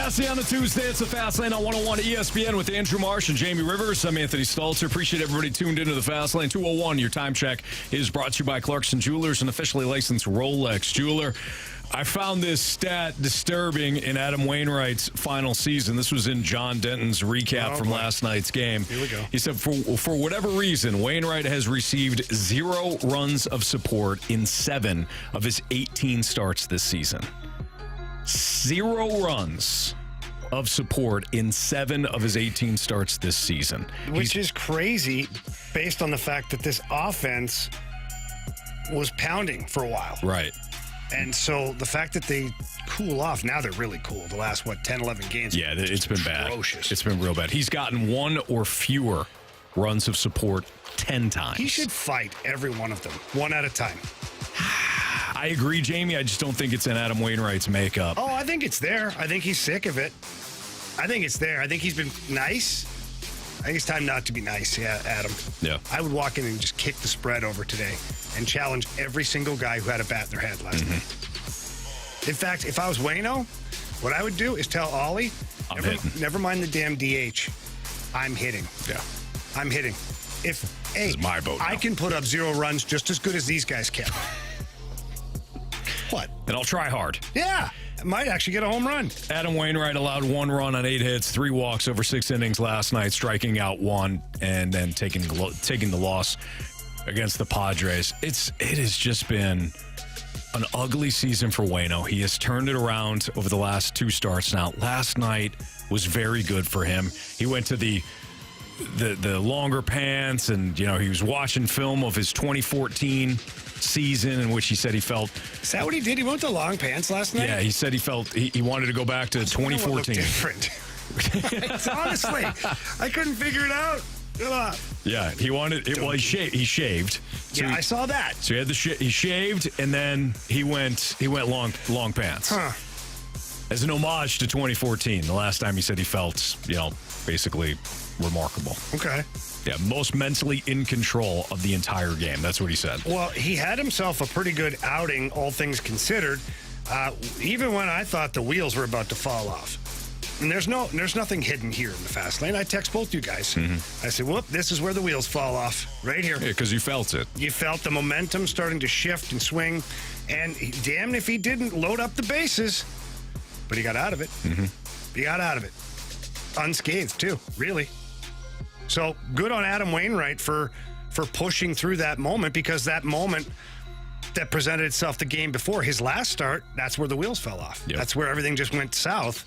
Sassy on a Tuesday. It's the Fast Lane on 101 ESPN with Andrew Marsh and Jamie Rivers. I'm Anthony Stalter. Appreciate everybody tuned into the Fast Lane. 201, your time check is brought to you by Clarkson Jewelers, an officially licensed Rolex jeweler. I found this stat disturbing in Adam Wainwright's final season. This was in John Denton's recap from last night's game. Here we go. He said, for whatever reason, Wainwright has received 0 runs of support in 7 of his 18 starts this season. 0 runs of support in 7 of his 18 starts this season. Which is crazy based on the fact that this offense was pounding for a while. Right. And so the fact that they cool off, now they're really cool. The last, 10, 11 games? Yeah, it's been bad. Atrocious. It's been real bad. He's gotten 1 or fewer runs of support 10 times. He should fight every one of them, one at a time. I agree, Jamie. I just don't think it's in Adam Wainwright's makeup. Oh, I think it's there. I think he's sick of it. I think it's there. I think he's been nice. I think it's time not to be nice, Adam. Yeah. I would walk in and just kick the spread over today and challenge every single guy who had a bat in their head last night. In fact, if I was Waino, what I would do is tell Ollie, never mind the damn DH. I'm hitting. Yeah. I'm hitting. This is my boat now. I can put up 0 runs just as good as these guys can. What? And I'll try hard. Yeah. I might actually get a home run. Adam Wainwright allowed 1 run on 8 hits, 3 walks over 6 innings last night, striking out 1, and then taking the loss against the Padres. It has just been an ugly season for Waino. He has turned it around over the last 2 starts now. Last night was very good for him. He went to the longer pants, and he was watching film of his 2014 season in which he said he felt. Is that what he did? He went to long pants last night? Yeah, he said he felt he wanted to go back to 2014. Different. Honestly, I couldn't figure it out. Yeah, he wanted it. Well, he shaved. So I saw that. So he had he shaved, and then he went long pants. Huh. As an homage to 2014, the last time he said he felt, basically remarkable. Okay. Yeah, most mentally in control of the entire game. That's what he said. Well, he had himself a pretty good outing, all things considered, even when I thought the wheels were about to fall off. And there's nothing hidden here in the fast lane. I text both you guys. Mm-hmm. I said, whoop, this is where the wheels fall off, right here. Yeah, because you felt it. You felt the momentum starting to shift and swing. And damn if he didn't load up the bases. But he got out of it. Mm-hmm. He got out of it. Unscathed, too, really. So good on Adam Wainwright for pushing through that moment, because that moment that presented itself the game before, his last start, that's where the wheels fell off. Yep. That's where everything just went south,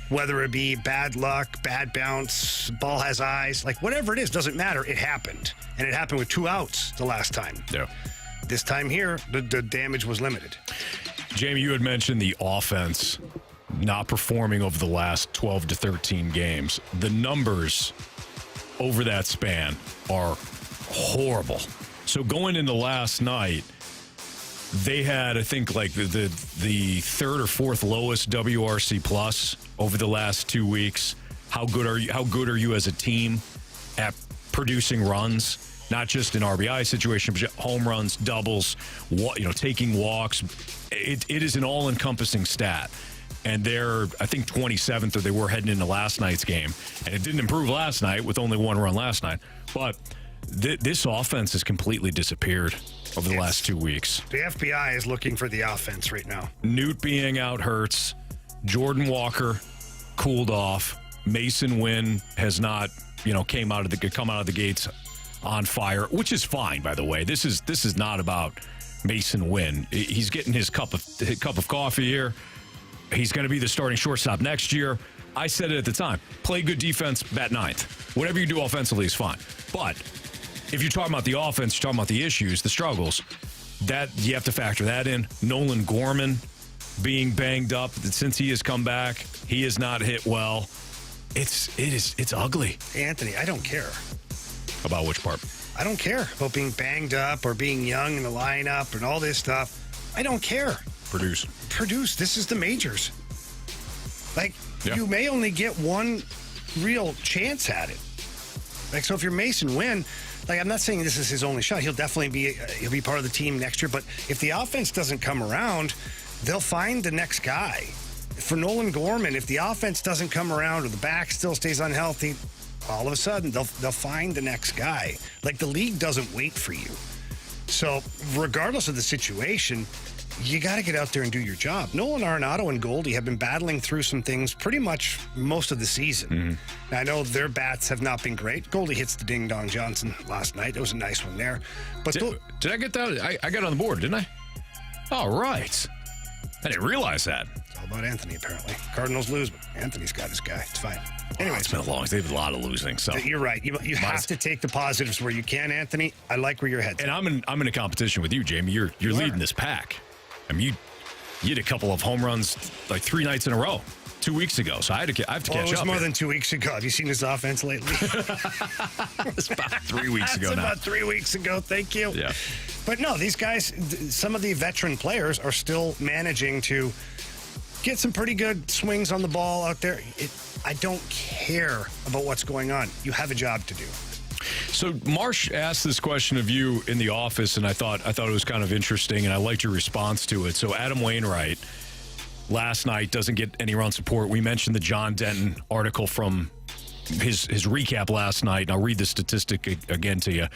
whether it be bad luck, bad bounce, ball has eyes, like whatever it is, doesn't matter. It happened. And it happened with 2 outs the last time. Yeah. This time here, the damage was limited. Jamie, you had mentioned the offense not performing over the last 12 to 13 games. The numbers over that span are horrible. So going into last night, they had, I think, like the 3rd or 4th lowest WRC plus over the last 2 weeks. How good are you as a team at producing runs? Not just in RBI situations, but home runs, doubles, taking walks. It is an all-encompassing stat. And they're, I think, 27th, or they were heading into last night's game. And it didn't improve last night with only 1 run last night. But this offense has completely disappeared over the last 2 weeks. The FBI is looking for the offense right now. Newt being out hurts. Jordan Walker cooled off. Mason Wynn has not, come out of the gates on fire, which is fine, by the way. This is not about Mason Wynn. He's getting his cup of coffee here. He's going to be the starting shortstop next year. I said it at the time. Play good defense, bat 9th. Whatever you do offensively is fine. But if you're talking about the offense, you're talking about the issues, the struggles, that you have to factor that in. Nolan Gorman being banged up since he has come back. He has not hit well. It's ugly. Anthony, I don't care. About which part? I don't care about being banged up or being young in the lineup and all this stuff. I don't care. Produce. This is the majors. You may only get one real chance at it. So if you're Mason Wynn, I'm not saying this is his only shot. He'll definitely be part of the team next year. But if the offense doesn't come around, they'll find the next guy. for Nolan Gorman, if the offense doesn't come around or the back still stays unhealthy, all of a sudden they'll find the next guy. Like, the league doesn't wait for you. So regardless of the situation, you got to get out there and do your job. Nolan Arenado and Goldie have been battling through some things pretty much most of the season. I know their bats have not been great. Goldie hits the Ding Dong Johnson last night. It was a nice one there. But did I get that? I got on the board, didn't I? All right. I didn't realize that. It's all about Anthony, apparently. Cardinals lose, but Anthony's got his guy. It's fine. Anyway, it's been a long. They've a lot of losing. So you're right. You have to take the positives where you can, Anthony. I like where your head's and at. I'm in a competition with you, Jamie. You're leading this pack. I mean, you had a couple of home runs like 3 nights in a row 2 weeks ago, so I have to catch up. It was more here. than 2 weeks ago. Have you seen his offense lately? It's about 3 weeks ago now. About 3 weeks ago. Thank you. Yeah. But no, these guys, some of the veteran players are still managing to get some pretty good swings on the ball out there. I don't care about what's going on. You have a job to do. So Marsh asked this question of you in the office, and I thought it was kind of interesting, and I liked your response to it. So Adam Wainwright last night doesn't get any run support. We mentioned the John Denton article from his recap last night, and I'll read the statistic again to you.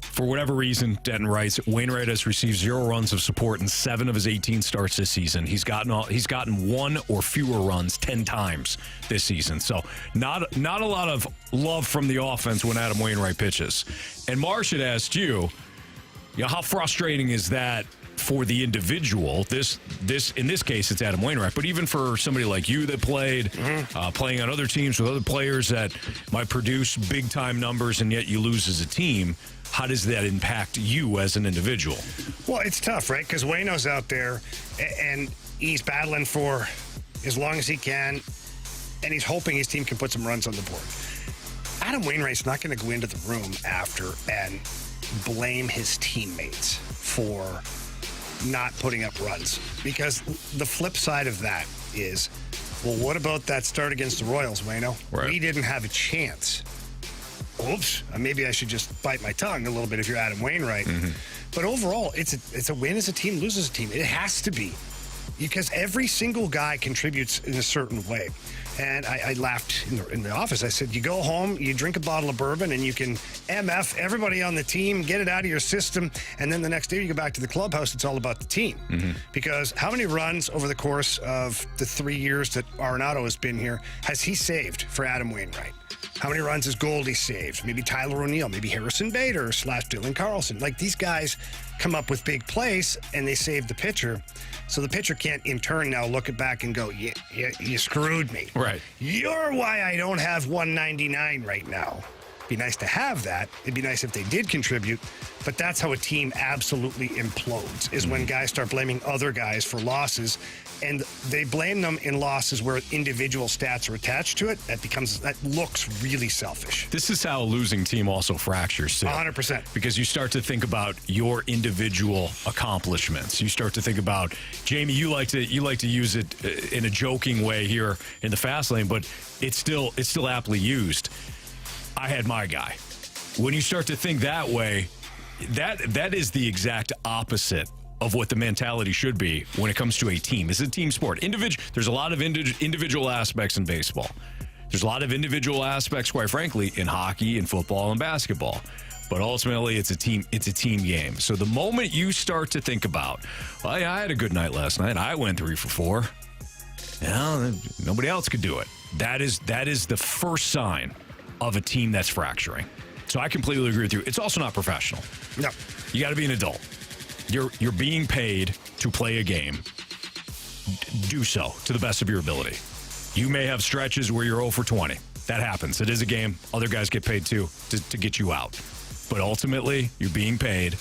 For whatever reason, Denton writes, Wainwright has received 0 runs of support in 7 of his 18 starts this season. He's gotten 1 or fewer runs 10 times this season. So not a lot of love from the offense when Adam Wainwright pitches. And Marsh had asked you know, how frustrating is that for the individual? This in this case, it's Adam Wainwright, but even for somebody like you that played, playing on other teams with other players that might produce big time numbers, and yet you lose as a team. How does that impact you as an individual? Well, it's tough, right? Because Waino's out there, and he's battling for as long as he can, and he's hoping his team can put some runs on the board. Adam Wainwright's not going to go into the room after and blame his teammates for not putting up runs, because the flip side of that is, well, what about that start against the Royals, Waino? Right. We didn't have a chance. Oops, maybe I should just bite my tongue a little bit if you're Adam Wainwright. But overall, it's a win as a team, lose as a team. It has to be, because every single guy contributes in a certain way. And I laughed in the office. I said, you go home, you drink a bottle of bourbon, and you can MF everybody on the team, get it out of your system, and then the next day you go back to the clubhouse, it's all about the team. Because how many runs over the course of the 3 years that Arenado has been here has he saved for Adam Wainwright? How many runs has Goldie saved? Maybe Tyler O'Neill, maybe Harrison Bader / Dylan Carlson. Like, these guys come up with big plays and they save the pitcher. So the pitcher can't in turn now look it back and go, you screwed me. Right. You're why I don't have 199 right now. Be nice to have that. It'd be nice if they did contribute, but that's how a team absolutely implodes, is when guys start blaming other guys for losses, and they blame them in losses where individual stats are attached to it. That looks really selfish. This is how a losing team also fractures too. 100%. Because you start to think about your individual accomplishments. You start to think about, Jamie, you like to use it in a joking way here in the fast lane, but it's still aptly used. I had my guy. When you start to think that way, that is the exact opposite of what the mentality should be when it comes to a team. It's a team sport. There's a lot of individual aspects in baseball. There's a lot of individual aspects, quite frankly, in hockey and football and basketball. But ultimately, it's a team game. So the moment you start to think about, well, yeah, I had a good night last night. I went 3 for 4. You know, nobody else could do it. That is the first sign of a team that's fracturing. So I completely agree with you. It's also not professional. No. You got to be an adult. You're being paid to play a game. Do so to the best of your ability. You may have stretches where you're 0 for 20. That happens. It is a game. Other guys get paid too to get you out. But ultimately, you're being paid.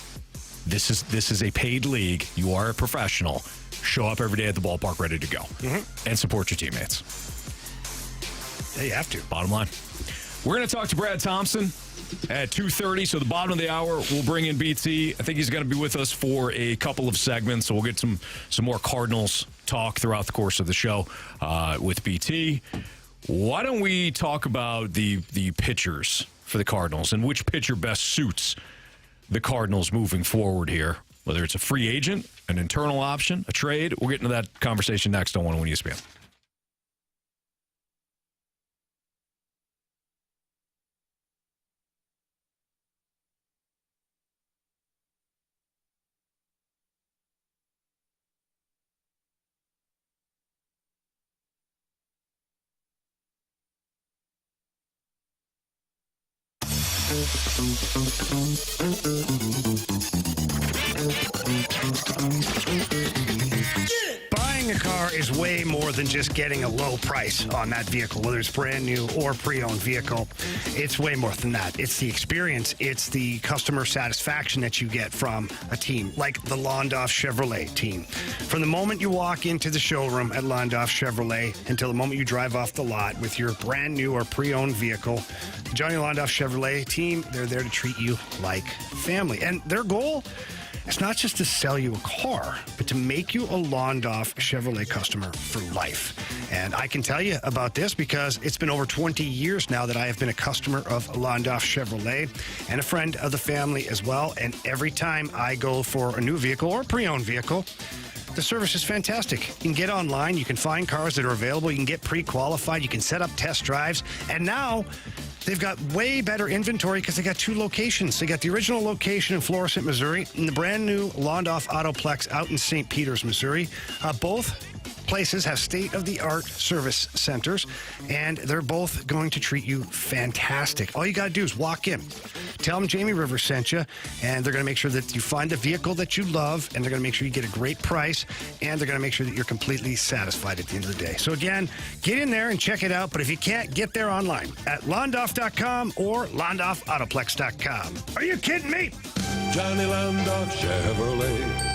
This is a paid league. You are a professional. Show up every day at the ballpark ready to go. And support your teammates. Yeah, you have to. Bottom line. We're going to talk to Brad Thompson at 2:30. So the bottom of the hour, we'll bring in BT. I think he's going to be with us for a couple of segments. So we'll get some more Cardinals talk throughout the course of the show with BT. Why don't we talk about the pitchers for the Cardinals and which pitcher best suits the Cardinals moving forward here? Whether it's a free agent, an internal option, a trade. We'll get into that conversation next on 101 ESPN. Buying a car is way more than just getting a low price on that vehicle, whether it's brand new or pre-owned vehicle. It's way more than that. It's the experience. It's the customer satisfaction that you get from a team like the Londoff Chevrolet team. From the moment you walk into the showroom at Londoff Chevrolet until the moment you drive off the lot with your brand new or pre-owned vehicle, the Johnny Londoff Chevrolet team, they're there to treat you like family. And their goal, it's not just to sell you a car, but to make you a Londoff Chevrolet customer for life. And I can tell you about this because it's been over 20 years now that I have been a customer of Londoff Chevrolet and a friend of the family as well. And every time I go for a new vehicle or a pre-owned vehicle, the service is fantastic. You can get online. You can find cars that are available. You can get pre-qualified. You can set up test drives. And now they've got way better inventory because they got two locations. They got the original location in Florissant, Missouri, and the brand new Londoff Autoplex out in St. Peters, Missouri. Both places have state-of-the-art service centers, and they're both going to treat you fantastic. All you got to do is walk in, tell them Jamie Rivers sent you, and they're going to make sure that you find the vehicle that you love, and they're going to make sure you get a great price, and they're going to make sure that you're completely satisfied at the end of the day. So again, get in there and check it out, but if you can't, get there online at londoff.com or londoffautoplex.com. Are you kidding me? Johnny Londoff Chevrolet.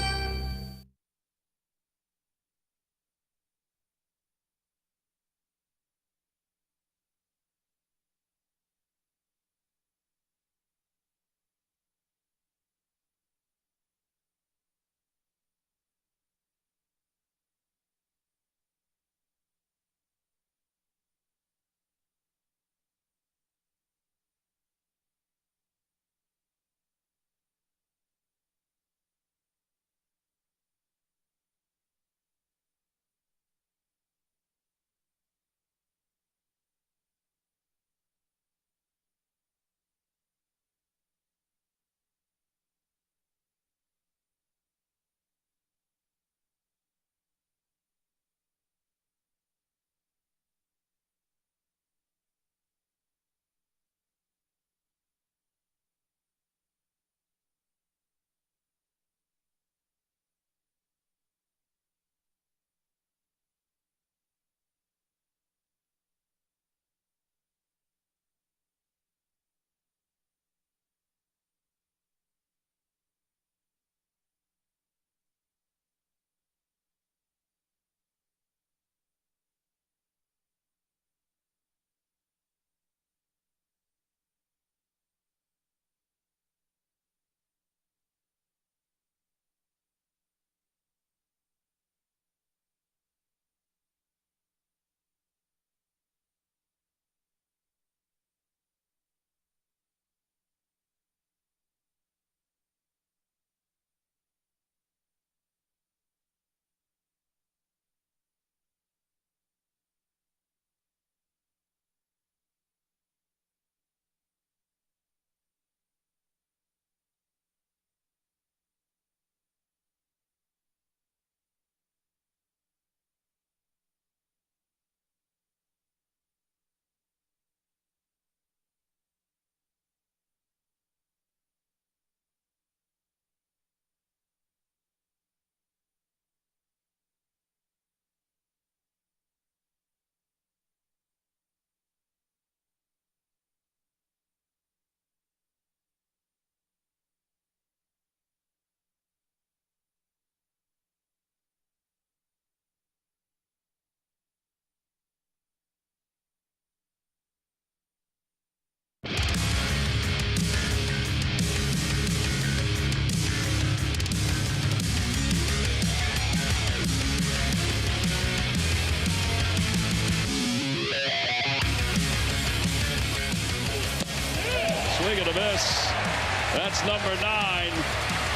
That's number 9.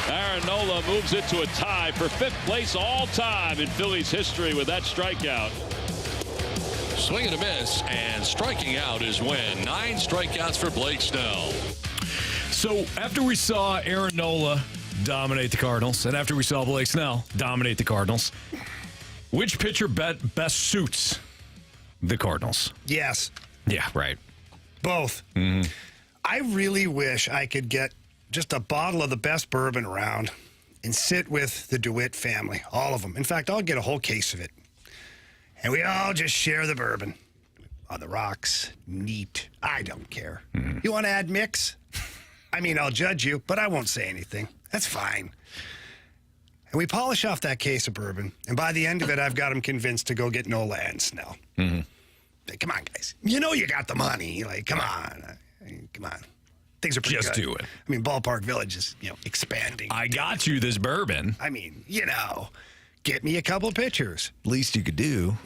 Aaron Nola moves it to a tie for 5th place all time in Phillies history with that strikeout. Swing and a miss, and striking out is Wynn. 9 strikeouts for Blake Snell. So after we saw Aaron Nola dominate the Cardinals, and after we saw Blake Snell dominate the Cardinals, which pitcher best suits the Cardinals? Yes. Yeah, right. Both. Mm-hmm. I really wish I could get just a bottle of the best bourbon around and sit with the DeWitt family, all of them. In fact, I'll get a whole case of it. And we all just share the bourbon. On the rocks, neat. I don't care. You want to add mix? I mean, I'll judge you, but I won't say anything. That's fine. And we polish off that case of bourbon, and by the end of it, I've got them convinced to go get Nola and Snell. Like, come on, guys. You know you got the money. Like, come on. Come on. Things are pretty Just good. do it. I mean, Ballpark Village is, expanding. I got you this bourbon. I mean, get me a couple of pitchers. Least you could do.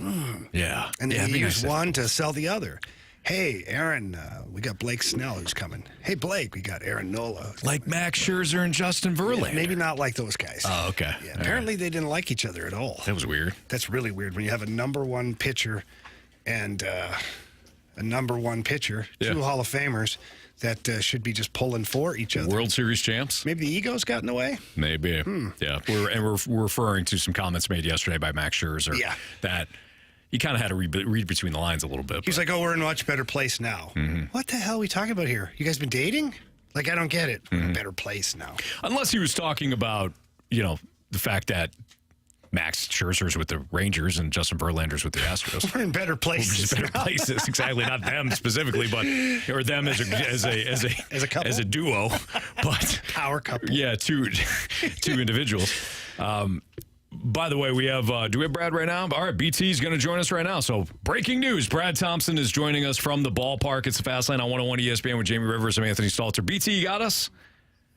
Yeah. And then yeah, you use one to sell the other. Hey, Aaron, we got Blake Snell who's coming. Hey, Blake, we got Aaron Nola. Like Max Scherzer and Justin Verlander. Maybe not like those guys. Oh, okay. Yeah, apparently they didn't like each other at all. That was weird. That's really weird when you have a number one pitcher and a number one pitcher, two Hall of Famers that should be just pulling for each other. World Series champs? Maybe the ego's got in the way? Maybe. Yeah. We're referring to some comments made yesterday by Max Scherzer that he kind of had to read between the lines a little bit. He's like, we're in a much better place now. What the hell are we talking about here? You guys been dating? Like, I don't get it. Better place now. Unless he was talking about, the fact that Max Scherzer's with the Rangers and Justin Verlander's with the Astros. We're in better places. Better places, exactly. Not them specifically, but or them as a couple, as a duo, but power couple. Yeah, two individuals. By the way, we have do we have Brad right now? All right, BT is going to join us right now. So breaking news: Brad Thompson is joining us from the ballpark. It's the Fast Lane on 101 ESPN with Jamie Rivers and Anthony Stalter. BT, you got us?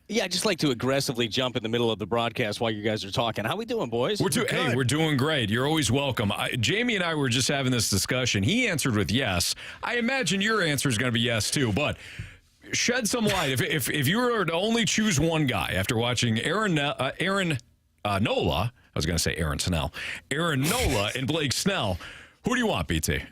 Yeah, I just like to aggressively jump in the middle of the broadcast while you guys are talking. How we doing, boys? We're doing great. You're always welcome. Jamie and I were just having this discussion. He answered with yes. I imagine your answer is going to be yes too. But shed some light. If you were to only choose one guy after watching Aaron Nola, I was going to say Aaron Snell, Aaron Nola and Blake Snell, who do you want, BT?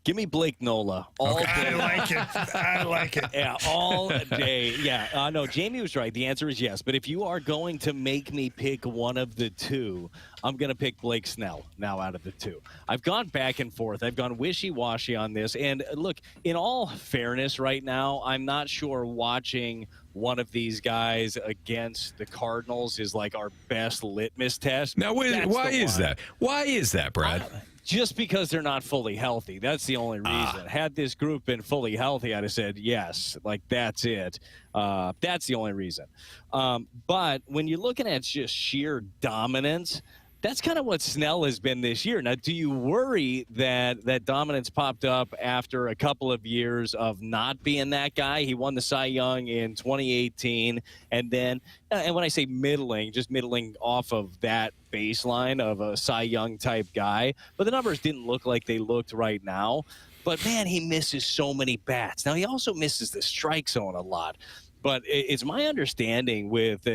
Give me Blake Nola all day. I like it. Yeah, all day. Yeah, no, Jamie was right. The answer is yes. But if you are going to make me pick one of the two, I'm going to pick Blake Snell now out of the two. I've gone back and forth. I've gone wishy-washy on this. And look, in all fairness right now, I'm not sure watching one of these guys against the Cardinals is like our best litmus test. Now, why is that? Why is that, Brad? Just because they're not fully healthy. That's the only reason. Had this group been fully healthy, I'd have said yes. Like, that's it. That's the only reason. But when you're looking at just sheer dominance, that's kind of what Snell has been this year. Now, do you worry that that dominance popped up after a couple of years of not being that guy? He won the Cy Young in 2018, and then, and when I say middling, just middling off of that baseline of a Cy Young type guy, but the numbers didn't look like they looked right now. But man, he misses so many bats. Now, he also misses the strike zone a lot. But it's my understanding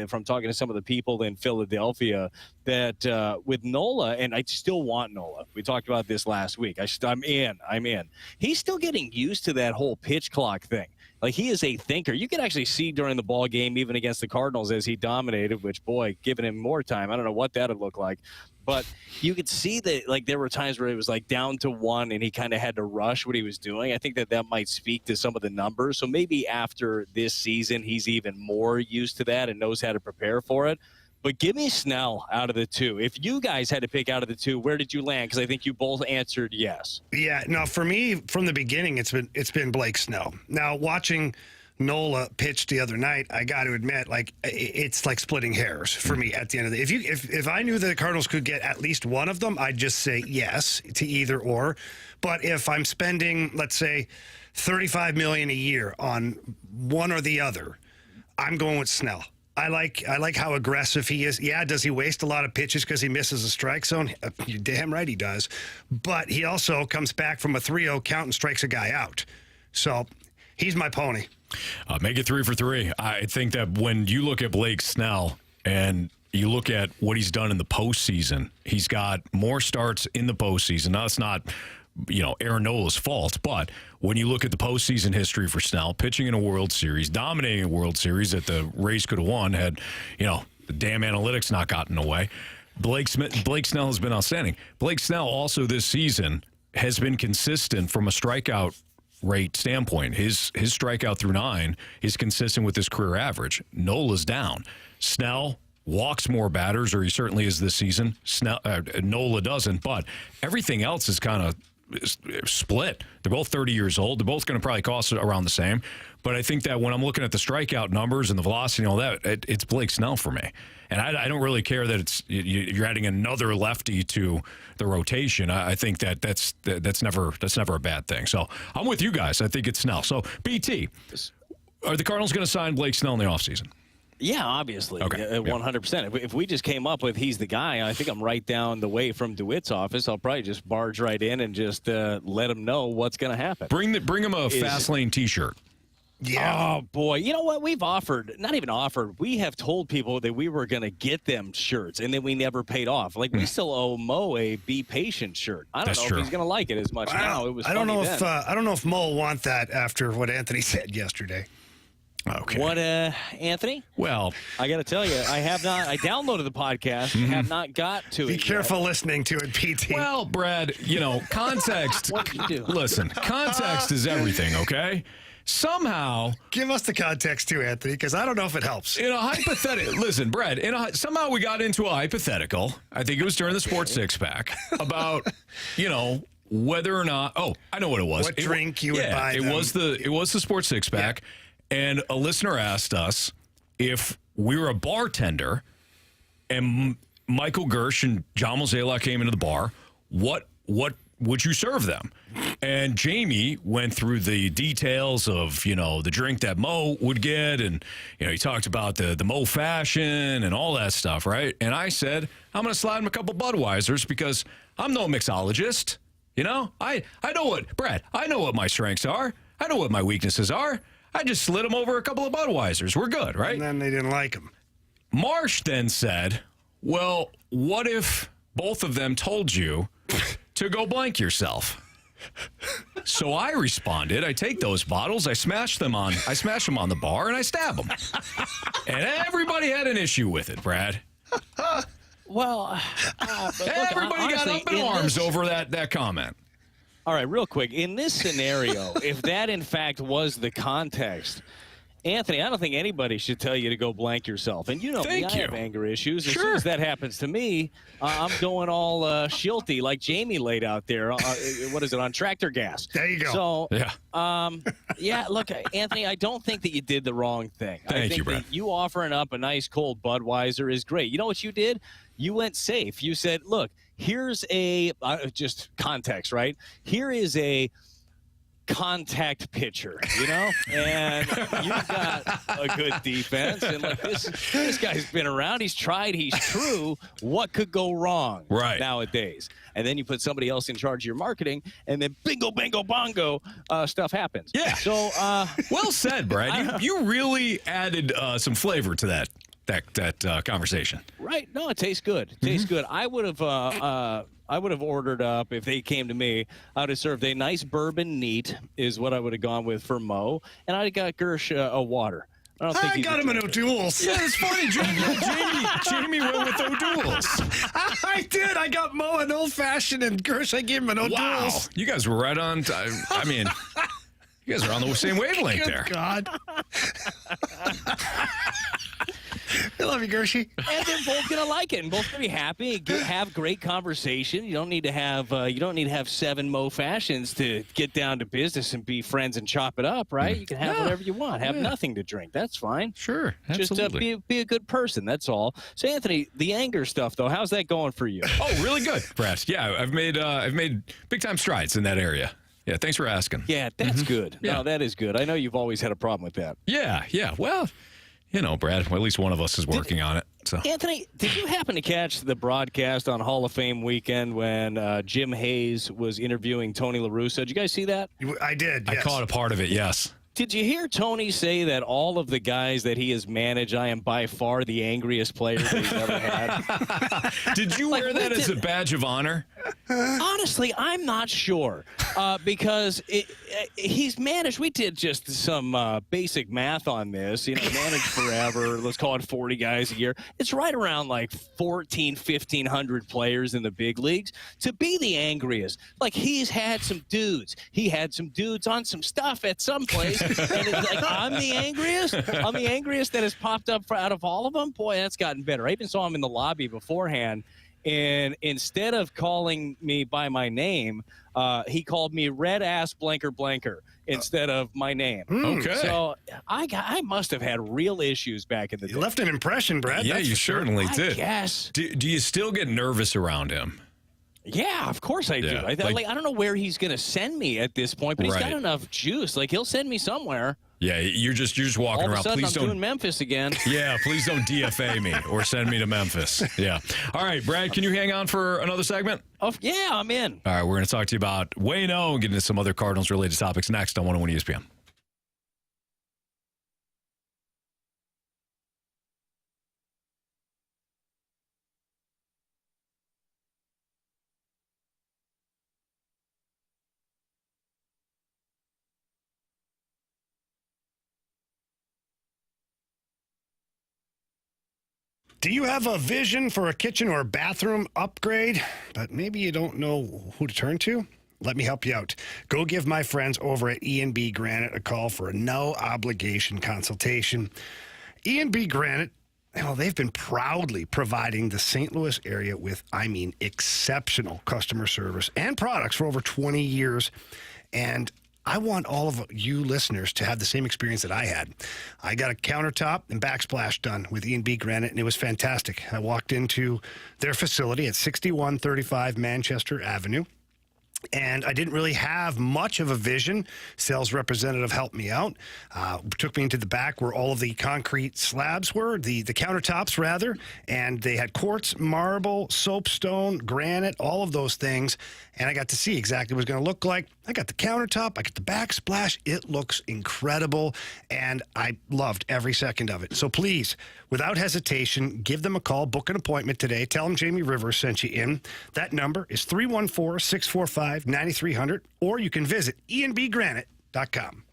from talking to some of the people in Philadelphia that with Nola, and I still want Nola. We talked about this last week. I'm in. He's still getting used to that whole pitch clock thing. Like, he is a thinker. You can actually see during the ball game, even against the Cardinals, as he dominated, which, boy, giving him more time, I don't know what that would look like. But you could see that, like, there were times where it was, like, down to one, and he kind of had to rush what he was doing. I think that might speak to some of the numbers. So maybe after this season, he's even more used to that and knows how to prepare for it. But give me Snell out of the two. If you guys had to pick out of the two, where did you land? Because I think you both answered yes. Yeah, no, for me, from the beginning, it's been Blake Snell. Now, watching Nola pitched the other night, I got to admit, like, it's like splitting hairs for me at the end of the day. If I knew that the Cardinals could get at least one of them, I'd just say yes to either or. But if I'm spending, let's say, $35 million a year on one or the other, I'm going with Snell. I like how aggressive he is. Yeah, does he waste a lot of pitches because he misses a strike zone? You're damn right he does. But he also comes back from a 3-0 count and strikes a guy out. So he's my pony. Make it 3 for 3. I think that when you look at Blake Snell and you look at what he's done in the postseason, he's got more starts in the postseason. Now, it's not, Aaron Nola's fault, but when you look at the postseason history for Snell, pitching in a World Series, dominating a World Series that the Rays could have won had, the damn analytics not gotten away, Blake Snell has been outstanding. Blake Snell also this season has been consistent from a strikeout rate standpoint. His strikeout through 9 is consistent with his career average. Nola's down. Snell walks more batters, or he certainly is this season. Nola doesn't, but everything else is kind of split. They're both 30 years old. They're both going to probably cost around the same. But I think that when I'm looking at the strikeout numbers and the velocity and all that, it's Blake Snell for me. And I don't really care that you're adding another lefty to the rotation. I think that's never a bad thing. So I'm with you guys. I think it's Snell. So BT, are the Cardinals going to sign Blake Snell in the offseason? Yeah, obviously. Okay. 100%. If we just came up with he's the guy, I think I'm right down the way from DeWitt's office. I'll probably just barge right in and just let him know what's going to happen. Bring him a Fastlane T-shirt. Yeah. Oh, boy. You know what? We have told people that we were going to get them shirts, and then we never paid off. Like, we still owe Mo a Be Patient shirt. I don't know if he's going to like it as much now. It was I don't know then. if Mo will want that after what Anthony said yesterday. Okay. What, Anthony? Well, I got to tell you, I have not. I downloaded the podcast, have not got to it. Be careful listening to it, PT. Well, Brad, context. What do you do? Listen, context is everything, okay? Somehow, give us the context too, Anthony, because I don't know if it helps. In a hypothetical, listen, Brad, somehow we got into a hypothetical. I think it was during the Sports Six-Pack about, whether or not. Oh, I know what it was. What drink you would buy? It was the Sports Six-Pack, and a listener asked us if we were a bartender, and Michael Gersh and John Mozeliak came into the bar. What would you serve them? And Jamie went through the details of, the drink that Mo would get. And, he talked about the Mo fashion and all that stuff, right? And I said, I'm going to slide him a couple Budweisers because I'm no mixologist. I know what my strengths are. I know what my weaknesses are. I just slid him over a couple of Budweisers. We're good, right? And then they didn't like him. Marsh then said, well, what if both of them told you to go blank yourself? So I responded, I take those bottles, I smash them on the bar, and I stab them. And everybody had an issue with it, Brad. Well, everybody got up in arms over that comment. All right, real quick. In this scenario, if that in fact was the context, Anthony, I don't think anybody should tell you to go blank yourself. And I have anger issues. As soon as that happens to me, I'm going all shilty like Jamie laid out there. On tractor gas? There you go. So, look, Anthony, I don't think that you did the wrong thing. I think Brad. that you offering up a nice cold Budweiser is great. You know what you did? You went safe. You said, look, here's just context, right? Here is a contact pitcher, and you've got a good defense, and like this guy's been around, he's tried, he's true. What could go wrong nowadays? And then you put somebody else in charge of your marketing, and then bingo, bango, bongo, stuff happens. Yeah. So, well said, Brad. You really added some flavor to that conversation. Right? No, it tastes good. It tastes good. I would have ordered up, if they came to me, I would have served a nice bourbon neat is what I would have gone with for Mo, and I'd have got Gersh a water. I got him an O'Doul's. Yeah, it's funny. Jamie went with O'Doul's. I did. I got Mo an old-fashioned, and Gersh, I gave him an O'Doul's. Wow. You guys were right on. I mean, you guys are on the same wavelength there. God. I love you, Gershie. And they're both gonna like it, and both gonna be happy. Have great conversation. You don't need to have 7 Mo fashions to get down to business and be friends and chop it up, right? You can have whatever you want. Have nothing to drink. That's fine. Sure, absolutely. Just be a good person. That's all. So, Anthony, the anger stuff though, how's that going for you? Oh, really good, Brad. Yeah, I've made big time strides in that area. Yeah, thanks for asking. Yeah, that's good. Yeah. No, that is good. I know you've always had a problem with that. Yeah. Well, Brad, at least one of us is working on it. So, Anthony, did you happen to catch the broadcast on Hall of Fame weekend when Jim Hayes was interviewing Tony La Russa? Did you guys see that? I did, yes. I caught a part of it, yes. Did you hear Tony say that all of the guys that he has managed, I am by far the angriest player that he's ever had? Did you wear that as a badge of honor? Honestly, I'm not sure. because he's managed. We did just some basic math on this. Managed forever. Let's call it 40 guys a year. It's right around like 1,500 players in the big leagues. To be the angriest, like he's had some dudes. He had some dudes on some stuff at some place, and it's like I'm the angriest. I'm the angriest that has popped up out of all of them. Boy, that's gotten better. I even saw him in the lobby beforehand. And instead of calling me by my name, he called me red ass blanker instead of my name. Okay. So I must have had real issues back in the day. You left an impression, Brad. Yeah, you certainly did. Yes. Do you still get nervous around him? Yeah, of course I do. Yeah, I don't know where he's going to send me at this point, but he's got Right. enough juice. Like he'll send me somewhere. Yeah, you're just walking All of a around. sudden, Please I'm don't. doing Memphis again. Yeah, please don't DFA me or send me to Memphis. Yeah. All right, Brad, can you hang on for another segment? Oh, yeah, I'm in. All right, we're going to talk to you about Waino and get into some other Cardinals-related topics next on 101 ESPN. Do you have a vision for a kitchen or a bathroom upgrade, but maybe you don't know who to turn to? Let me help you out. Go give my friends over at E&B Granite a call for a no-obligation consultation. E&B Granite, they've been proudly providing the St. Louis area with, exceptional customer service and products for over 20 years. And I want all of you listeners to have the same experience that I had. I got a countertop and backsplash done with E&B Granite, and it was fantastic. I walked into their facility at 6135 Manchester Avenue, and I didn't really have much of a vision. Sales representative helped me out, took me into the back where all of the concrete slabs were, the countertops rather, and they had quartz, marble, soapstone, granite, all of those things, and I got to see exactly what it was going to look like. I got the countertop, I got the backsplash. It looks incredible, and I loved every second of it. So please, without hesitation, give them a call, book an appointment today. Tell them Jamie Rivers sent you in. That number is 314-645-9300, or you can visit enbgranite.com.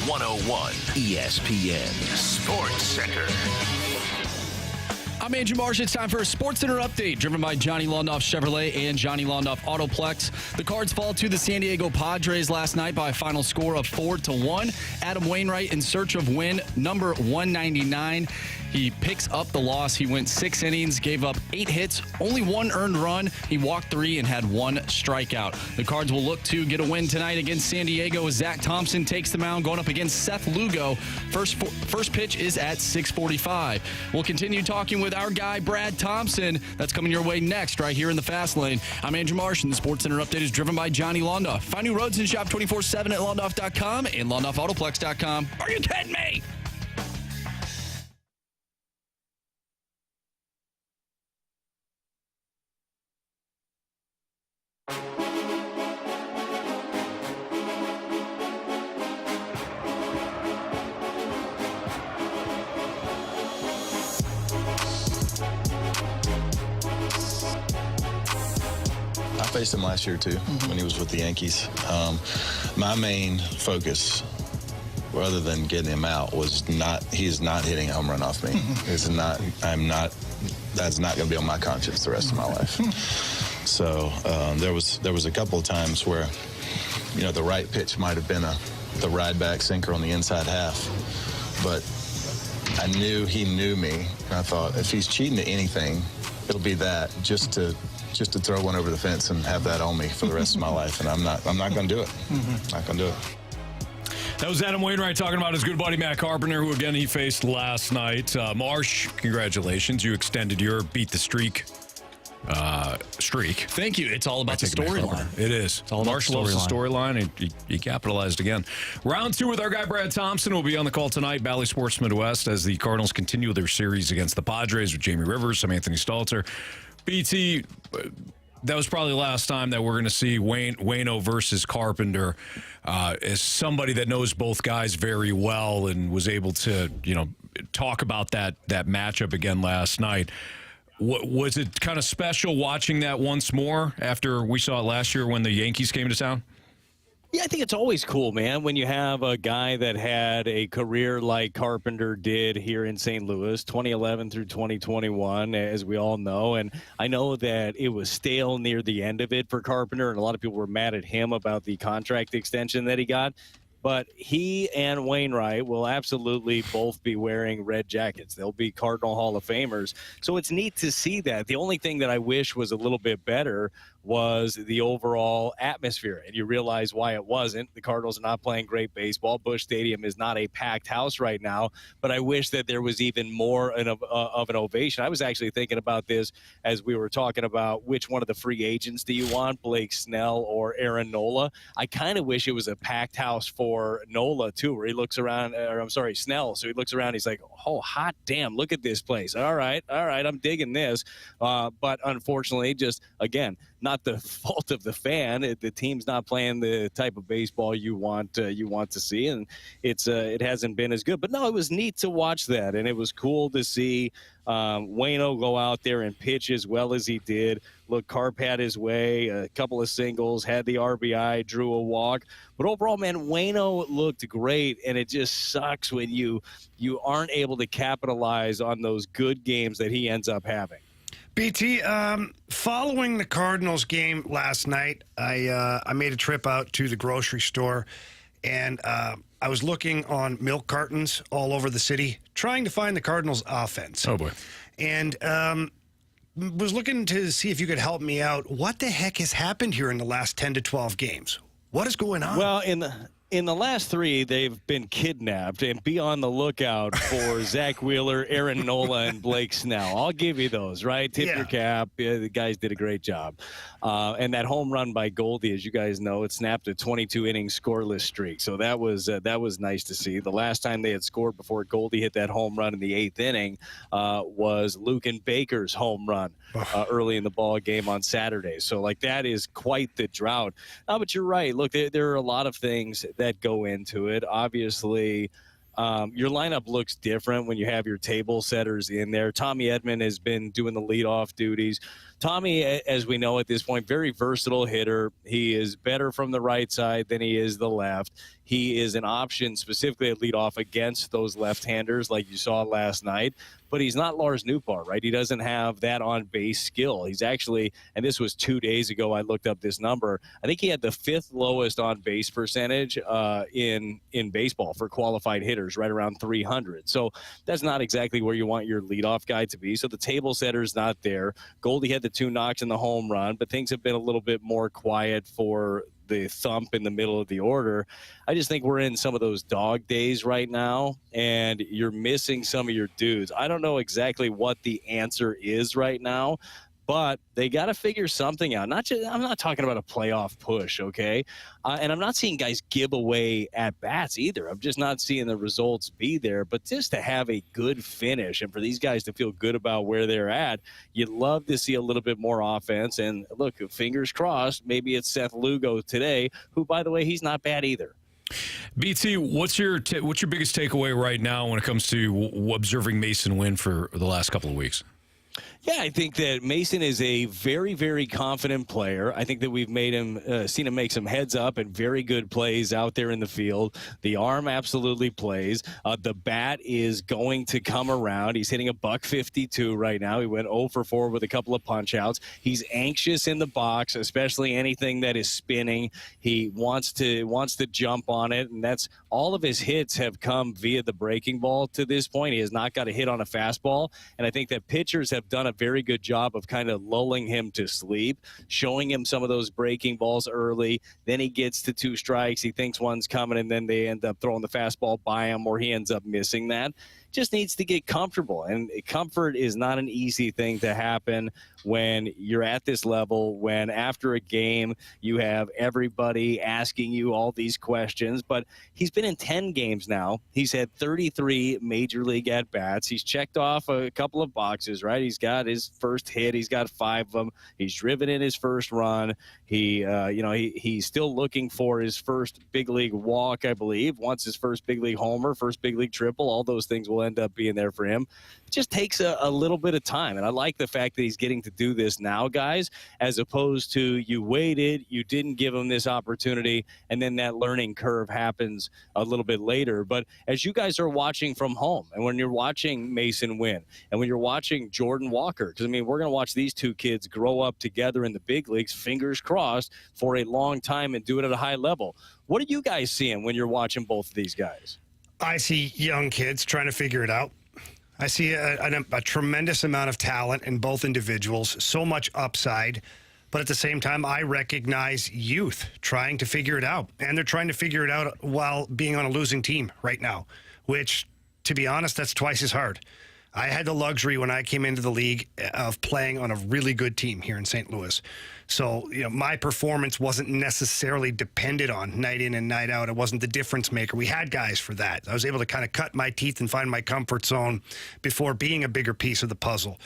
101 ESPN Sports Center. I'm Andrew Marsh. It's time for a Sports Center update driven by Johnny Londoff Chevrolet and Johnny Londoff Autoplex. The Cards fall to the San Diego Padres last night by a final score of 4-1. Adam Wainwright in search of win number 199. He picks up the loss. He went 6 innings, gave up 8 hits, only 1 earned run. He walked 3 and had 1 strikeout. The Cards will look to get a win tonight against San Diego as Zach Thompson takes the mound going up against Seth Lugo. First pitch is at 6:45. We'll continue talking with our guy, Brad Thompson. That's coming your way next right here in the Fast Lane. I'm Andrew Marsh, and the Sports Center update is driven by Johnny Londoff. Find new roads and shop 24/7 at londoff.com and londoffautoplex.com. Are you kidding me? I faced him last year, too, when he was with the Yankees. My main focus, rather than getting him out, was he's not hitting a home run off me. That's not going to be on my conscience the rest of my life. So there was a couple of times where, the right pitch might have been the ride back sinker on the inside half. But I knew he knew me. And I thought, if he's cheating at anything, it'll be that, just to throw one over the fence and have that on me for the rest of my life. And I'm not going to do it. Not going to do it. That was Adam Wainwright talking about his good buddy Matt Carpenter, who again he faced last night. Marsh, congratulations. You extended your beat the streak. Thank you. It's all about the storyline. It is. It's all about Marsh loves the storyline, and he capitalized again. Round 2 with our guy Brad Thompson will be on the call tonight. Bally Sports Midwest as the Cardinals continue their series against the Padres with Jamie Rivers. I'm Anthony Stalter. BT, that was probably the last time that we're going to see Waino versus Carpenter. As somebody that knows both guys very well and was able to, talk about that matchup again last night. Was it kind of special watching that once more after we saw it last year when the Yankees came to town? Yeah, I think it's always cool, man, when you have a guy that had a career like Carpenter did here in St. Louis, 2011 through 2021, as we all know. And I know that it was stale near the end of it for Carpenter, and a lot of people were mad at him about the contract extension that he got. But he and Wainwright will absolutely both be wearing red jackets. They'll be Cardinal Hall of Famers. So it's neat to see that. The only thing that I wish was a little bit better was the overall atmosphere. And you realize why it wasn't. The Cardinals are not playing great baseball. Busch Stadium is not a packed house right now. But I wish that there was even more of an ovation. I was actually thinking about this as we were talking about which one of the free agents do you want, Blake Snell or Aaron Nola. I kind of wish it was a packed house for Nola, too, where he looks around, Snell. So he looks around, he's like, oh, hot damn, look at this place. All right, I'm digging this. But unfortunately, just, again, not the fault of the fan. The team's not playing the type of baseball you want to see, and it hasn't been as good. But no, it was neat to watch that, and it was cool to see Waino go out there and pitch as well as he did. Look, Carp had his way, a couple of singles, had the RBI, drew a walk. But overall, man, Waino looked great, and it just sucks when you aren't able to capitalize on those good games that he ends up having. BT, following the Cardinals game last night, I made a trip out to the grocery store, and I was looking on milk cartons all over the city, trying to find the Cardinals offense. Oh, boy. And was looking to see if you could help me out. What the heck has happened here in the last 10 to 12 games? What is going on? Well, in the last 3, they've been kidnapped, and be on the lookout for Zach Wheeler, Aaron Nola, and Blake Snell. I'll give you those, right? Tip your cap. Yeah, the guys did a great job. And that home run by Goldie, as you guys know, it snapped a 22-inning scoreless streak. So that was nice to see. The last time they had scored before Goldie hit that home run in the 8th inning was Lucan Baker's home run early in the ball game on Saturday. So, that is quite the drought. But you're right. Look, there are a lot of things that go into it. Obviously, Your lineup looks different when you have your table setters in there. Tommy Edman has been doing the leadoff duties. Tommy, as we know at this point, very versatile hitter. He is better from the right side than he is the left. He is an option specifically at leadoff against those left-handers like you saw last night. But he's not Lars Nootbaar, right? He doesn't have that on-base skill. He's actually, and this was 2 days ago, I looked up this number. I think he had the 5th lowest on-base percentage in baseball for qualified hitters, right around 300. So that's not exactly where you want your leadoff guy to be. So the table setter's not there. Goldie had the 2 knocks and the home run, but things have been a little bit more quiet for the thump in the middle of the order. I just think we're in some of those dog days right now, and you're missing some of your dudes. I don't know exactly what the answer is right now, but they got to figure something out. I'm not talking about a playoff push, okay? And I'm not seeing guys give away at bats either. I'm just not seeing the results be there. But just to have a good finish and for these guys to feel good about where they're at, you'd love to see a little bit more offense. And look, fingers crossed, maybe it's Seth Lugo today, who, by the way, he's not bad either. BT, what's your biggest takeaway right now when it comes to observing Mason Wynn for the last couple of weeks? Yeah, I think that Mason is a very, very confident player. I think that we've seen him make some heads up and very good plays out there in the field. The arm absolutely plays. The bat is going to come around. He's hitting a $152 right now. He went 0 for 4 with a couple of punch outs. He's anxious in the box, especially anything that is spinning. He wants to jump on it, and that's all of his hits have come via the breaking ball to this point. He has not got a hit on a fastball, and I think that pitchers have done a very good job of kind of lulling him to sleep, showing him some of those breaking balls early. Then he gets to 2 strikes. He thinks one's coming, and then they end up throwing the fastball by him, or he ends up missing that. Just needs to get comfortable, and comfort is not an easy thing to happen when you're at this level, when after a game you have everybody asking you all these questions. But he's been in 10 games now. He's had 33 major league at-bats. He's checked off a couple of boxes, right? He's got his first hit. He's got 5 of them. He's driven in his first run. He's still looking for his first big league walk, I believe. Wants his first big league homer, first big league triple. All those things will end up being there for him. It just takes a little bit of time. And I like the fact that he's getting to do this now, guys, as opposed to you waited, you didn't give him this opportunity, and then that learning curve happens a little bit later. But as you guys are watching from home, and when you're watching Mason Wynn, and when you're watching Jordan Walker, because, I mean, we're going to watch these 2 kids grow up together in the big leagues, fingers crossed, for a long time and do it at a high level. What are you guys seeing when you're watching both of these guys? I see young kids trying to figure it out. I see a tremendous amount of talent in both individuals, so much upside. But at the same time, I recognize youth trying to figure it out. And they're trying to figure it out while being on a losing team right now, which, to be honest, that's twice as hard. I had the luxury when I came into the league of playing on a really good team here in St. Louis. So, my performance wasn't necessarily dependent on night in and night out. It wasn't the difference maker. We had guys for that. I was able to kind of cut my teeth and find my comfort zone before being a bigger piece of the puzzle.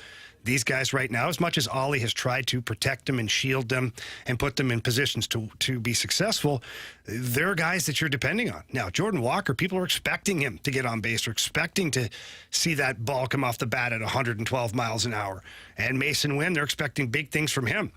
These guys right now, as much as Ollie has tried to protect them and shield them and put them in positions to be successful, they're guys that you're depending on. Now, Jordan Walker, people are expecting him to get on base. They're expecting to see that ball come off the bat at 112 miles an hour. And Mason Wynn, they're expecting big things from him.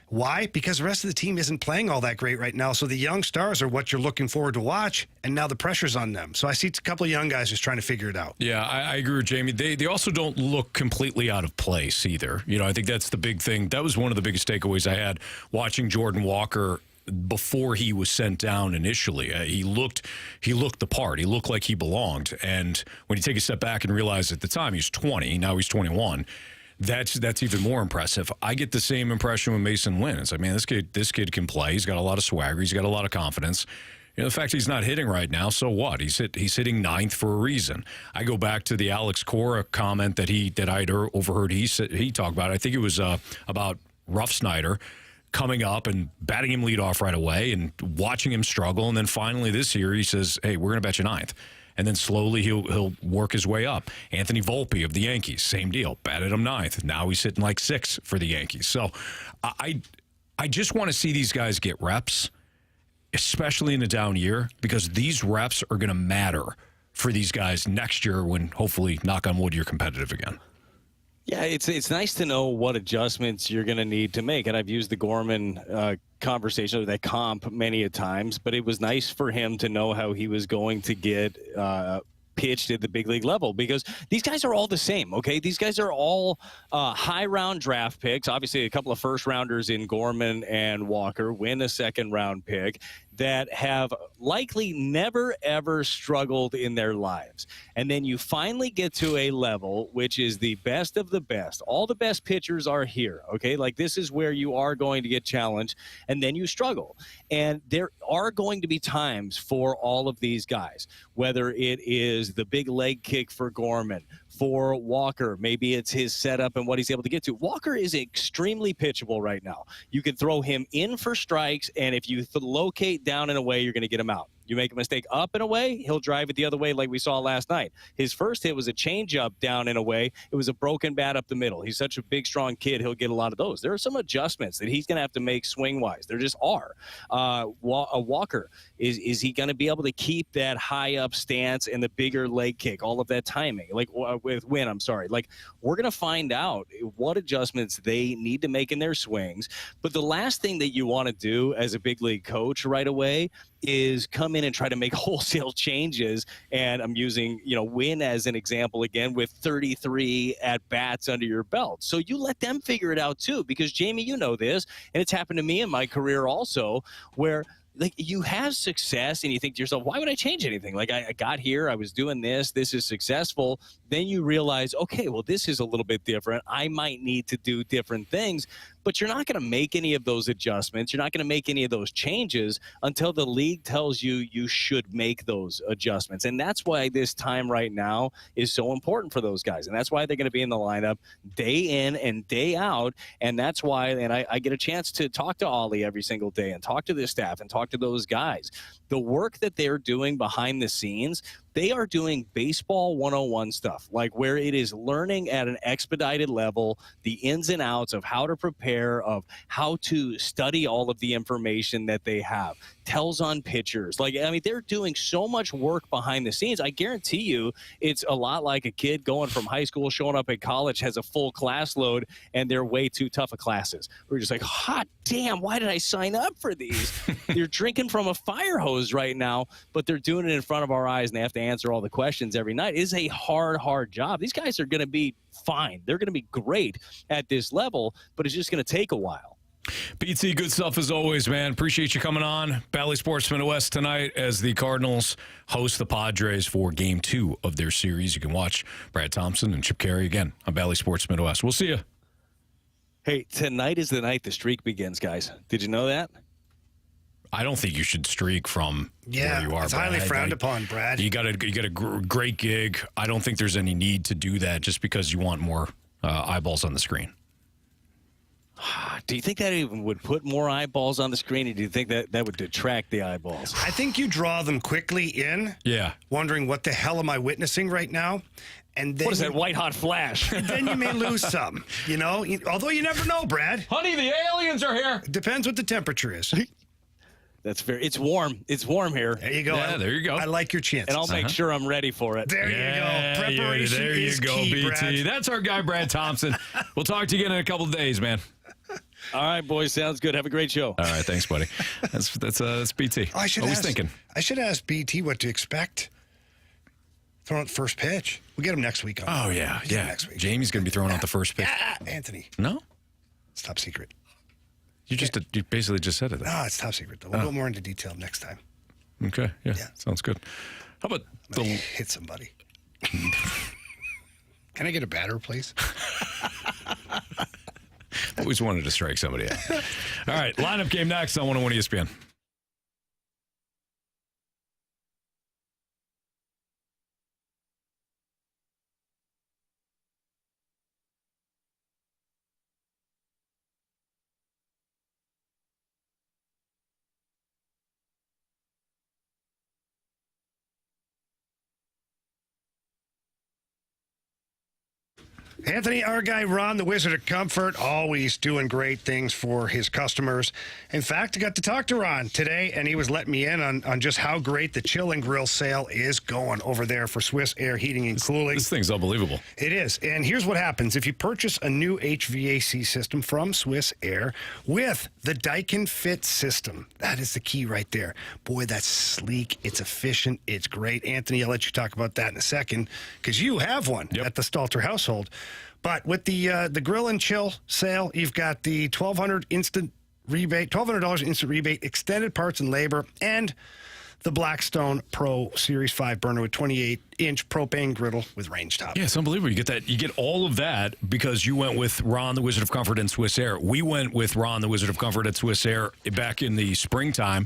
Why? Because the rest of the team isn't playing all that great right now. So the young stars are what you're looking forward to watch, and now the pressure's on them. So I see a couple of young guys just trying to figure it out. Yeah, I agree with Jamie. They also don't look completely out of place either. I think that's the big thing. That was one of the biggest takeaways I had watching Jordan Walker before he was sent down initially. He looked the part. He looked like he belonged. And when you take a step back and realize at the time he's 20, now he's 21, that's even more impressive. I get the same impression with Mason Wynn. It's like, man, this kid can play. He's got a lot of swagger. He's got a lot of confidence. The fact he's not hitting right now, so what? He's hitting 9th for a reason. I go back to the Alex Cora comment that I'd overheard he talked about. I think it was about Ruff Snyder coming up and batting him leadoff right away and watching him struggle. And then finally this year he says, hey, we're going to bet you 9th. And then slowly he'll work his way up. Anthony Volpe of the Yankees, same deal. Batted him 9th. Now he's hitting like 6 for the Yankees. So I just want to see these guys get reps, especially in a down year, because these reps are going to matter for these guys next year when hopefully, knock on wood, you're competitive again. Yeah, it's nice to know what adjustments you're going to need to make. And I've used the Gorman conversation or that comp many a times, but it was nice for him to know how he was going to get pitched at the big league level, because these guys are all the same. Okay, these guys are all high round draft picks. Obviously, a couple of first rounders in Gorman and Walker, win a second round pick, that have likely never ever struggled in their lives. And then you finally get to a level which is the best of the best. All the best pitchers are here. Okay, like this is where you are going to get challenged, and then you struggle. And there are going to be times for all of these guys, whether it is the big leg kick for Gorman, for Walker, maybe it's his setup and what he's able to get to. Walker is extremely pitchable right now. You can throw him in for strikes, and if you locate down and away, you're going to get him out. You make a mistake up and away, he'll drive it the other way like we saw last night. His first hit was a changeup down and away. It was a broken bat up the middle. He's such a big, strong kid. He'll get a lot of those. There are some adjustments that he's going to have to make swing-wise. There just are. Walker, is he going to be able to keep that high-up stance and the bigger leg kick, all of that timing? Like with Wynn, I'm sorry. Like, we're going to find out what adjustments they need to make in their swings. But the last thing that you want to do as a big league coach right away is come in and try to make wholesale changes. And I'm using, Wynn as an example again, with 33 at bats under your belt. So you let them figure it out too, because Jamie, you know this, and it's happened to me in my career also, where like you have success and you think to yourself, why would I change anything? Like I got here, I was doing this is successful. Then you realize, okay, well, this is a little bit different. I might need to do different things, but you're not going to make any of those adjustments. You're not going to make any of those changes until the league tells you you should make those adjustments. And that's why this time right now is so important for those guys. And that's why they're going to be in the lineup day in and day out. And that's why, and I get a chance to talk to Ollie every single day and talk to the staff and talk to those guys. The work that they're doing behind the scenes, they are doing baseball 101 stuff, like where it is learning at an expedited level, the ins and outs of how to prepare, of how to study all of the information that they have, tells on pitchers. Like, I mean, they're doing so much work behind the scenes. I guarantee you it's a lot like a kid going from high school, showing up at college, has a full class load, and they're way too tough of classes. We're just like, hot damn, why did I sign up for these? They're drinking from a fire hose right now, but they're doing it in front of our eyes, and they have to answer all the questions every night. It is a hard job. These guys are going to be fine. They're going to be great at this level, but it's just going to take a while. BT, good stuff as always, man. Appreciate you coming on. Bally Sports Midwest tonight as the Cardinals host the Padres for Game 2 of their series. You can watch Brad Thompson and Chip Carey again on Bally Sports Midwest. We'll see you. Hey, tonight is the night the streak begins, guys. Did you know that? I don't think you should streak from where you are. It's highly frowned upon, Brad. You got a great gig. I don't think there's any need to do that just because you want more eyeballs on the screen. Do you think that even would put more eyeballs on the screen, or do you think that would detract the eyeballs? I think you draw them quickly in. Yeah. Wondering, what the hell am I witnessing right now? And then what is that white hot flash? Then you may lose some, although you never know, Brad. Honey, the aliens are here. It depends what the temperature is. That's fair. It's warm. It's warm here. There you go. Yeah, there you go. I like your chances. And I'll make sure I'm ready for it. There you go. Preparation there you is go, key, BT. Brad. That's our guy, Brad Thompson. We'll talk to you again in a couple of days, man. All right, boys. Sounds good. Have a great show. All right, thanks, buddy. That's BT. I should thinking. I should ask BT what to expect. Throwing out the first pitch. We'll get him next week. Next week. Jamie's going to be throwing out the first pitch. Anthony. No? It's top secret. You basically just said it. No, it's top secret, though. We'll go more into detail next time. Okay. Yeah. Sounds good. How about hit somebody? Can I get a batter, please? Always wanted to strike somebody out. All right. Lineup game next on 101 ESPN. Anthony, our guy Ron, the Wizard of Comfort, always doing great things for his customers. In fact, I got to talk to Ron today, and he was letting me in on just how great the Chill and Grill sale is going over there for Swiss Air Heating and Cooling. This thing's unbelievable. It is. And here's what happens. If you purchase a new HVAC system from Swiss Air with the Daikin Fit system, that is the key right there. Boy, that's sleek. It's efficient. It's great. Anthony, I'll let you talk about that in a second because you have one at the Stalter household. But with the Grill and Chill sale, you've got the $1,200 instant rebate, extended parts and labor, and the Blackstone Pro Series 5 burner with 28-inch propane griddle with range top. Yeah, it's unbelievable. You get that. You get all of that because you went with Ron, the Wizard of Comfort, and Swiss Air. We went with Ron, the Wizard of Comfort, at Swiss Air back in the springtime.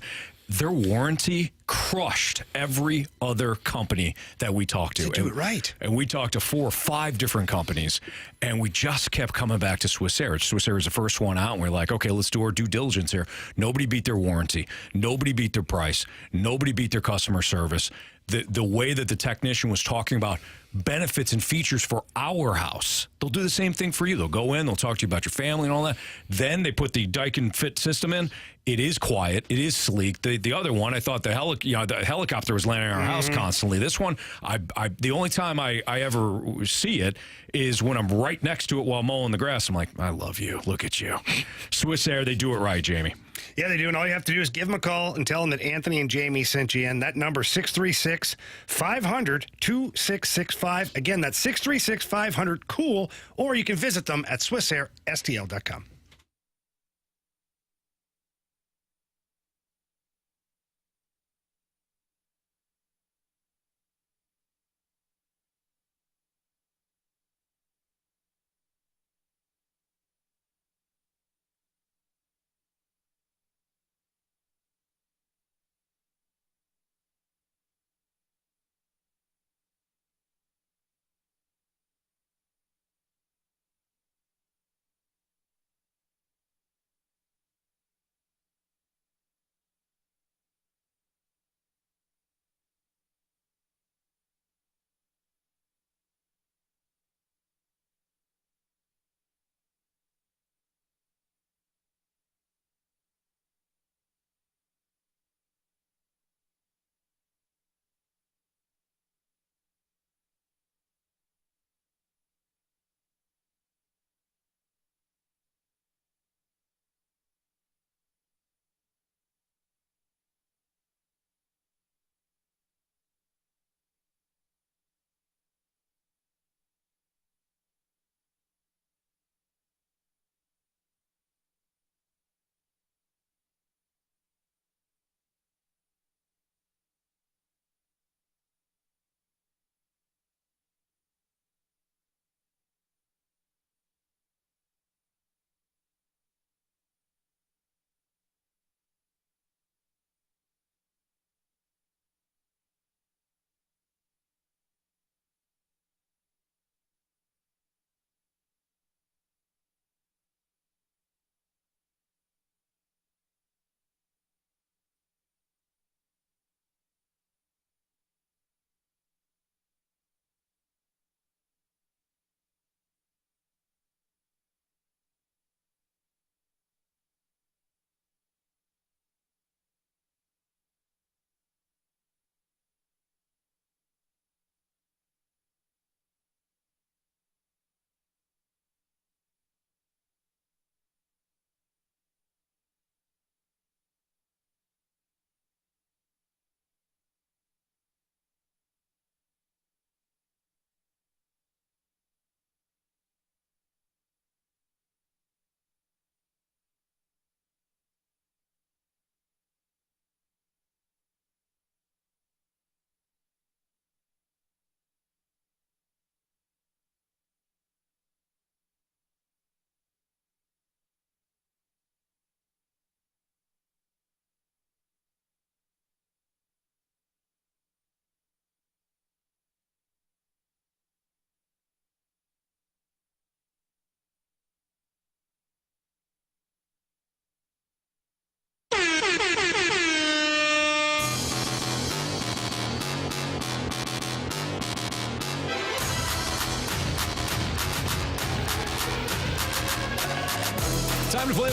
Their warranty crushed every other company that we talked to. They do it right. And we talked to 4 or 5 different companies, and we just kept coming back to Swiss Air. Swiss Air was the first one out, and we're like, okay, let's do our due diligence here. Nobody beat their warranty. Nobody beat their price. Nobody beat their customer service. The way that the technician was talking about benefits and features for our house. They'll do the same thing for you. They'll go in, they'll talk to you about your family and all that. Then they put the Daikin Fit system in. It is quiet. It is sleek. The other one, I thought the helicopter was landing on our house constantly. This one, the only time I ever see it is when I'm right next to it while mowing the grass. I'm like, I love you. Look at you. Swiss Air, they do it right, Jamie. Yeah, they do. And all you have to do is give them a call and tell them that Anthony and Jamie sent you in. That number, 636-500-2665. Again, that's 636-500-COOL. Or you can visit them at SwissAirSTL.com.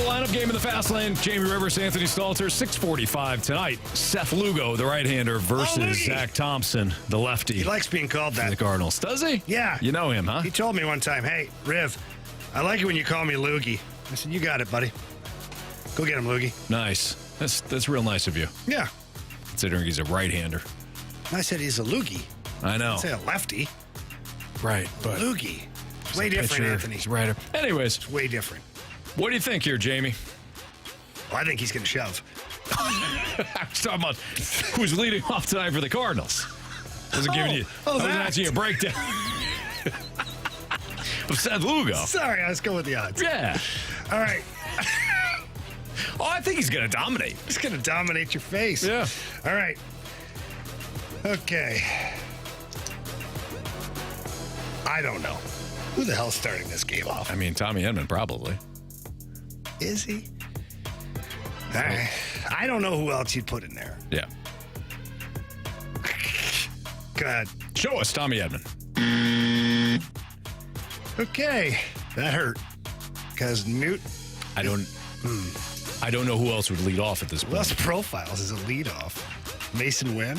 lineup game in the fast lane. Jamie Rivers, Anthony Stalter, 6:45 tonight. Seth Lugo, the right-hander, versus Zach Thompson, the lefty. He likes being called that. The Cardinals. Does he? Yeah. You know him, huh? He told me one time, hey, Riv, I like it when you call me Loogie. I said, you got it, buddy. Go get him, Loogie. Nice. That's real nice of you. Yeah. Considering he's a right-hander. I said he's a loogie. I know. I say a lefty. Right, but loogie. It's way different, pitcher, Anthony. He's a righter. Anyways. It's way different. What do you think here, Jamie? Well, I think he's going to shove. I was talking about who's leading off tonight for the Cardinals. I wasn't giving you, I wasn't asking you a breakdown of Seth Lugo. Sorry, I was going with the odds. Yeah. All right. Oh, I think he's going to dominate. He's going to dominate your face. Yeah. All right. Okay. I don't know. Who the hell's starting this game off? I mean, Tommy Edman probably. Is he? All right. I don't know who else you'd put in there. Yeah. Go ahead. Show us Tommy Edman. Okay. That hurt. Because Newt. I don't know who else would lead off at this point. Wes Profiles is a leadoff. Mason Wynn?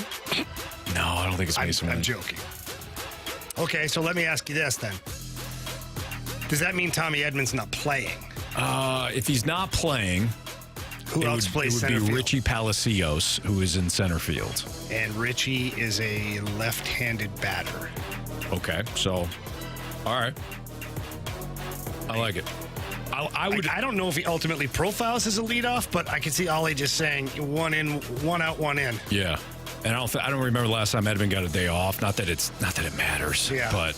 No, I don't think it's Mason Wynn. I'm joking. Okay, so let me ask you this then. Does that mean Tommy Edman's not playing? If he's not playing, who else plays center field? It would be field? Richie Palacios, who is in center field. And Richie is a left-handed batter. Okay, so, all right. I like it. I don't know if he ultimately profiles as a leadoff, but I can see Ollie just saying one in, one out, one in. Yeah, and I don't remember the last time Edman got a day off. Not that it matters. Yeah. But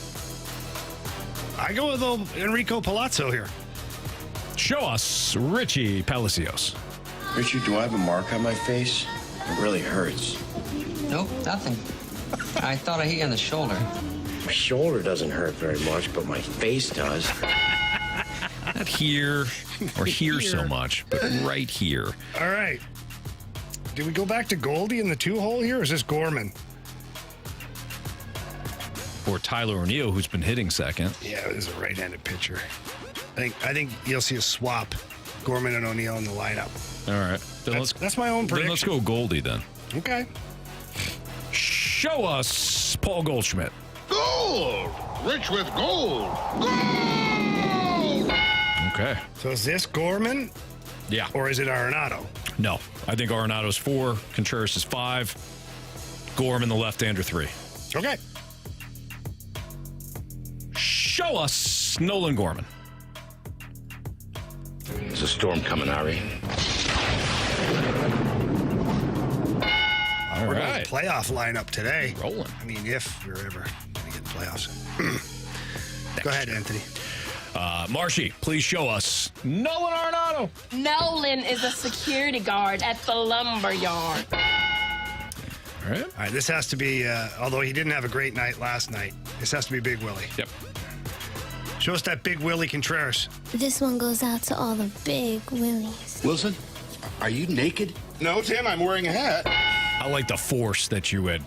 I go with old Enrico Palazzo here. Show us Richie Palacios. Richard, do I have a mark on my face? It really hurts. Nope, nothing. I thought I hit you on the shoulder. My shoulder doesn't hurt very much, but my face does. Not here or here so much, but right here. All right. Do we go back to Goldie in the 2-hole here, or is this Gorman? Or Tyler O'Neill, who's been hitting second. Yeah, this is a right-handed pitcher. I think you'll see a swap, Gorman and O'Neill in the lineup. All right. That's my own prediction. Then let's go Goldie then. Okay. Show us Paul Goldschmidt. Gold! Rich with gold! Gold! Okay. So is this Gorman? Yeah. Or is it Arenado? No. I think Arenado's 4, Contreras is 5, Gorman the left-hander 3. Okay. Show us Nolan Gorman. There's a storm coming, Ari. All We're right. going to playoff lineup today. Rolling. I mean, if we're ever going to get in the playoffs. Go ahead, Anthony. Marshy, please show us Nolan Arenado. Nolan is a security guard at the lumber yard. All right. All right, this has to be, although he didn't have a great night last night, this has to be Big Willie. Yep. Show us that Big Willie Contreras. This one goes out to all the big Willies. Wilson, are you naked? No, Tim, I'm wearing a hat. I like the force that you had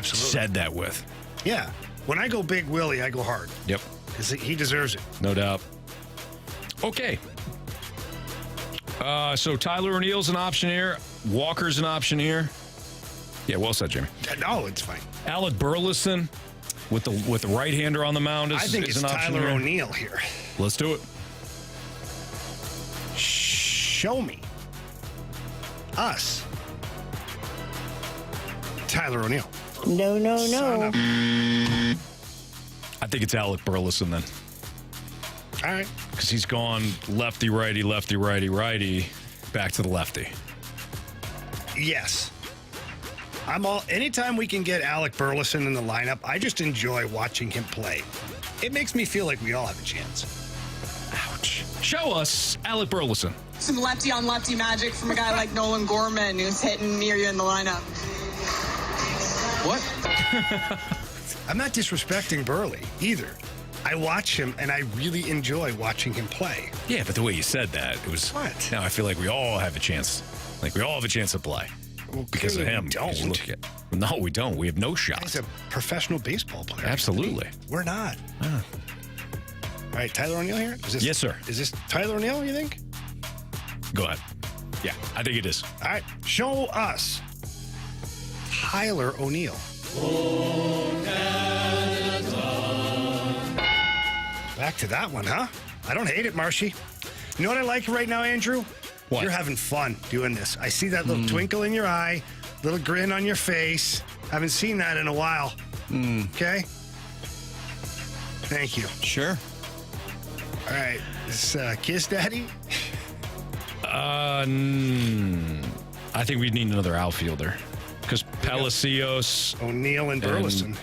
said that with. Yeah. When I go Big Willie, I go hard. Yep. Because he deserves it. No doubt. Okay. So Tyler O'Neill's an option here. Walker's an option here. Yeah, well said, Jimmy. No, it's fine. Alec Burleson with the right-hander on the mound is, I think is it's an option Tyler here. O'Neill here. Let's do it. Show me. Us. Tyler O'Neill. No. I think it's Alec Burleson then. All right. Because he's gone lefty, righty, back to the lefty. Yes. Anytime we can get Alec Burleson in the lineup, I just enjoy watching him play. It makes me feel like we all have a chance. Ouch. Show us Alec Burleson. Some lefty-on-lefty magic from a guy like Nolan Gorman who's hitting near you in the lineup. What? I'm not disrespecting Burley either. I watch him, and I really enjoy watching him play. Yeah, but the way you said that, it was... What? Now I feel like we all have a chance. Like we all have a chance to play. Well, because of him. we don't. No, we don't. We have no shot. He's a professional baseball player. Absolutely. We're not. All right, Tyler O'Neill here? Yes, sir. Is this Tyler O'Neill, you think? Go ahead. Yeah, I think it is. All right. Show us Tyler O'Neill. Back to that one, huh? I don't hate it, Marshy. You know what I like right now, Andrew? What? You're having fun doing this. I see that little twinkle in your eye, little grin on your face. Haven't seen that in a while. Okay? Thank you. Sure. All right. This Kiss Daddy? I think we need another outfielder because Palacios, O'Neill, and Burleson.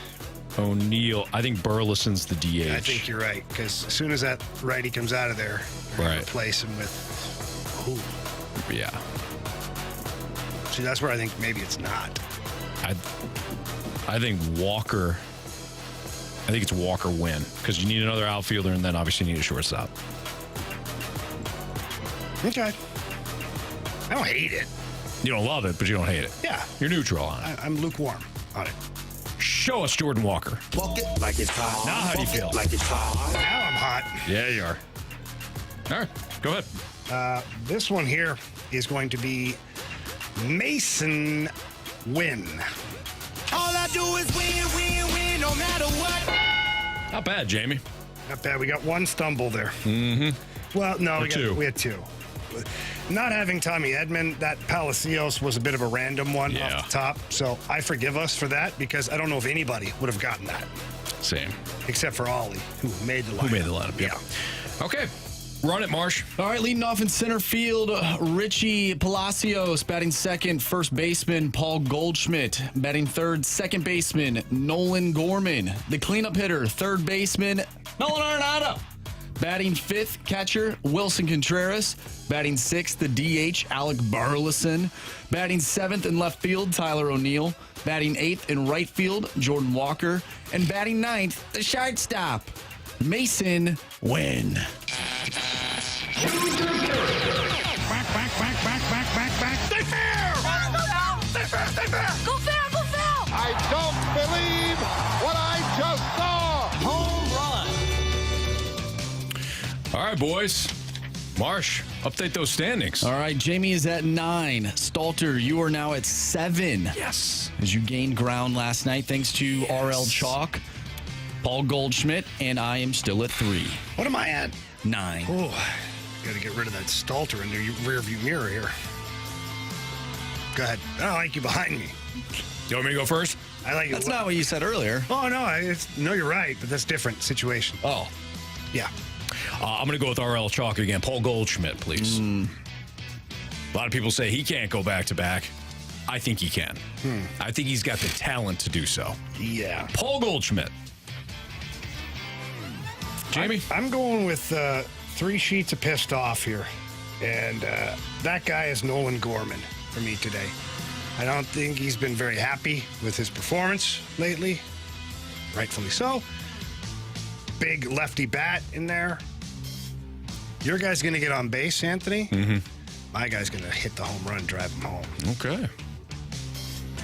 O'Neill. I think Burleson's the DH. I think you're right, because as soon as that righty comes out of there, right, replace him with who? Yeah. See, that's where I think maybe it's not. I think Walker. I think it's Walker win because you need another outfielder and then obviously you need a shortstop. Okay. I don't hate it. You don't love it, but you don't hate it. Yeah. You're neutral on it. I'm lukewarm on it. Show us Jordan Walker. Walk it like it's hot. Now how do you feel? Like it's hot. Now I'm hot. Yeah, you are. All right, go ahead. This one here is going to be Mason Wynn. All I do is win, win, win, no matter what. Not bad, Jamie. Not bad. We got one stumble there. Mm-hmm. Well, no, we had 2. Not having Tommy Edman, that Palacios was a bit of a random one off the top. So I forgive us for that because I don't know if anybody would have gotten that. Same. Except for Ollie, who made the lineup. Yeah. Okay. Run it, Marsh. All right, leading off in center field, Richie Palacios. Batting second, first baseman Paul Goldschmidt. Batting third, second baseman Nolan Gorman. The cleanup hitter, third baseman Nolan Arenado. Batting fifth, catcher Wilson Contreras. Batting sixth, the DH Alec Burleson. Batting seventh in left field, Tyler O'Neill. Batting eighth in right field, Jordan Walker. And batting ninth, the shortstop, Mason Wynn. Back. Stay fair! Stay fair, stay fair! Go fair, go fair! I don't believe what I just saw! Home run. All right, boys. Marsh, update those standings. All right, Jamie is at 9. Stalter, you are now at 7. Yes. As you gained ground last night thanks to RL Chalk, Paul Goldschmidt, and I am still at 3. What am I at? 9. Oh, got to get rid of that Stalter in the rearview mirror here. Go ahead. I don't like you behind me. You want me to go first? I like you. That's not what you said earlier. Oh, no. No, you're right, but that's a different situation. Oh. Yeah. I'm going to go with RL Chalk again. Paul Goldschmidt, please. A lot of people say he can't go back-to-back. I think he can. I think he's got the talent to do so. Yeah. Paul Goldschmidt. Jamie? I'm going with 3 sheets of pissed off here. And that guy is Nolan Gorman for me today. I don't think he's been very happy with his performance lately. Rightfully so. Big lefty bat in there. Your guy's going to get on base, Anthony. Mm-hmm. My guy's going to hit the home run, drive him home. Okay.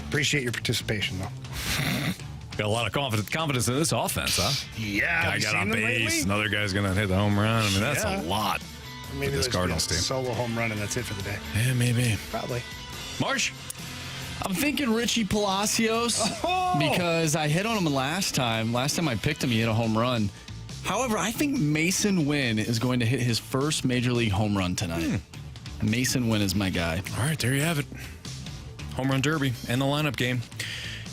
Appreciate your participation, though. Got a lot of confidence in this offense, huh? Yeah. Guy got on base. Another guy's going to hit the home run. I mean, that's a lot. Maybe this Cardinals team. Solo home run, and that's it for the day. Yeah, maybe. Probably. Marsh? I'm thinking Richie Palacios because I hit on him last time. Last time I picked him, he hit a home run. However, I think Mason Wynn is going to hit his first Major League home run tonight. Mason Wynn is my guy. All right, there you have it. Home run derby and the lineup game.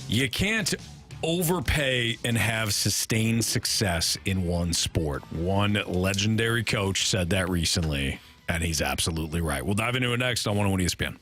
You can't overpay and have sustained success in one sport. One legendary coach said that recently, and he's absolutely right. We'll dive into it next on 101 ESPN.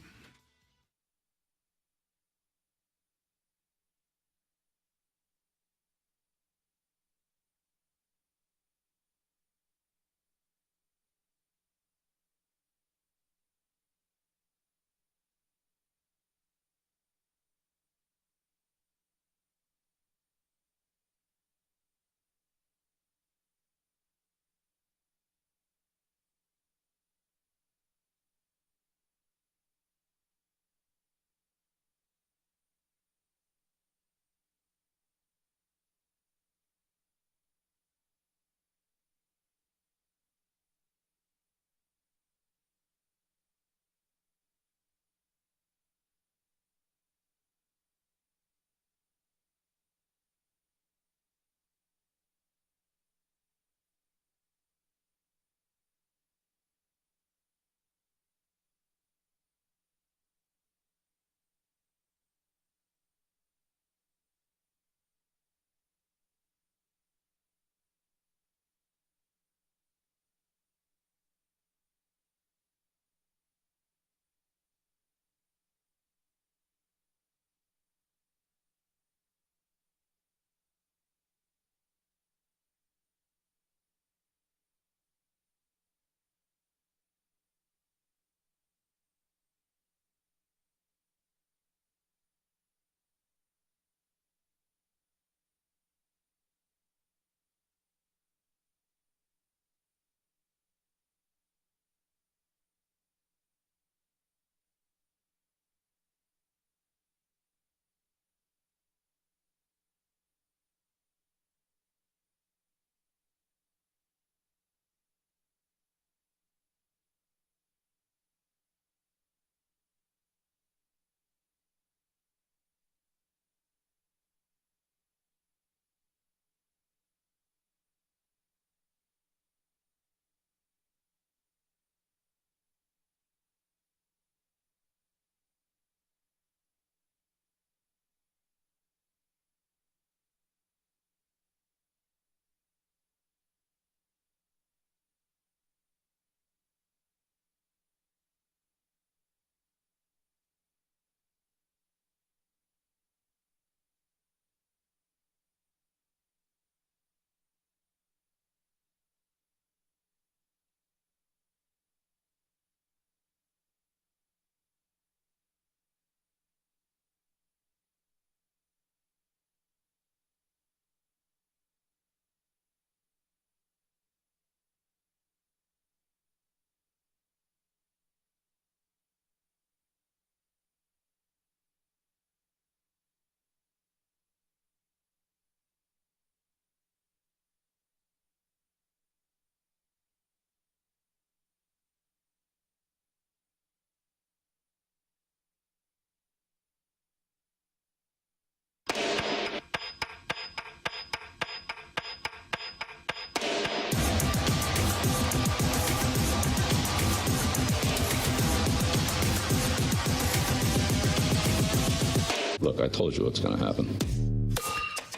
look, I told you what's going to happen.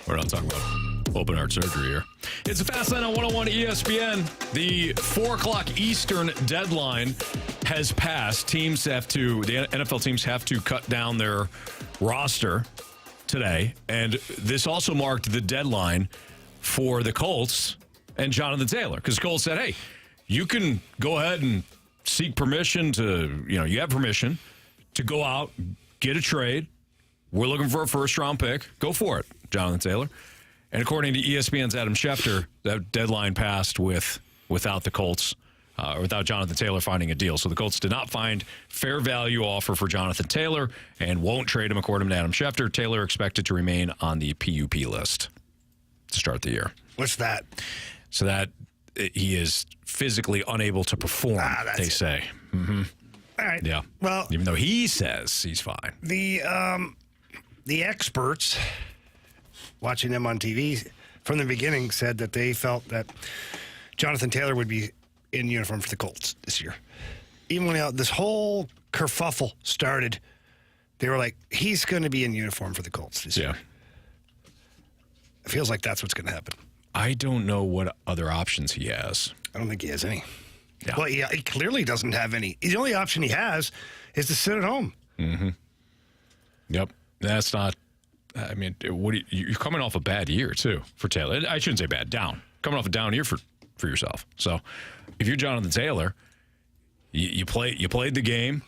We're not talking about open heart surgery here. It's a Fast Line on 101 ESPN. The 4 o'clock Eastern deadline has passed. The NFL teams have to cut down their roster today. And this also marked the deadline for the Colts and Jonathan Taylor. Because Colts said, hey, you can go ahead and seek permission you have permission to go out, get a trade. We're looking for a first-round pick. Go for it, Jonathan Taylor. And according to ESPN's Adam Schefter, that deadline passed without the Colts, without Jonathan Taylor finding a deal. So the Colts did not find fair value offer for Jonathan Taylor and won't trade him, according to Adam Schefter. Taylor expected to remain on the PUP list to start the year. What's that? So that he is physically unable to perform, they say. Mm-hmm. All right. Yeah. Well, even though he says he's fine. The experts watching them on TV from the beginning said that they felt that Jonathan Taylor would be in uniform for the Colts this year. Even when this whole kerfuffle started, they were like, he's going to be in uniform for the Colts this year. It feels like that's what's going to happen. I don't know what other options he has. I don't think he has any. Yeah. Well, yeah, he clearly doesn't have any. The only option he has is to sit at home. Mm-hmm. Yep. That's not, you're coming off a bad year, too, for Taylor. I shouldn't say bad, down. Coming off a down year for yourself. So if you're Jonathan Taylor, you played the game.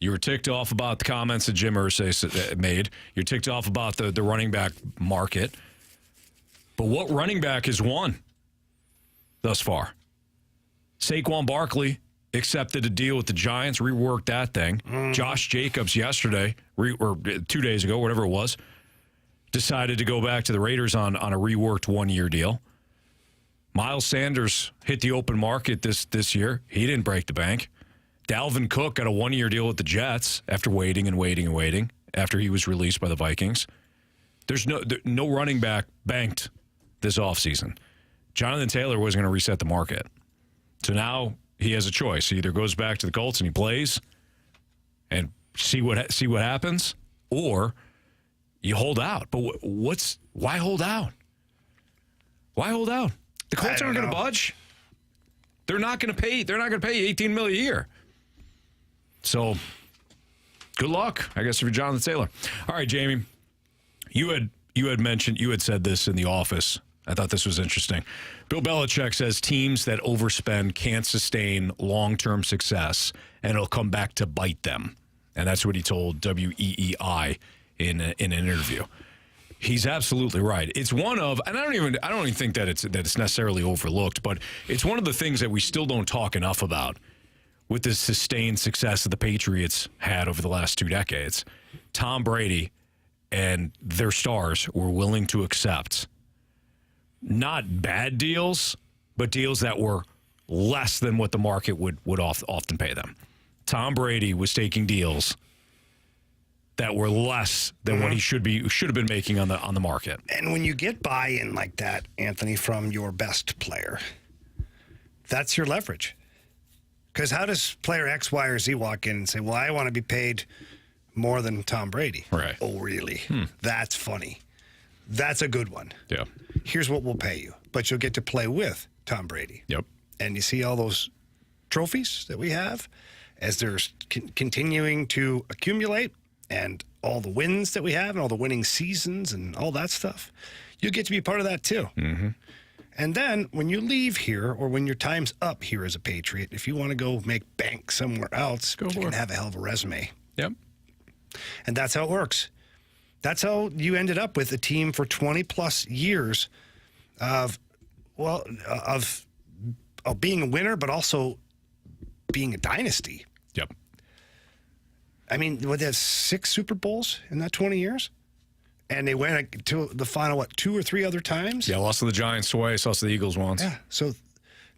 You were ticked off about the comments that Jim Irsay made. You're ticked off about the running back market. But what running back has won thus far? Saquon Barkley accepted a deal with the Giants, reworked that thing. Josh Jacobs yesterday, or 2 days ago, whatever it was, decided to go back to the Raiders on a reworked one-year deal. Miles Sanders hit the open market this year. He didn't break the bank. Dalvin Cook got a one-year deal with the Jets after waiting after he was released by the Vikings. There's no running back banked this offseason. Jonathan Taylor was going to reset the market. So now he has a choice. He either goes back to the Colts and he plays and see what happens, or you hold out. But why hold out? Why hold out? The Colts aren't going to budge. They're not going to pay. They're not going to pay $18 million a year. So good luck, I guess, if you're Jonathan Taylor. All right, Jamie, you had said this in the office. I thought this was interesting. Bill Belichick says teams that overspend can't sustain long-term success, and it'll come back to bite them. And that's what he told WEEI in an interview. He's absolutely right. It's one of, and I don't even think that it's necessarily overlooked, but it's one of the things that we still don't talk enough about with the sustained success that the Patriots had over the last 2 decades. Tom Brady and their stars were willing to accept not bad deals, but deals that were less than what the market would often pay them. Tom Brady was taking deals that were less than what he should have been making on the market. And when you get buy-in like that, Anthony, from your best player, that's your leverage. Because how does player X, Y, or Z walk in and say, well, I want to be paid more than Tom Brady? Right. Oh, really? That's funny. That's a good one. Yeah. Here's what we'll pay you, but you'll get to play with Tom Brady. Yep. And you see all those trophies that we have as they're continuing to accumulate, and all the wins that we have and all the winning seasons and all that stuff. You get to be part of that too. Mm-hmm. And then when you leave here, or when your time's up here as a Patriot, if you want to go make bank somewhere else, you can have a hell of a resume. Yep. And that's how it works. That's how you ended up with a team for 20 plus years of being a winner, but also being a dynasty. Yep. I mean, there's 6 Super Bowls in that 20 years? And they went to the final, 2 or 3 other times? Yeah, lost to the Giants twice, lost to the Eagles once. Yeah, so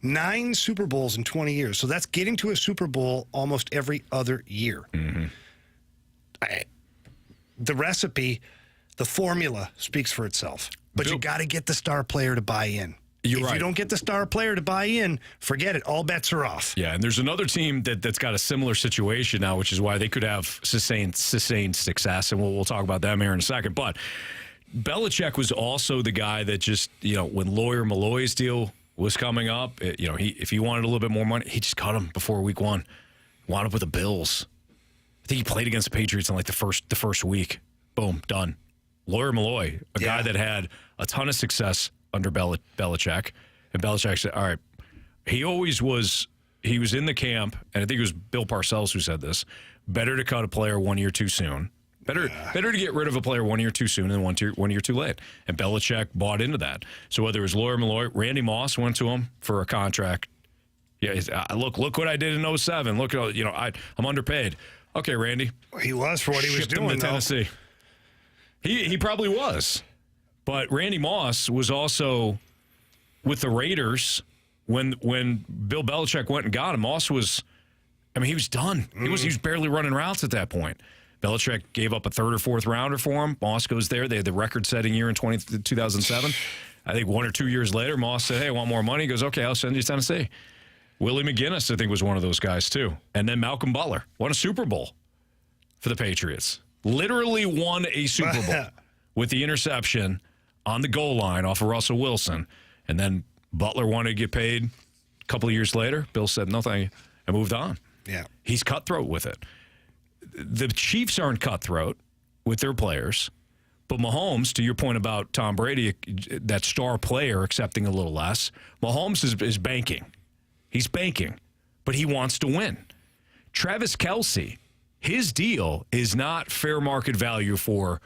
9 Super Bowls in 20 years. So that's getting to a Super Bowl almost every other year. Mm-hmm. The recipe, the formula speaks for itself. But you got to get the star player to buy in. If you don't get the star player to buy in, forget it. All bets are off. Yeah, and there's another team that's got a similar situation now, which is why they could have sustained success, and we'll talk about them here in a second. But Belichick was also the guy that just, when Lawyer Malloy's deal was coming up, if he wanted a little bit more money, he just cut him before week one. Wound up with the Bills. I think he played against the Patriots in like the first week. Boom, done. Lawyer Malloy, a guy that had a ton of success under Belichick. And Belichick said, all right, he was in the camp, and I think it was Bill Parcells who said this, better to cut a player 1 year too soon. Better to get rid of a player 1 year too soon than one year too late. And Belichick bought into that. So whether it was Lawyer Malloy, Randy Moss went to him for a contract. Yeah, look what I did in 07. Look, I'm underpaid. Okay, Randy. He was for what he was doing, to Tennessee. He probably was. But Randy Moss was also with the Raiders when Bill Belichick went and got him. Moss was, he was done. He was barely running routes at that point. Belichick gave up a third or fourth rounder for him. Moss goes there. They had the record-setting year in 2007. I think 1 or 2 years later, Moss said, hey, I want more money. He goes, okay, I'll send you to Tennessee. Willie McGinnis, I think, was one of those guys, too. And then Malcolm Butler won a Super Bowl for the Patriots. Literally won a Super Bowl with the interception on the goal line off of Russell Wilson. And then Butler wanted to get paid a couple of years later. Bill said, no, thank you, and moved on. Yeah. He's cutthroat with it. The Chiefs aren't cutthroat with their players. But Mahomes, to your point about Tom Brady, that star player accepting a little less, Mahomes is banking. He's banking, but he wants to win. Travis Kelce, his deal is not fair market value for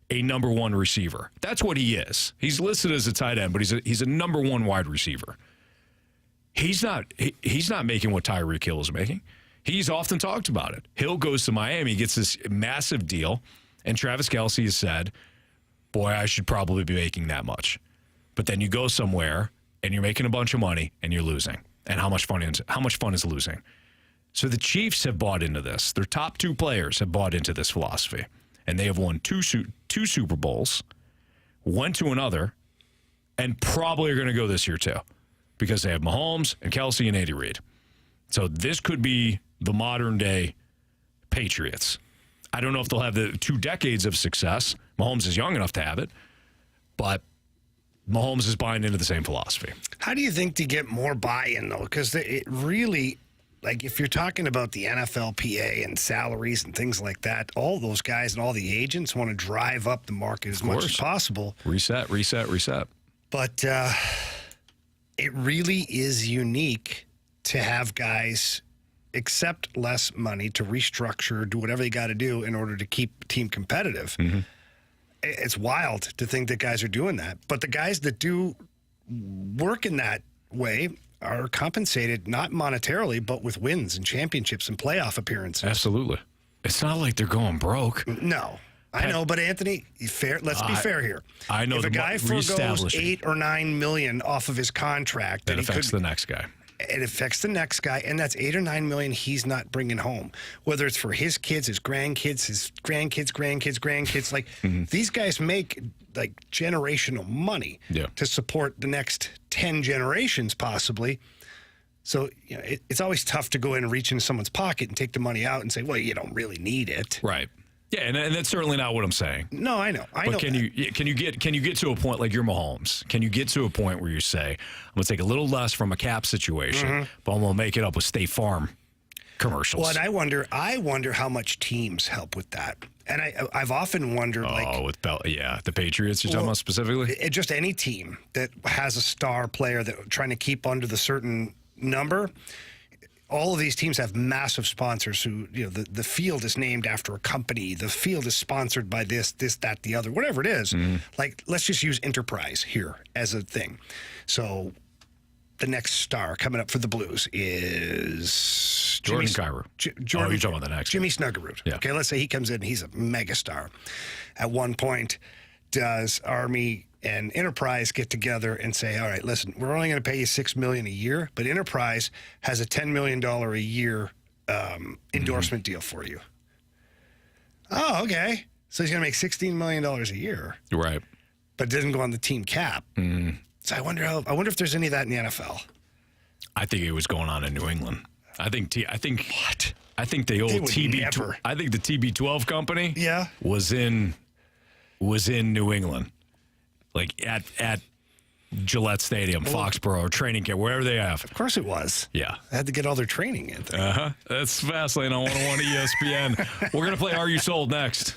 a number one receiver. That's what he is. He's listed as a tight end, but he's a number one wide receiver. He's not making what Tyreek Hill is making. He's often talked about it. Hill goes to Miami, gets this massive deal, and Travis Kelce has said, boy, I should probably be making that much. But then you go somewhere, and you're making a bunch of money, and you're losing. And how much fun is losing? So the Chiefs have bought into this. Their top two players have bought into this philosophy. And they have won two Super Bowls, went to another, and probably are going to go this year too, because they have Mahomes and Kelce and Andy Reid. So this could be the modern-day Patriots. I don't know if they'll have the 2 decades of success. Mahomes is young enough to have it, but Mahomes is buying into the same philosophy. How do you think to get more buy-in, though? Because it really, like, if you're talking about the NFLPA and salaries and things like that, all those guys and all the agents want to drive up the market as much as possible. Reset. But it really is unique to have guys accept less money to restructure, do whatever they got to do in order to keep the team competitive. Mm-hmm. It's wild to think that guys are doing that. But the guys that do work in that way are compensated not monetarily, but with wins and championships and playoff appearances. Absolutely. It's not like they're going broke. No. I know, but Anthony, let's be fair here. I know if a guy forgoes $8 or $9 million off of his contract, that affects the next guy. It affects the next guy, and that's $8 or $9 million he's not bringing home. Whether it's for his kids, his grandkids, like these guys make like generational money to support the next 10 generations, possibly. So it's always tough to go in and reach into someone's pocket and take the money out and say, "Well, you don't really need it." Right. Yeah, and that's certainly not what I'm saying. No, I know. But can you get to a point like your Mahomes? Can you get to a point where you say, I'm going to take a little less from a cap situation, but I'm going to make it up with State Farm commercials? Well, and I wonder how much teams help with that. And I've often wondered, the Patriots you're talking about specifically? Just any team that has a star player that trying to keep under the certain number. All of these teams have massive sponsors who, the field is named after a company. The field is sponsored by this, that, the other, whatever it is. Like, let's just use Enterprise here as a thing. So the next star coming up for the Blues is Jordan Kyrou. Jordan, you're talking about the next Jimmy guy. Snuggerud. Yeah. Okay, let's say he comes in, he's a megastar. At one point, does Army and Enterprise get together and say, all right, listen, we're only going to pay you $6 million a year, but Enterprise has a $10 million a year endorsement deal for you. Oh, okay. So he's going to make $16 million a year. Right. But it doesn't go on the team cap. So I wonder if there's any of that in the NFL. I think it was going on in New England. I think the old TB. I think the TB12 company. Yeah. Was in New England, like at Gillette Stadium, Foxborough, training camp, wherever they have. Of course it was. Yeah. I had to get all their training in. That's Fastlane on 101 ESPN. We're gonna play Are You Sold next.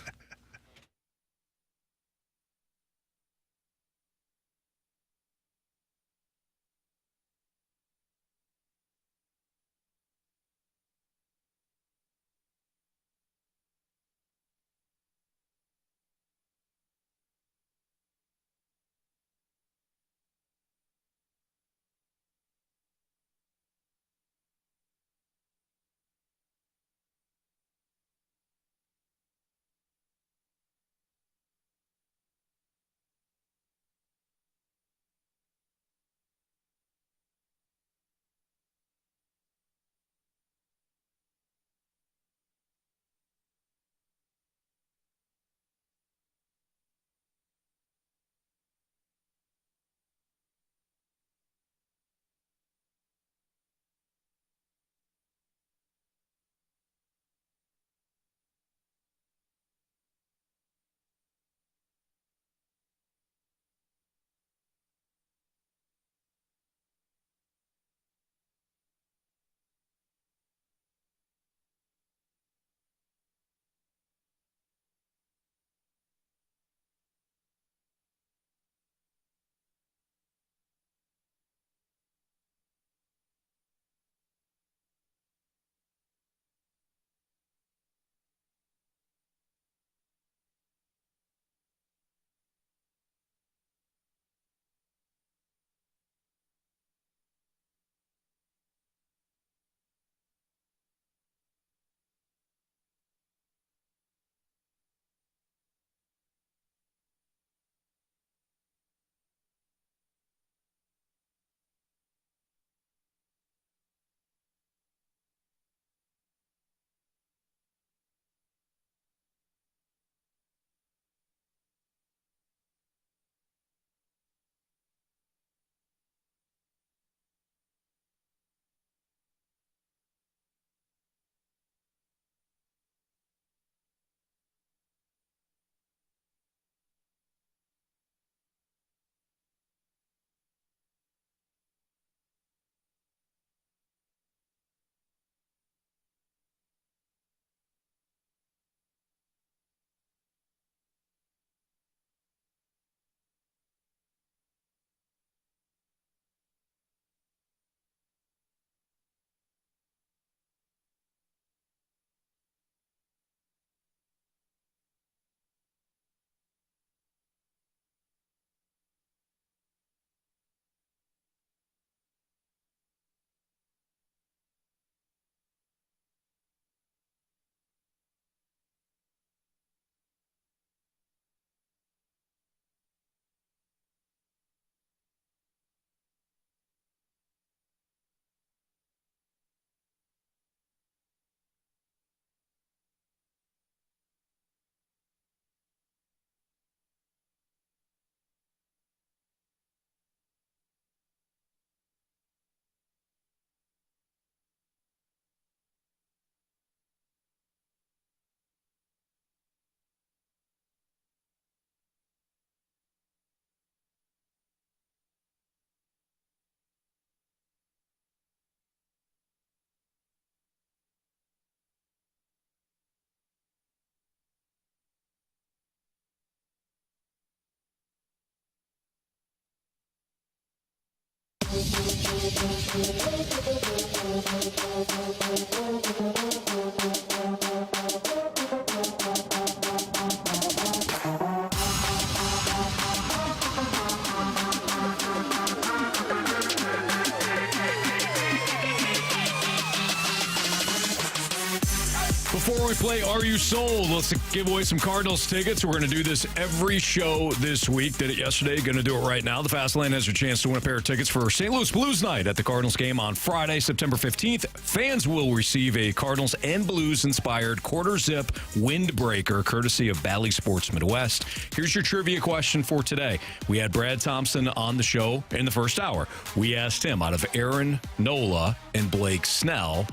before we play Are You Sold? Let's give away some Cardinals tickets. We're going to do this every show this week. Did it yesterday. Going to do it right now. The Fast Lane has your chance to win a pair of tickets for St. Louis Blues Night at the Cardinals game on Friday, September 15th. Fans will receive a Cardinals and Blues-inspired quarter-zip windbreaker courtesy of Bally Sports Midwest. Here's your trivia question for today. We had Brad Thompson on the show in the first hour. We asked him, out of Aaron Nola and Blake Snell,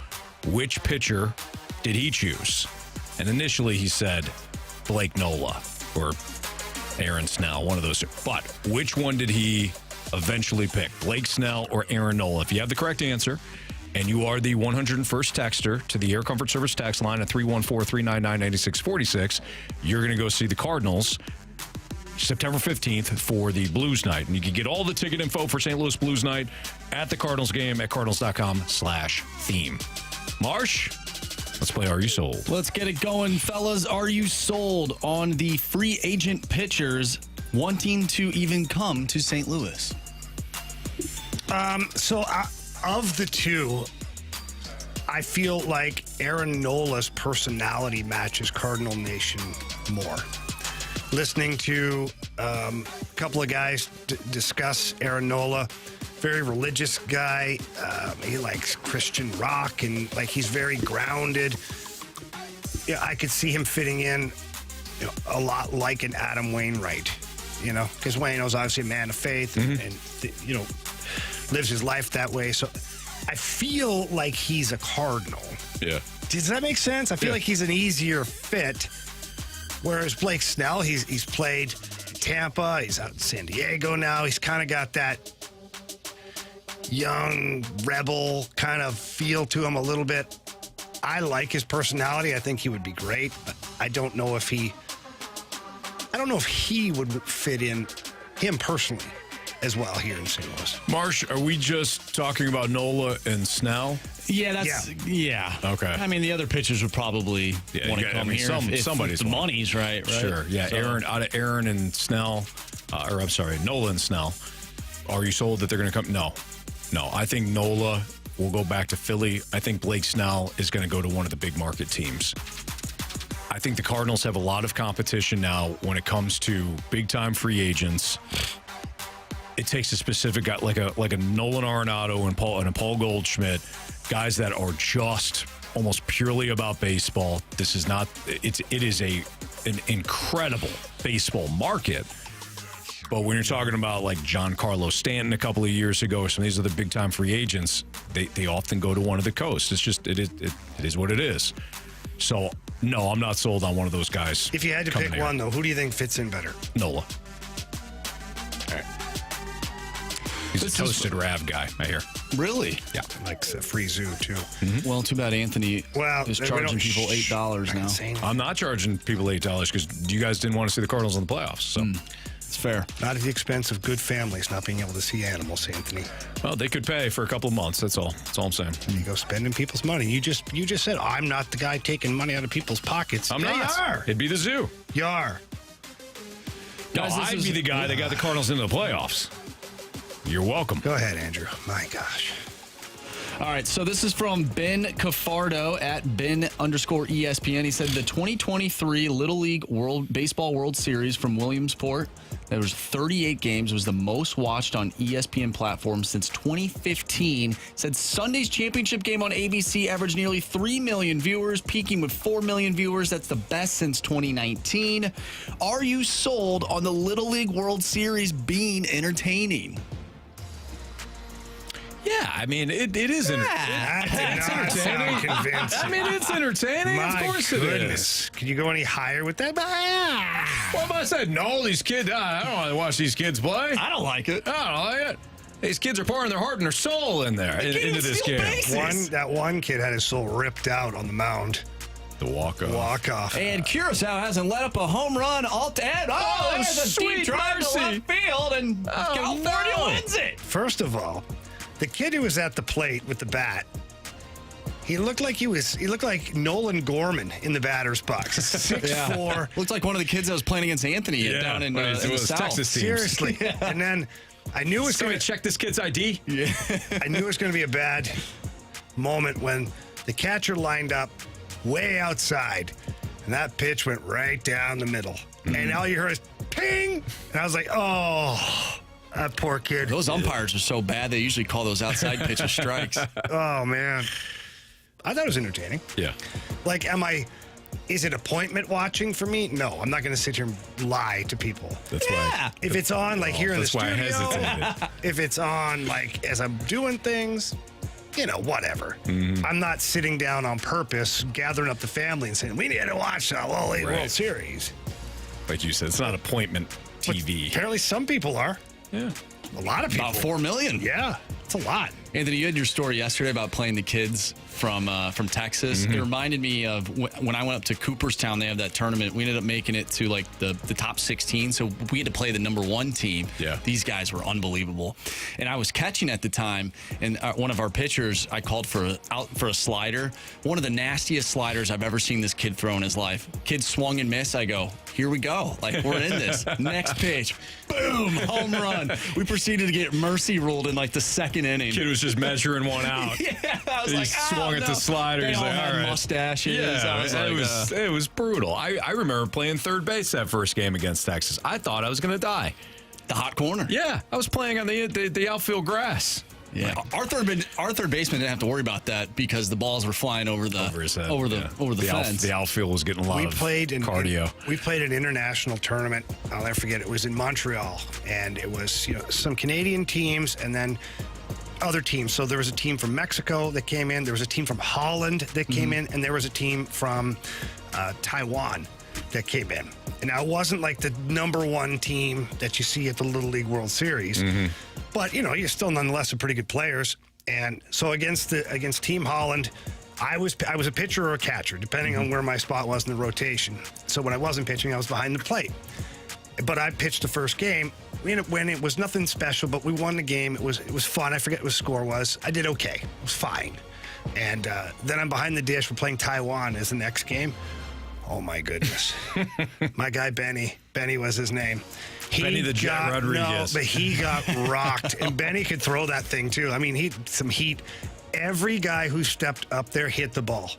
which pitcher did he choose? And initially he said Blake Nola or Aaron Snell, one of those two. But which one did he eventually pick, Blake Snell or Aaron Nola? If you have the correct answer and you are the 101st texter to the Air Comfort Service text line at 314-399-9646, you're going to go see the Cardinals September 15th for the Blues Night. And you can get all the ticket info for St. Louis Blues Night at the Cardinals game at cardinals.com/theme. Marsh, let's play Are You Sold? Let's get it going, fellas. Are you sold on the free agent pitchers wanting to even come to St. Louis? Of the two, I feel like Aaron Nola's personality matches Cardinal Nation more. Listening to a couple of guys discuss Aaron Nola, very religious guy. He likes Christian rock and he's very grounded. Yeah, I could see him fitting in a lot like an Adam Wainwright, because Waino's obviously a man of faith and lives his life that way. So I feel like he's a Cardinal. Yeah. Does that make sense? I feel like he's an easier fit. Whereas Blake Snell, he's played Tampa, he's out in San Diego now. He's kind of got that young rebel kind of feel to him a little bit. I like his personality. I think he would be great, but I don't know if he would fit in, him personally, as well here in St. Louis. Marsh, are we just talking about Nola and Snell? Yeah, yeah. Okay. I mean, the other pitchers would probably want to come here if somebody's the money's right? Sure. Yeah. So. Aaron and Snell, Nola and Snell. Are you sold that they're going to come? No. I think Nola will go back to Philly. I think Blake Snell is going to go to one of the big market teams. I think the Cardinals have a lot of competition now when it comes to big time free agents. It takes a specific guy like a Nolan Arenado and a Paul Goldschmidt, guys that are just almost purely about baseball. This is not. It is an incredible baseball market. But when you're talking about like Giancarlo Stanton a couple of years ago, or some of these other big time free agents, they often go to one of the coasts. It's just it is what it is. So no, I'm not sold on one of those guys. If you had to pick one though, who do you think fits in better? Nola. He's a toasted Rav guy, I hear. Really? Yeah. Likes a free zoo, too. Mm-hmm. Well, too bad Anthony is charging people $8 now. I'm not charging people $8 because you guys didn't want to see the Cardinals in the playoffs. So it's fair. Not at the expense of good families not being able to see animals, Anthony. Well, they could pay for a couple of months. That's all. That's all I'm saying. You go spending people's money. You just said, I'm not the guy taking money out of people's pockets. I'm not. You are. It'd be the zoo. You are. Guys, I'd be the guy that got the Cardinals into the playoffs. You're welcome. Go ahead, Andrew. My gosh. All right, so this is from Ben Cafardo at Ben_ESPN. He said the 2023 Little League Baseball World Series from Williamsport, there was 38 games, was the most watched on ESPN platforms since 2015. Said Sunday's championship game on ABC averaged nearly 3 million viewers, peaking with 4 million viewers. That's the best since 2019. Are you sold on the Little League World Series being entertaining? Yeah, I mean, it is entertaining. That did not sound convincing. I mean, it's entertaining. Of course it is. Can you go any higher with that? Well, if I said, no, these kids, I don't want to watch these kids play. I don't like it. I don't like it. These kids are pouring their heart and their soul in there into this game. That one kid had his soul ripped out on the mound. The walk-off. And Curacao hasn't let up a home run all there's a deep drive to left field, and California wins it. First of all, the kid who was at the plate with the bat, he looked like Nolan Gorman in the batter's box. 6'4". Looked like one of the kids that was playing against Anthony down in the South. Texas teams. Seriously. And then I knew it was going to check this kid's ID. Yeah. I knew it was going to be a bad moment when the catcher lined up way outside. And that pitch went right down the middle. And all you heard is ping. And I was like, oh, that poor kid. Those umpires are so bad, they usually call those outside pitches strikes. Oh, man. I thought it was entertaining. Yeah. Like, is it appointment watching for me? No, I'm not going to sit here and lie to people. That's why. If it's on, like, here in the studio, I hesitated. if it's on, like, as I'm doing things, whatever. I'm not sitting down on purpose, gathering up the family and saying, we need to watch the World Series. Like you said, it's not appointment TV. But apparently some people are. Yeah. A lot of people. About 4 million. Yeah, it's a lot. Anthony, you had your story yesterday about playing the kids from Texas. It reminded me of when I went up to Cooperstown. They have that tournament. We ended up making it to like the top 16, so we had to play the number 1 team. Yeah. These guys were unbelievable. And I was catching at the time, and one of our pitchers, I called for a slider. One of the nastiest sliders I've ever seen this kid throw in his life. Kid swung and missed. I go, here we go. Like, we're in this. Next pitch. Boom. Home run. We proceeded to get mercy ruled in like the second inning. Kid was just measuring one out. Yeah, I was he like, swung at the slider. They He's all like, had all right. mustaches. Yeah, it was brutal. I remember playing third base that first game against Texas. I thought I was going to die. The hot corner. Yeah, I was playing on the outfield grass. Yeah, our third baseman didn't have to worry about that because the balls were flying over his head, over the fence. The outfield was getting a lot of cardio. We played an international tournament. I'll never forget. It was in Montreal, and it was some Canadian teams, and then other teams. So there was a team from Mexico that came in. There was a team from Holland that came in, and there was a team from Taiwan that came in. And now it wasn't like the number 1 team that you see at the Little League World Series, but you're still nonetheless a pretty good players. And so against Team Holland, I was a pitcher or a catcher, depending on where my spot was in the rotation. So when I wasn't pitching, I was behind the plate. But I pitched the first game when it was nothing special, but we won the game. It was fun. I forget what the score was. I did okay. It was fine. And then I'm behind the dish. We're playing Taiwan as the next game. Oh, my goodness. My guy, Benny was his name. Benny the Jet Rodriguez. No, but he got rocked. And Benny could throw that thing, too. I mean, some heat. Every guy who stepped up there hit the ball.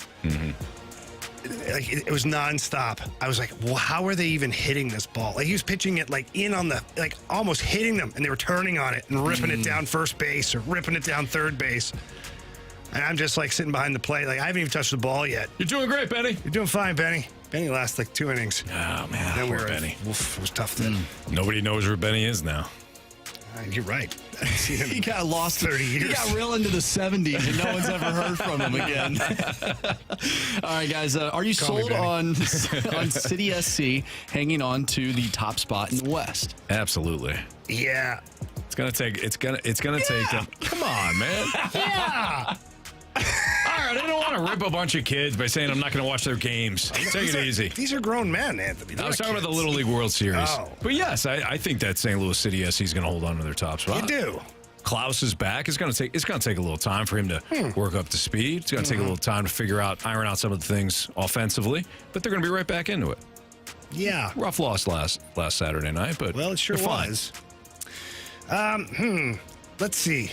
Like, it was nonstop. I was like, well, how are they even hitting this ball? Like, he was pitching it, like, in on the, like, almost hitting them, and they were turning on it and ripping it down first base or ripping it down third base. And I'm just, like, sitting behind the plate. Like, I haven't even touched the ball yet. You're doing great, Benny. You're doing fine, Benny. Benny lasted like 2 innings. Oh, man. Then Poor Benny. Oof, it was tough then. Nobody knows where Benny is now. You're right. I haven't seen him He got lost 30 years. He got real into the 70s, and no one's ever heard from him again. All right, guys. Are you sold on City SC hanging on to the top spot in the West? Absolutely. Yeah. It's gonna take. Come on, man. Yeah. All right, I don't want to rip a bunch of kids by saying I'm not going to watch their games. Take it easy. These are grown men, Anthony. I was talking about the Little League World Series. Oh. But yes, I think that St. Louis City SC is going to hold on to their top spot. You do. Klaus is back. It's going to take a little time for him to work up to speed. It's going to take a little time to iron out some of the things offensively. But they're going to be right back into it. Yeah. Rough loss last Saturday night, but well, it sure was. Let's see.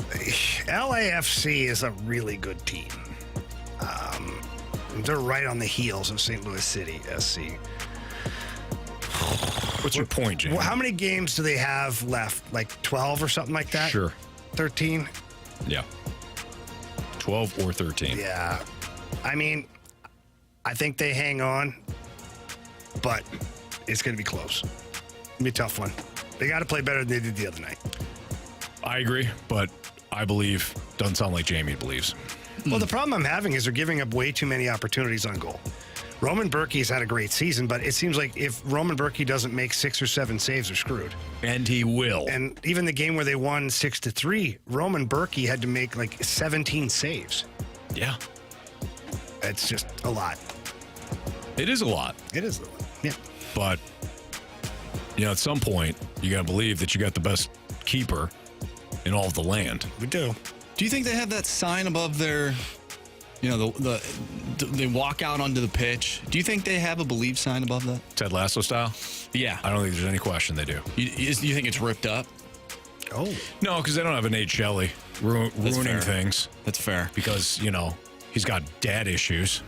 LAFC is a really good team. They're right on the heels of St. Louis City SC. What's your point, Jim? Well, how many games do they have left? Like 12 or something like that? Sure. 13? Yeah. 12 or 13. Yeah. I mean, I think they hang on, but it's going to be close. It's going to be a tough one. They got to play better than they did the other night. I agree, but I believe. Doesn't sound like Jamie believes. Well, the problem I'm having is they're giving up way too many opportunities on goal. Roman Berkey's had a great season, but it seems like if Roman Berkey doesn't make 6 or 7 saves, they're screwed. And he will. And even the game where they won 6-3, Roman Berkey had to make like 17 saves. Yeah. It's just a lot. It is a lot. It is a lot. Yeah. But, at some point, you got to believe that you got the best keeper in all of the land. We do. Do you think they have that sign above their, they walk out onto the pitch? Do you think they have a believe sign above that? Ted Lasso style? Yeah. I don't think there's any question they do. You think it's ripped up? Oh. No, because they don't have a Nate Shelley ruining things. That's fair. Because, He's got dad issues.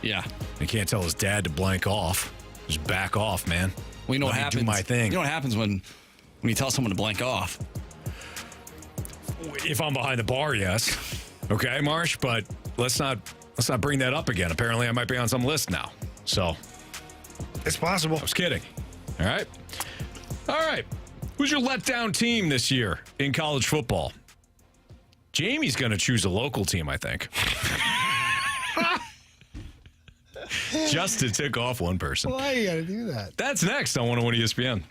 Yeah. He can't tell his dad to blank off. Just back off, man. Well, you know what Let me happens. do my thing. You know what happens when you tell someone to blank off? If I'm behind the bar, yes. Okay, Marsh, but let's not bring that up again. Apparently, I might be on some list now. So it's possible. I was kidding. All right. All right. Who's your letdown team this year in college football? Jamie's going to choose a local team, I think. Just to tick off one person. Why you got to do that? That's next on 101 ESPN.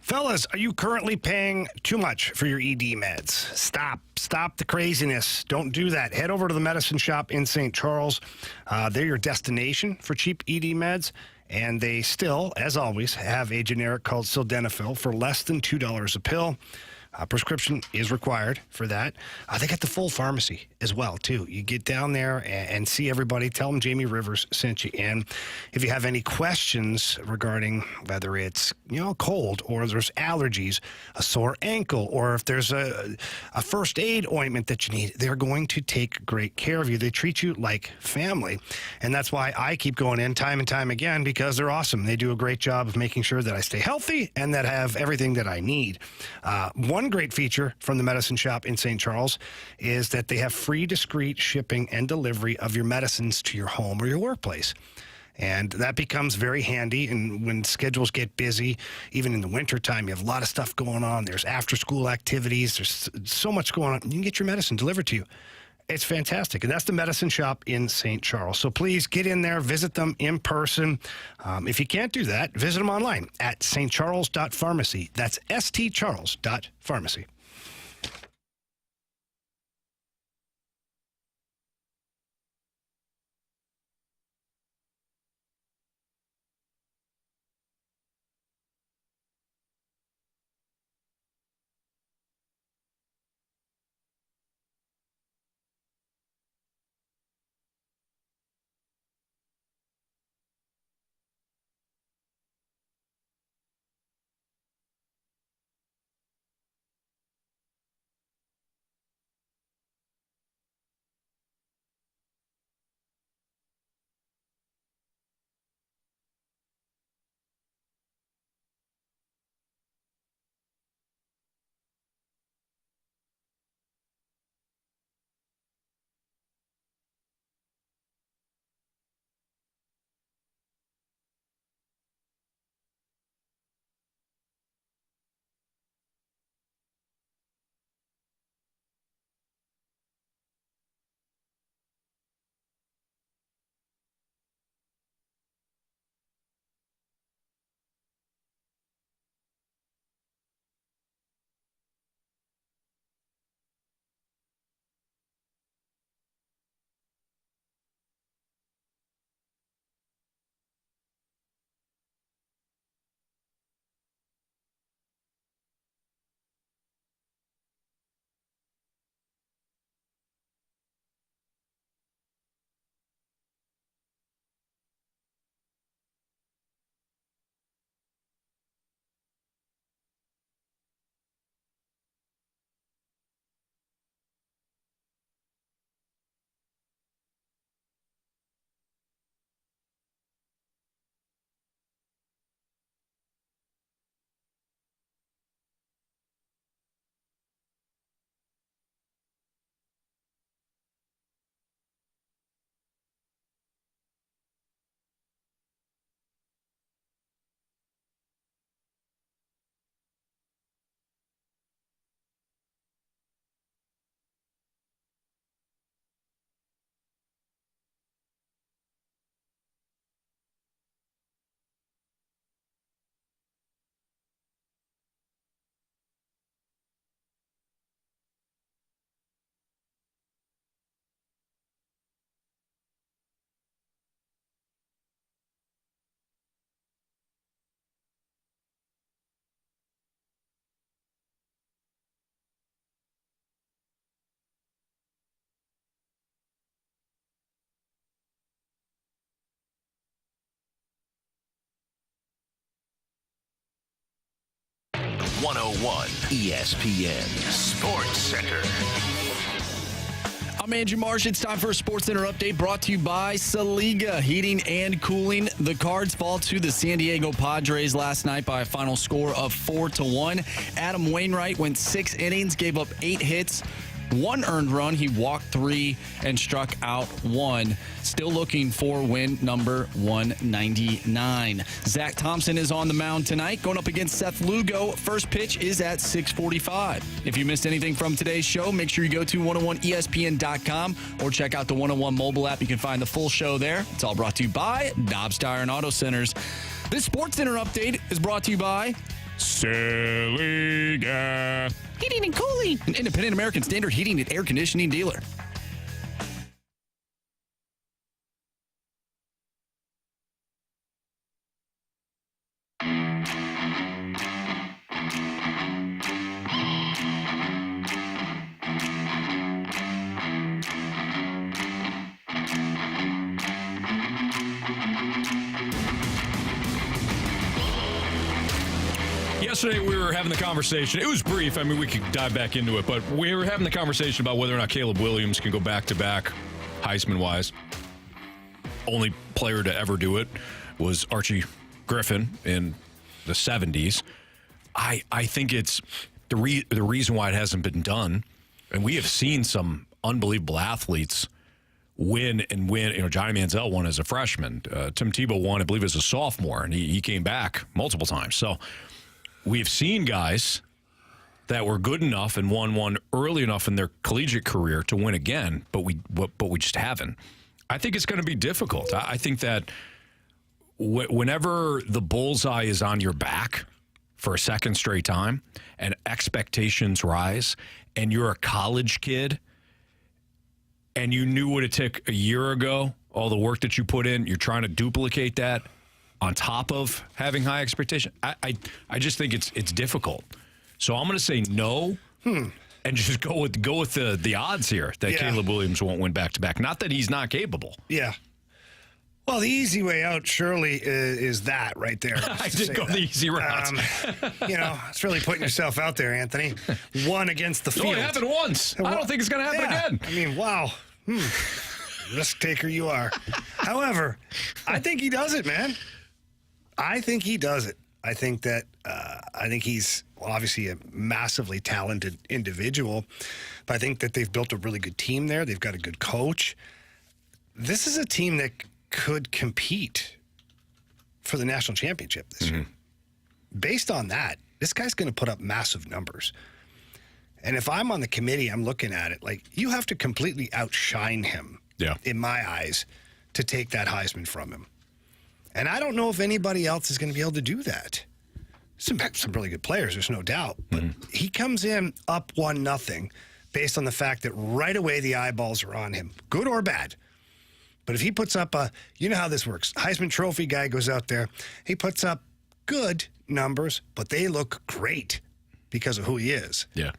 Fellas, are you currently paying too much for your ED meds? Stop the craziness. Don't do that. Head over to the medicine shop in St. Charles. They're your destination for cheap ED meds. And they still, as always, have a generic called sildenafil for less than $2 a pill. Prescription is required for that. They got the full pharmacy as well, too. You get down there and see everybody. Tell them Jamie Rivers sent you in. If you have any questions regarding whether it's, cold or there's allergies, a sore ankle, or if there's a first aid ointment that you need, they're going to take great care of you. They treat you like family. And that's why I keep going in time and time again, because they're awesome. They do a great job of making sure that I stay healthy and that I have everything that I need. One great feature from the medicine shop in St. Charles is that they have free discreet shipping and delivery of your medicines to your home or your workplace. And that becomes very handy. And when schedules get busy, even in the wintertime, you have a lot of stuff going on. There's after-school activities. There's so much going on. You can get your medicine delivered to you. It's fantastic. And that's the medicine shop in St. Charles. So please get in there, visit them in person. If you can't do that, visit them online at stcharles.pharmacy. That's stcharles.pharmacy. 101 ESPN Sports Center. I'm Andrew Marsh. It's time for a Sports Center update brought to you by Saliga Heating and Cooling. The Cards fall to the San Diego Padres last night by a final score of 4-1. Adam Wainwright went 6 innings, gave up 8 hits, 1 earned run. He walked 3 and struck out 1. Still looking for win number 199. Zach Thompson is on the mound tonight, going up against Seth Lugo. First pitch is at 6:45. If you missed anything from today's show, make sure you go to 101ESPN.com or check out the 101 mobile app. You can find the full show there. It's all brought to you by Dobbs Tire and Auto Centers. This Sports Center update is brought to you by Saliga Heating and Cooling, an independent American Standard heating and air conditioning dealer. Yesterday, we were having the conversation. It was brief. I mean, we could dive back into it, but we were having the conversation about whether or not Caleb Williams can go back-to-back Heisman-wise. Only player to ever do it was Archie Griffin in the 70s. I think it's the reason why it hasn't been done, and we have seen some unbelievable athletes win. You know, Johnny Manziel won as a freshman. Tim Tebow won, I believe, as a sophomore, and he came back multiple times. So we've seen guys that were good enough and won one early enough in their collegiate career to win again, but we just haven't. I think it's going to be difficult. I think that whenever the bullseye is on your back for a second straight time and expectations rise and you're a college kid and you knew what it took a year ago, all the work that you put in, you're trying to duplicate that on top of having high expectation. I just think it's difficult. So I'm going to say no and just go with the odds here that Caleb Williams won't win back-to-back. Not that he's not capable. Yeah. Well, the easy way out surely is that right there. I did go the easy route. You know, it's really putting yourself out there, Anthony. One against the field. It only happened once. I don't think it's going to happen again. I mean, wow. Risk taker you are. However, I think he does it, man. I think he does it. I think that he's obviously a massively talented individual, but I think that they've built a really good team there. They've got a good coach. This is a team that could compete for the national championship this year. Based on that, this guy's going to put up massive numbers. And if I'm on the committee, I'm looking at it like you have to completely outshine him, in my eyes, to take that Heisman from him. And I don't know if anybody else is going to be able to do that. Some really good players, there's no doubt. But he comes in up 1-0 based on the fact that right away the eyeballs are on him, good or bad. But if he puts up you know how this works. Heisman Trophy guy goes out there. He puts up good numbers, but they look great because of who he is. Yeah.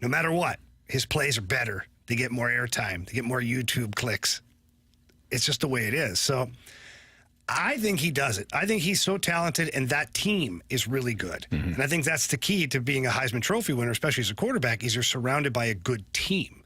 No matter what, his plays are better. They get more airtime. They get more YouTube clicks. It's just the way it is. So I think he does it. I think he's so talented, and that team is really good. And I think that's the key to being a Heisman Trophy winner, especially as a quarterback, is you're surrounded by a good team.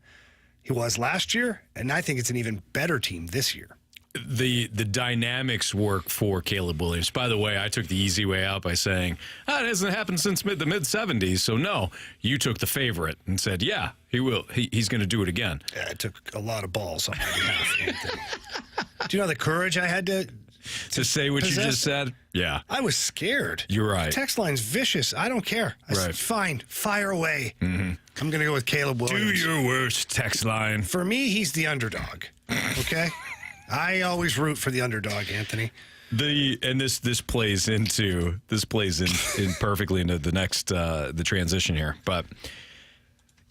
He was last year, and I think it's an even better team this year. The dynamics work for Caleb Williams. By the way, I took the easy way out by saying, it hasn't happened since the mid-70s, so no. You took the favorite and said, yeah, he will. He's going to do it again. Yeah, I took a lot of balls on my behalf, Anthony. Do you know the courage I had to say what you just said? Yeah. I was scared. You're right. The text line's vicious. I don't care. I said, fine, fire away. I'm going to go with Caleb Williams. Do your worst, text line. For me, he's the underdog. Okay? I always root for the underdog, Anthony. This plays in perfectly into the next the transition here. But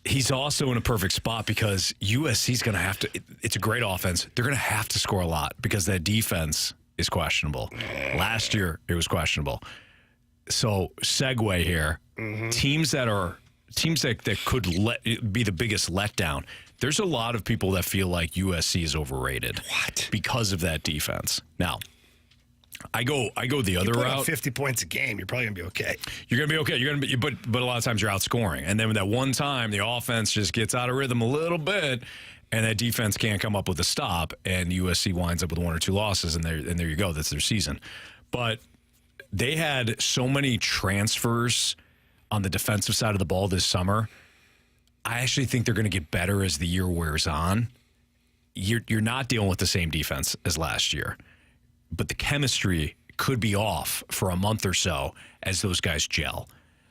he's also in a perfect spot because USC's going to have to. It's a great offense. They're going to have to score a lot because that defense is questionable. Last year it was questionable. So segue here. Teams that could be the biggest letdown. There's a lot of people that feel like USC is overrated. What? Because of that defense. Now, I go the other put route. up 50 points a game, you're probably gonna be okay. You're gonna be okay. You're gonna be, but a lot of times you're outscoring, and then with that one time the offense just gets out of rhythm a little bit, and that defense can't come up with a stop, and USC winds up with 1 or 2 losses, and there you go. That's their season. But they had so many transfers on the defensive side of the ball this summer. I actually think they're going to get better as the year wears on. You're not dealing with the same defense as last year, but the chemistry could be off for a month or so as those guys gel.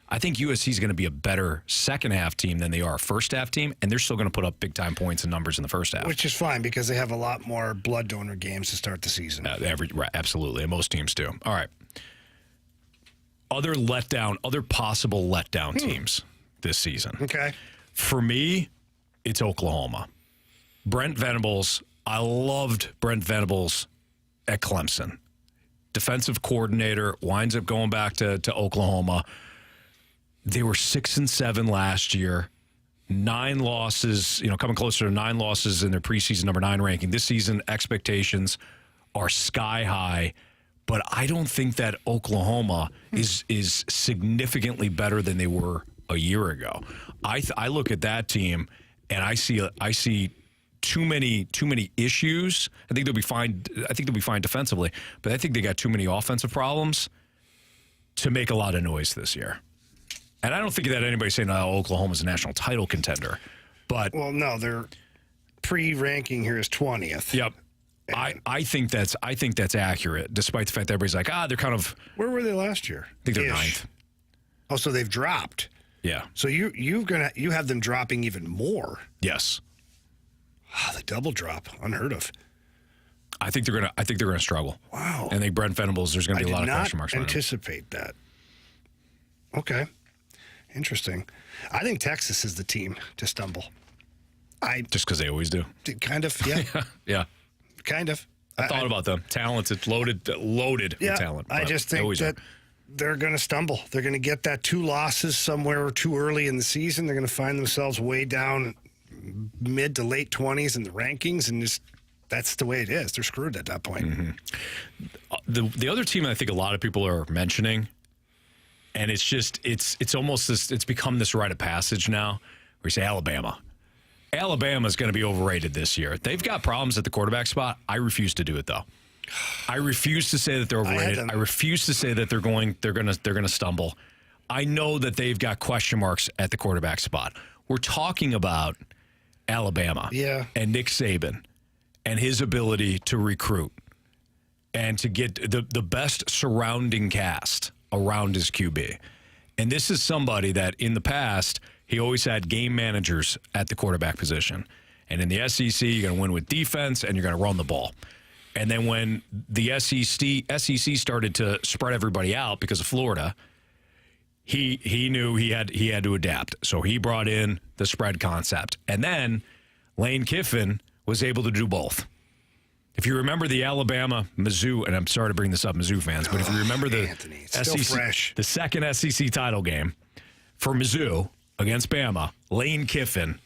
I think USC is going to be a better second half team than they are a first half team, and they're still going to put up big time points and numbers in the first half. Which is fine because they have a lot more blood donor games to start the season. Right, absolutely, and most teams do. All right. Other possible letdown teams this season. Okay. For me, it's Oklahoma. Brent Venables. I loved Brent Venables at Clemson. Defensive coordinator, winds up going back to Oklahoma. They were 6-7 last year. 9 losses, coming closer to 9 losses in their preseason number 9 ranking. This season, expectations are sky high. But I don't think that Oklahoma is significantly better than they were a year ago. I look at that team and I see too many issues. I think they'll be fine. I think they'll be fine defensively, but I think they got too many offensive problems to make a lot of noise this year. And I don't think that anybody's saying Oklahoma's a national title contender. But no, their pre-ranking here is 20th. Yep. I think that's accurate, despite the fact that everybody's like, they're kind of. Where were they last year? I think they're 9th. Oh, so they've dropped. Yeah. So you have them dropping even more. Yes. The double drop, unheard of. I think they're gonna struggle. Wow. And I think Brent Venables, there's gonna be a lot of question marks. I did not anticipate that. Okay. Interesting. I think Texas is the team to stumble. Just because they always do. Kind of, yeah. Yeah. Kind of. I thought about them. Talented, loaded with talent. I just think that they're going to stumble. They're going to get that 2 losses somewhere too early in the season. They're going to find themselves way down mid to late 20s in the rankings, and that's the way it is. They're screwed at that point. Mm-hmm. The other team I think a lot of people are mentioning, and it's almost this. It's become this rite of passage now, where you say Alabama. Alabama's going to be overrated this year. They've got problems at the quarterback spot. I refuse to do it though. I refuse to say that they're overrated. I refuse to say that they're going to stumble. I know that they've got question marks at the quarterback spot. We're talking about Alabama and Nick Saban and his ability to recruit and to get the best surrounding cast around his QB. And this is somebody that in the past, he always had game managers at the quarterback position. And in the SEC, you're going to win with defense and you're going to run the ball. And then when the SEC started to spread everybody out because of Florida, he knew he had to adapt. So he brought in the spread concept. And then Lane Kiffin was able to do both. If you remember the Alabama-Mizzou, and I'm sorry to bring this up, Mizzou fans, but if you remember the SEC, the second SEC title game for Mizzou against Bama, Lane Kiffin,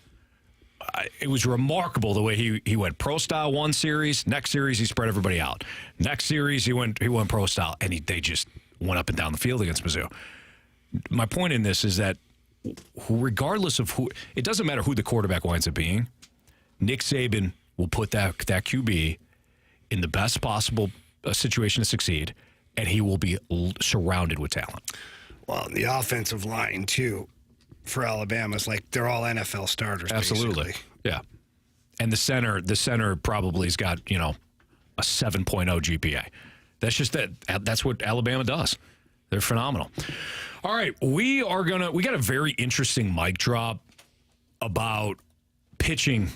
it was remarkable the way he went pro style one series. Next series, he spread everybody out. Next series, he went pro style, and they just went up and down the field against Mizzou. My point in this is that regardless of who, it doesn't matter who the quarterback winds up being, Nick Saban will put that QB in the best possible situation to succeed, and he will be surrounded with talent. Well, the offensive line, too, for Alabama is like they're all NFL starters. Absolutely. Basically. Yeah. And the center probably has got, a 7.0 GPA. That's just that's what Alabama does. They're phenomenal. All right, we got a very interesting mic drop about pitching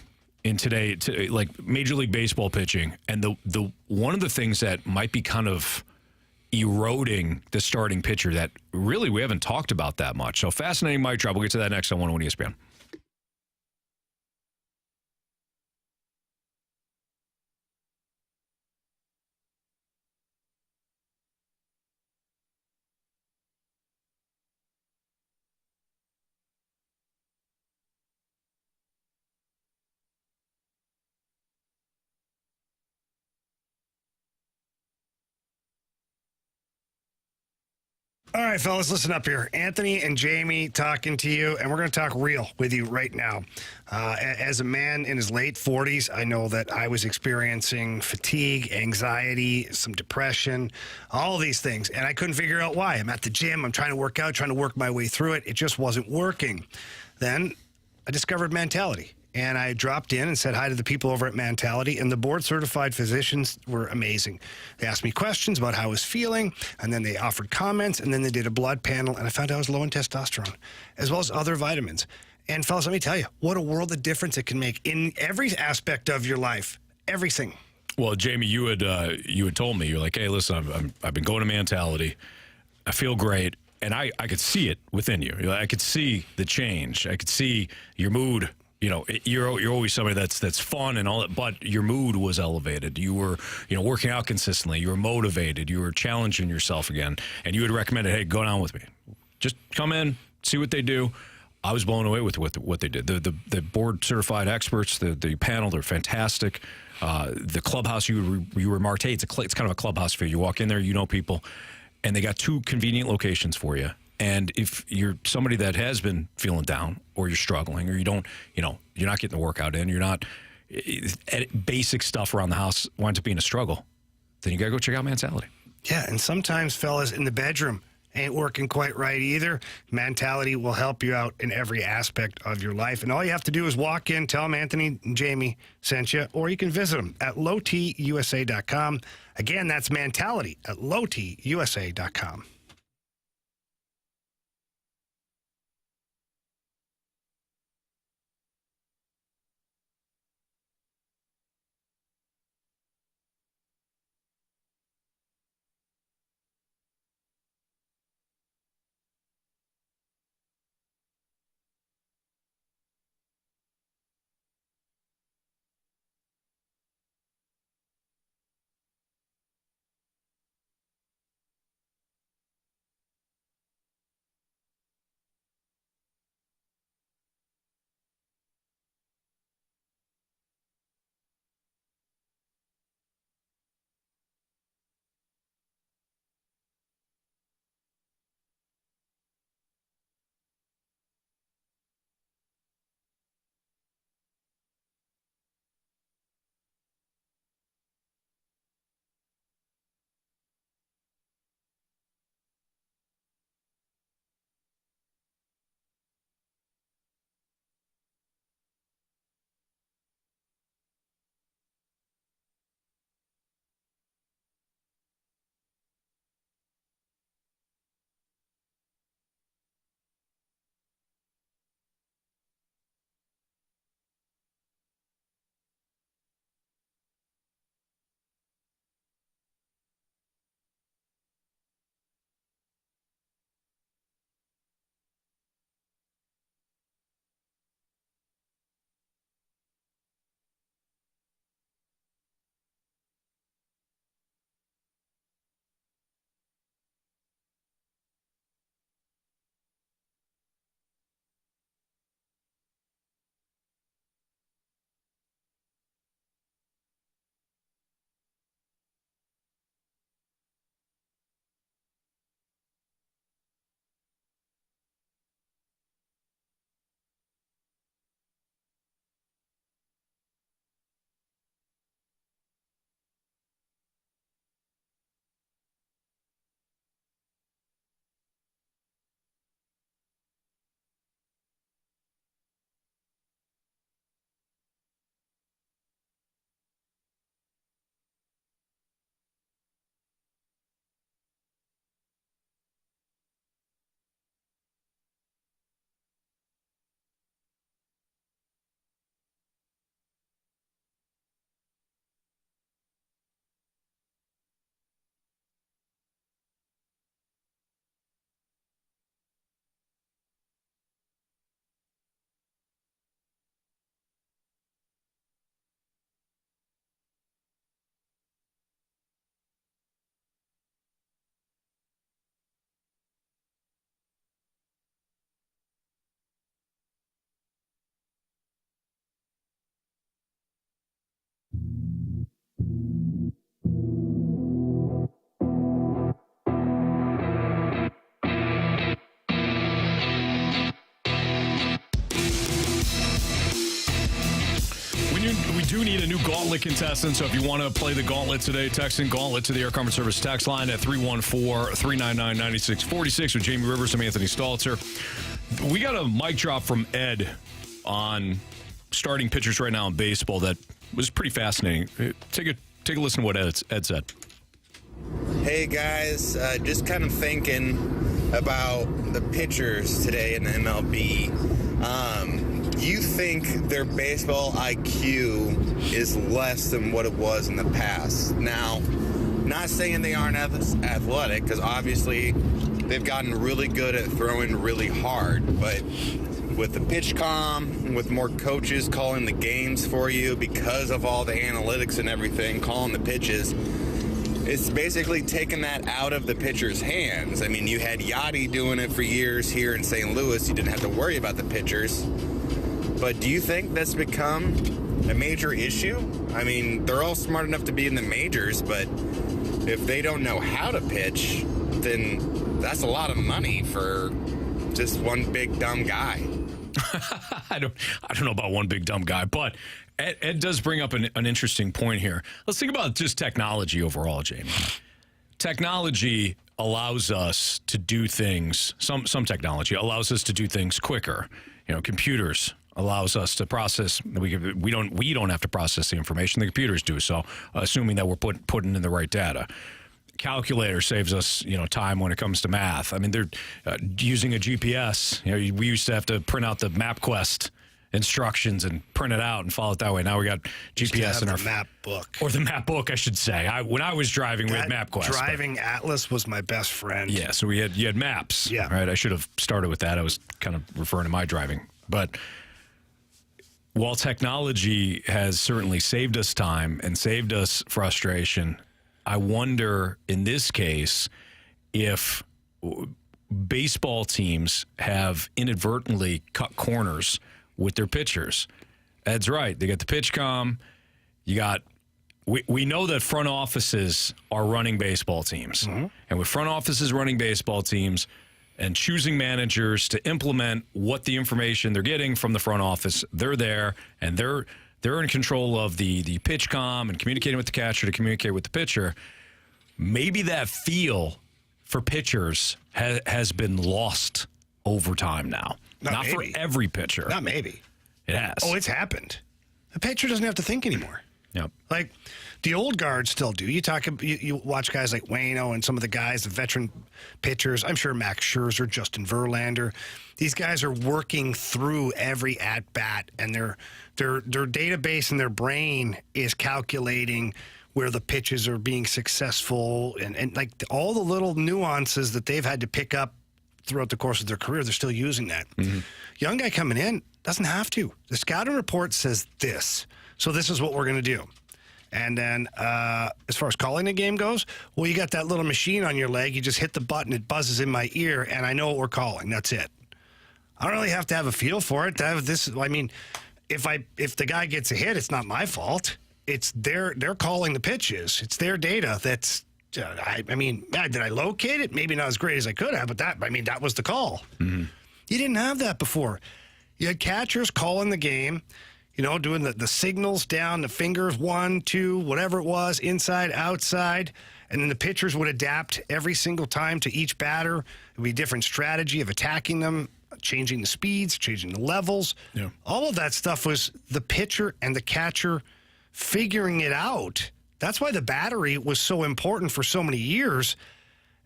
in today, like Major League Baseball pitching, and the one of the things that might be kind of eroding the starting pitcher that really we haven't talked about that much. So fascinating mic drop. We'll get to that next on 101 ESPN. All right, fellas, listen up here. Anthony and Jamie talking to you, and we're going to talk real with you right now. As a man in his late 40s, I know that I was experiencing fatigue, anxiety, some depression, all of these things, and I couldn't figure out why. I'm at the gym, I'm trying to work out, trying to work my way through it. It just wasn't working. Then I discovered Mentality. And I dropped in and said hi to the people over at Mentality, and the board-certified physicians were amazing. They asked me questions about how I was feeling, and then they offered comments, and then they did a blood panel, and I found out I was low in testosterone, as well as other vitamins. And fellas, let me tell you, what a world of difference it can make in every aspect of your life, everything. Well, Jamie, you had told me, you're like, hey, listen, I've been going to Mentality. I feel great. And I could see it within you. I could see the change. I could see your mood. You know, you're always somebody that's fun and all that, but your mood was elevated. You were, working out consistently. You were motivated. You were challenging yourself again. And you had recommended, hey, go down with me. Just come in, see what they do. I was blown away with what they did. The board-certified experts, the panel, they're fantastic. The clubhouse, you remarked, hey, it's kind of a clubhouse feel. You walk in there, you know people, and they got 2 convenient locations for you. And if you're somebody that has been feeling down, or you're struggling, or you don't, you're not getting the workout in, you're not, basic stuff around the house winds up being a struggle, then you got to go check out Mentality. Yeah, and sometimes, fellas, in the bedroom ain't working quite right either. Mentality will help you out in every aspect of your life. And all you have to do is walk in, tell them Anthony and Jamie sent you, or you can visit them at lowtusa.com. Again, that's Mentality at lowtusa.com. We do need a new Gauntlet contestant, so if you want to play the Gauntlet today, text in Gauntlet to the Air Comfort Service text line at 314-399-9646 with Jamie Rivers and Anthony Stalter. We got a mic drop from Ed on starting pitchers right now in baseball that was pretty fascinating. Take a listen to what Ed said. Hey guys, just kind of thinking about the pitchers today in the MLB. You think their baseball IQ is less than what it was in the past? Now, not saying they aren't athletic, because obviously they've gotten really good at throwing really hard, but with the pitch comm, with more coaches calling the games for you because of all the analytics and everything, calling the pitches, it's basically taken that out of the pitcher's hands. I mean, you had Yachty doing it for years here in St. Louis. You didn't have to worry about the pitchers. But do you think that's become a major issue? I mean, they're all smart enough to be in the majors, but if they don't know how to pitch, then that's a lot of money for just one big dumb guy. I don't know about one big dumb guy, but Ed does bring up an interesting point here. Let's think about just technology overall, Jamie. Technology allows us to do things. Some technology allows us to do things quicker. You know, computers allows us to process. We don't have to process the information. The computers do so, assuming that we're putting in the right data. Calculator saves us, time when it comes to math. I mean, they're using a GPS. We used to have to print out the MapQuest instructions and print it out and follow it that way. Now we got GPS in our map book, or the map book, I should say. When I was driving, we had MapQuest. Driving Atlas was my best friend. Yeah, so you had maps. Yeah, right. I should have started with that. I was kind of referring to my driving, but while technology has certainly saved us time and saved us frustration, I wonder in this case if baseball teams have inadvertently cut corners with their pitchers. Ed's right. They got the pitch comm. We know that front offices are running baseball teams. Mm-hmm. And with front offices running baseball teams and choosing managers to implement what the information they're getting from the front office, they're there and they're in control of the pitch comm and communicating with the catcher to communicate with the pitcher. Maybe that feel for pitchers has been lost over time now. Not for every pitcher. Not maybe. It has. Oh, it's happened. The pitcher doesn't have to think anymore. Yep. Like the old guards still do. You watch guys like Waino and some of the guys, the veteran pitchers. I'm sure Max Scherzer, Justin Verlander. These guys are working through every at bat, and their database and their brain is calculating where the pitches are being successful, and like all the little nuances that they've had to pick up throughout the course of their career. They're still using that. Mm-hmm. Young guy coming in doesn't have to. The scouting report says this. So this is what we're going to do. And then as far as calling the game goes, well, you got that little machine on your leg. You just hit the button. It buzzes in my ear, and I know what we're calling. That's it. I don't really have to have a feel for it. If the guy gets a hit, it's not my fault. It's they're calling the pitches. It's their data. That's did I locate it? Maybe not as great as I could have, but that was the call. Mm-hmm. You didn't have that before. You had catchers calling the game, doing the signals down, the fingers, 1, 2, whatever it was, inside, outside, and then the pitchers would adapt every single time to each batter. It would be a different strategy of attacking them, changing the speeds, changing the levels. Yeah. All of that stuff was the pitcher and the catcher figuring it out. That's why the battery was so important for so many years.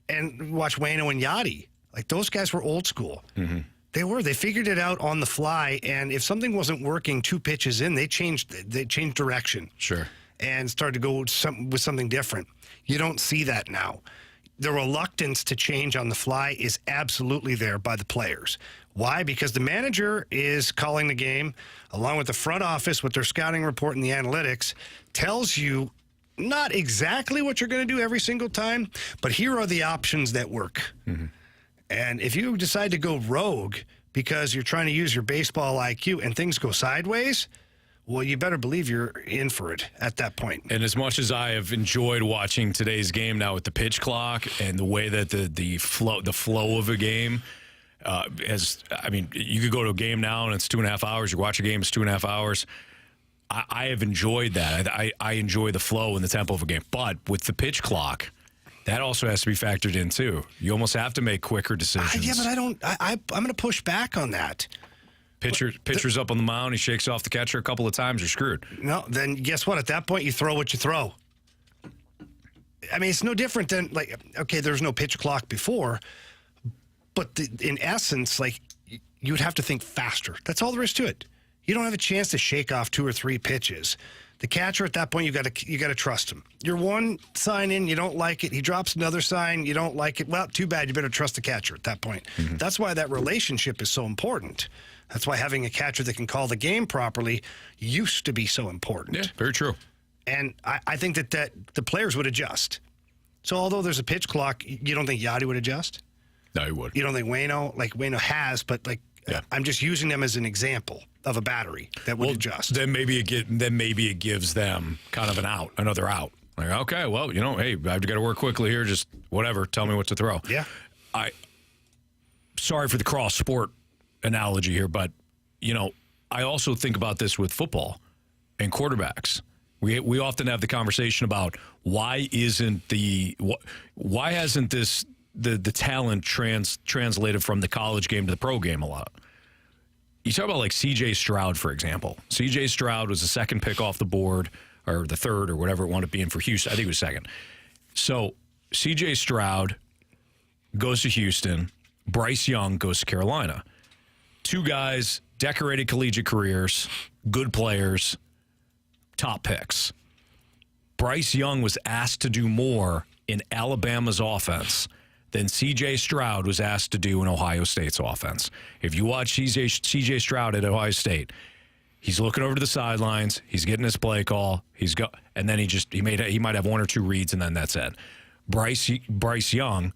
And watch Waino and Yachty. Like, those guys were old school. Mm-hmm. They figured it out on the fly, and if something wasn't working 2 pitches in, they changed direction. Sure. And started to go with something different. You don't see that now. The reluctance to change on the fly is absolutely there by the players. Why? Because the manager is calling the game, along with the front office with their scouting report and the analytics, tells you not exactly what you're going to do every single time, but here are the options that work. Mm-hmm. And if you decide to go rogue because you're trying to use your baseball IQ and things go sideways, well, you better believe you're in for it at that point. And as much as I have enjoyed watching today's game now with the pitch clock and the way that the flow of a game, you could go to a game now and it's 2.5 hours. You watch a game, it's 2.5 hours. I have enjoyed that. I enjoy the flow and the tempo of a game. But with the pitch clock, that also has to be factored in, too. You almost have to make quicker decisions. Yeah, but I'm going to push back on that. Pitcher's up on the mound. He shakes off the catcher a couple of times. You're screwed. No, then guess what? At that point, you throw what you throw. I mean, it's no different than, like, okay, there's no pitch clock before, but in essence, like, you would have to think faster. That's all there is to it. You don't have a chance to shake off 2 or 3 pitches. The catcher at that point, you got to trust him. You're one sign in, you don't like it. He drops another sign, you don't like it. Well, too bad. You better trust the catcher at that point. Mm-hmm. That's why that relationship is so important. That's why having a catcher that can call the game properly used to be so important. Yeah, very true. And I think that the players would adjust. So although there's a pitch clock, you don't think Yachty would adjust? No, he would. You don't think Waino has, but like, yeah. I'm just using them as an example of a battery that would adjust. Then maybe it gives them kind of another out. Like, okay, well, hey, I've got to work quickly here. Just whatever. Tell me what to throw. Yeah. Sorry for the cross sport analogy here, but I also think about this with football and quarterbacks. We often have the conversation about why hasn't the talent translated from the college game to the pro game a lot. You talk about like C.J. Stroud, for example. C.J. Stroud was the second pick off the board, or the third, or whatever it wound up being for Houston. I think it was second. So C.J. Stroud goes to Houston. Bryce Young goes to Carolina. 2 guys, decorated collegiate careers, good players, top picks. Bryce Young was asked to do more in Alabama's offense than C.J. Stroud was asked to do in Ohio State's offense. If you watch C.J. Stroud at Ohio State, he's looking over to the sidelines, he's getting his play call, and then he might have 1 or 2 reads, and then that's it. Bryce Young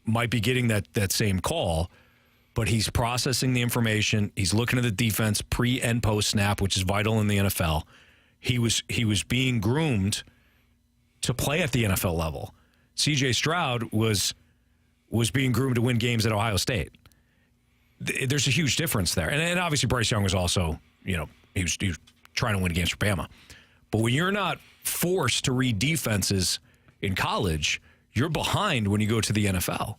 might be getting that same call, but he's processing the information. He's looking at the defense pre and post snap, which is vital in the NFL. He was being groomed to play at the NFL level. C.J. Stroud was being groomed to win games at Ohio State. There's a huge difference there. And obviously Bryce Young was also, he was trying to win games for Bama. But when you're not forced to read defenses in college, you're behind when you go to the NFL.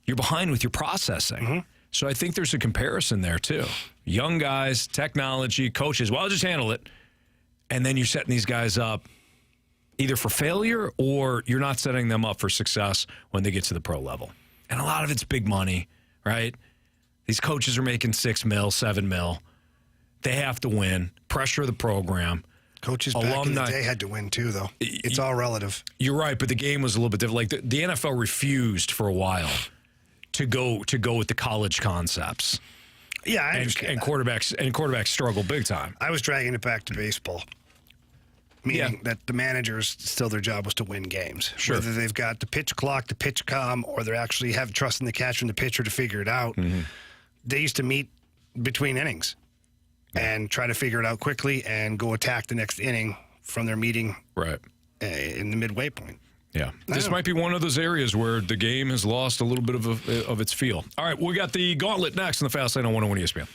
You're behind with your processing. Mm-hmm. So I think there's a comparison there too. Young guys, technology, coaches, well, I'll just handle it. And then you're setting these guys up either for failure or you're not setting them up for success when they get to the pro level. And a lot of it's big money, right? These coaches are making $6 million, $7 million. They have to win. Pressure of the program. Coaches back in the day had to win too, though. It's all relative. You're right, but the game was a little bit different. Like the NFL refused for a while to go with the college concepts. Yeah, I understand. And quarterbacks struggle big time. I was dragging it back to baseball. Meaning that the managers, still their job was to win games. Sure. Whether they've got the pitch clock, the pitch comm, or they actually have trust in the catcher and the pitcher to figure it out. Mm-hmm. They used to meet between innings and try to figure it out quickly and go attack the next inning from their meeting in the midway point. Yeah. This might be one of those areas where the game has lost a little bit of its feel. All right, we got the Gauntlet next on the Fast Lane on 101 ESPN.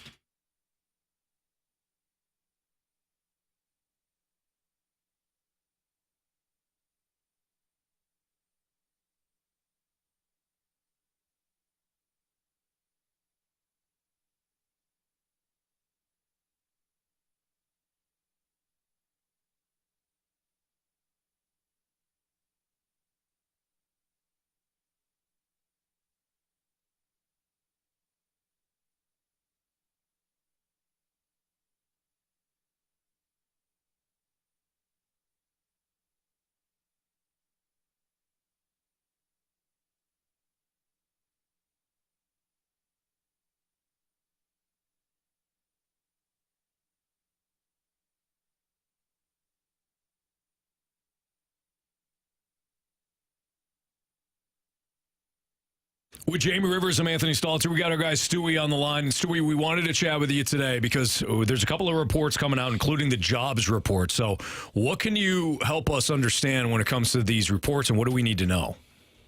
With Jamie Rivers, I'm Anthony Stalter. We got our guy Stewie on the line. And Stewie, we wanted to chat with you today because there's a couple of reports coming out, including the jobs report. So what can you help us understand when it comes to these reports, and what do we need to know?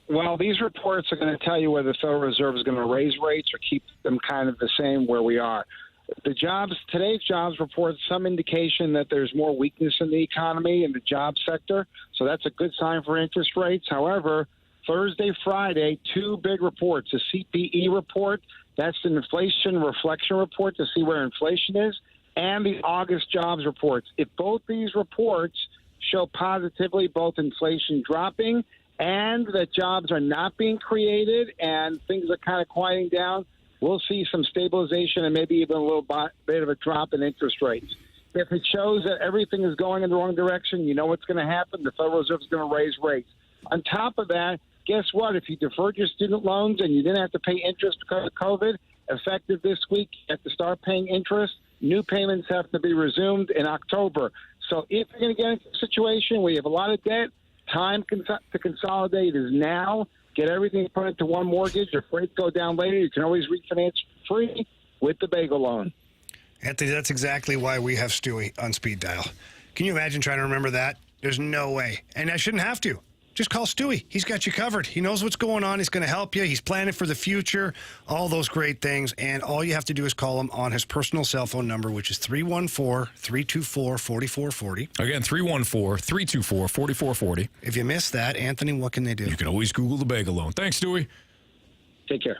Well, these reports are going to tell you whether the Federal Reserve is going to raise rates or keep them kind of the same where we are. today's jobs report some indication that there's more weakness in the economy in the job sector, so that's a good sign for interest rates. However, Thursday, Friday, two big reports: a CPE report, that's an inflation reflection report to see where inflation is, and the August jobs reports. If both these reports show positively both inflation dropping and that jobs are not being created and things are kind of quieting down, we'll see some stabilization and maybe even a little bit of a drop in interest rates. If it shows that everything is going in the wrong direction, you know what's going to happen. The Federal Reserve is going to raise rates. On top of that, guess what? If you deferred your student loans and you didn't have to pay interest because of COVID, effective this week, you have to start paying interest. New payments have to be resumed in October. So if you're going to get into a situation where you have a lot of debt, time to consolidate is now. Get everything put into one mortgage. If rates go down later, you can always refinance free with the bagel loan. Anthony, that's exactly why we have Stewie on speed dial. Can you imagine trying to remember that? There's no way. And I shouldn't have to. Just call Stewie. He's got you covered. He knows what's going on. He's going to help you. He's planning for the future, all those great things. And all you have to do is call him on his personal cell phone number, which is 314-324-4440. Again, 314-324-4440. If you missed that, Anthony, what can they do? You can always Google the bagel loan. Thanks, Stewie. Take care.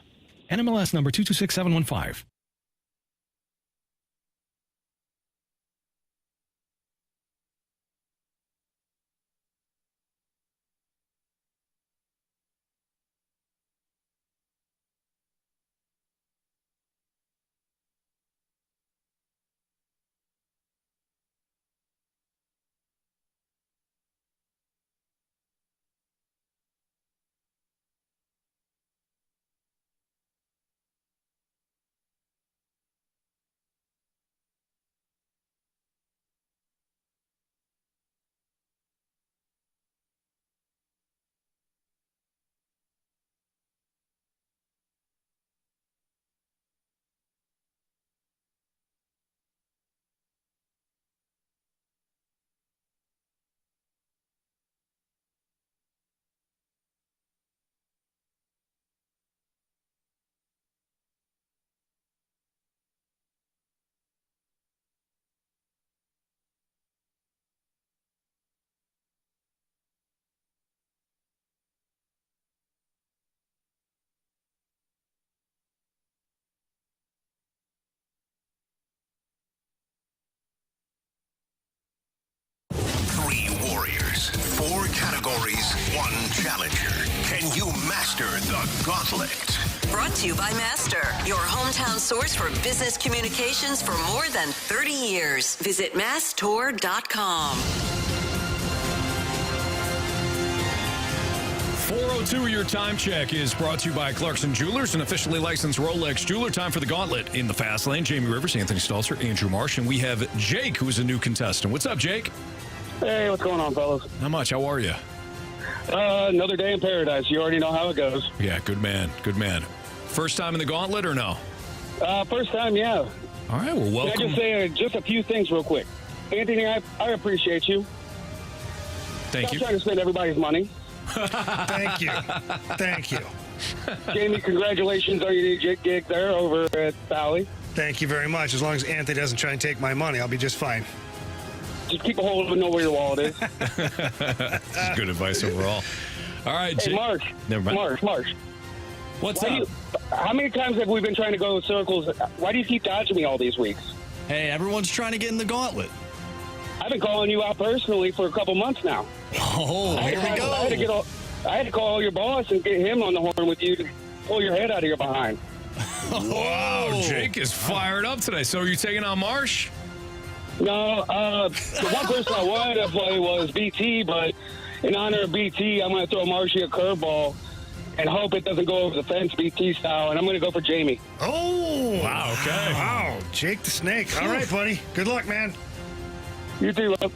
NMLS number 226715. Warriors, 4 categories, 1 challenger. Can you master the Gauntlet? Brought to you by Master, your hometown source for business communications for more than 30 years. Visit masstour.com. 4:02, your time check is brought to you by Clarkson Jewelers, an officially licensed Rolex jeweler. Time for the Gauntlet in the fast lane. Jamie Rivers, Anthony Stalter, Andrew Marsh, and we have Jake, who is a new contestant. What's up, Jake? Hey, what's going on, fellas? Not much. How are you? Another day in paradise. You already know how it goes. Yeah, good man. Good man. First time in the Gauntlet or no? First time, yeah. All right, well, welcome. Can I just say just a few things real quick? Anthony, I appreciate you. Thank you. Stop trying to spend everybody's money. Thank you. Thank you. Jamie, congratulations on your new gig there over at Valley. Thank you very much. As long as Anthony doesn't try and take my money, I'll be just fine. Just keep a hold of it, know where your wallet is. That's good advice overall. All right, hey, Mark. Never mind. Mark. What's up? How many times have we been trying to go in circles? Why do you keep dodging me all these weeks? Hey, everyone's trying to get in the Gauntlet. I've been calling you out personally for a couple months now. Oh, here we go. I had to call your boss and get him on the horn with you to pull your head out of your behind. Wow, Jake is fired up today. So are you taking on Marsh? No, the one person I wanted to play was BT, but in honor of BT, I'm going to throw Marshy a curveball and hope it doesn't go over the fence BT style, and I'm going to go for Jamie. Oh! Wow, okay. Wow, Jake the Snake. All right, buddy. Good luck, man. You too, love.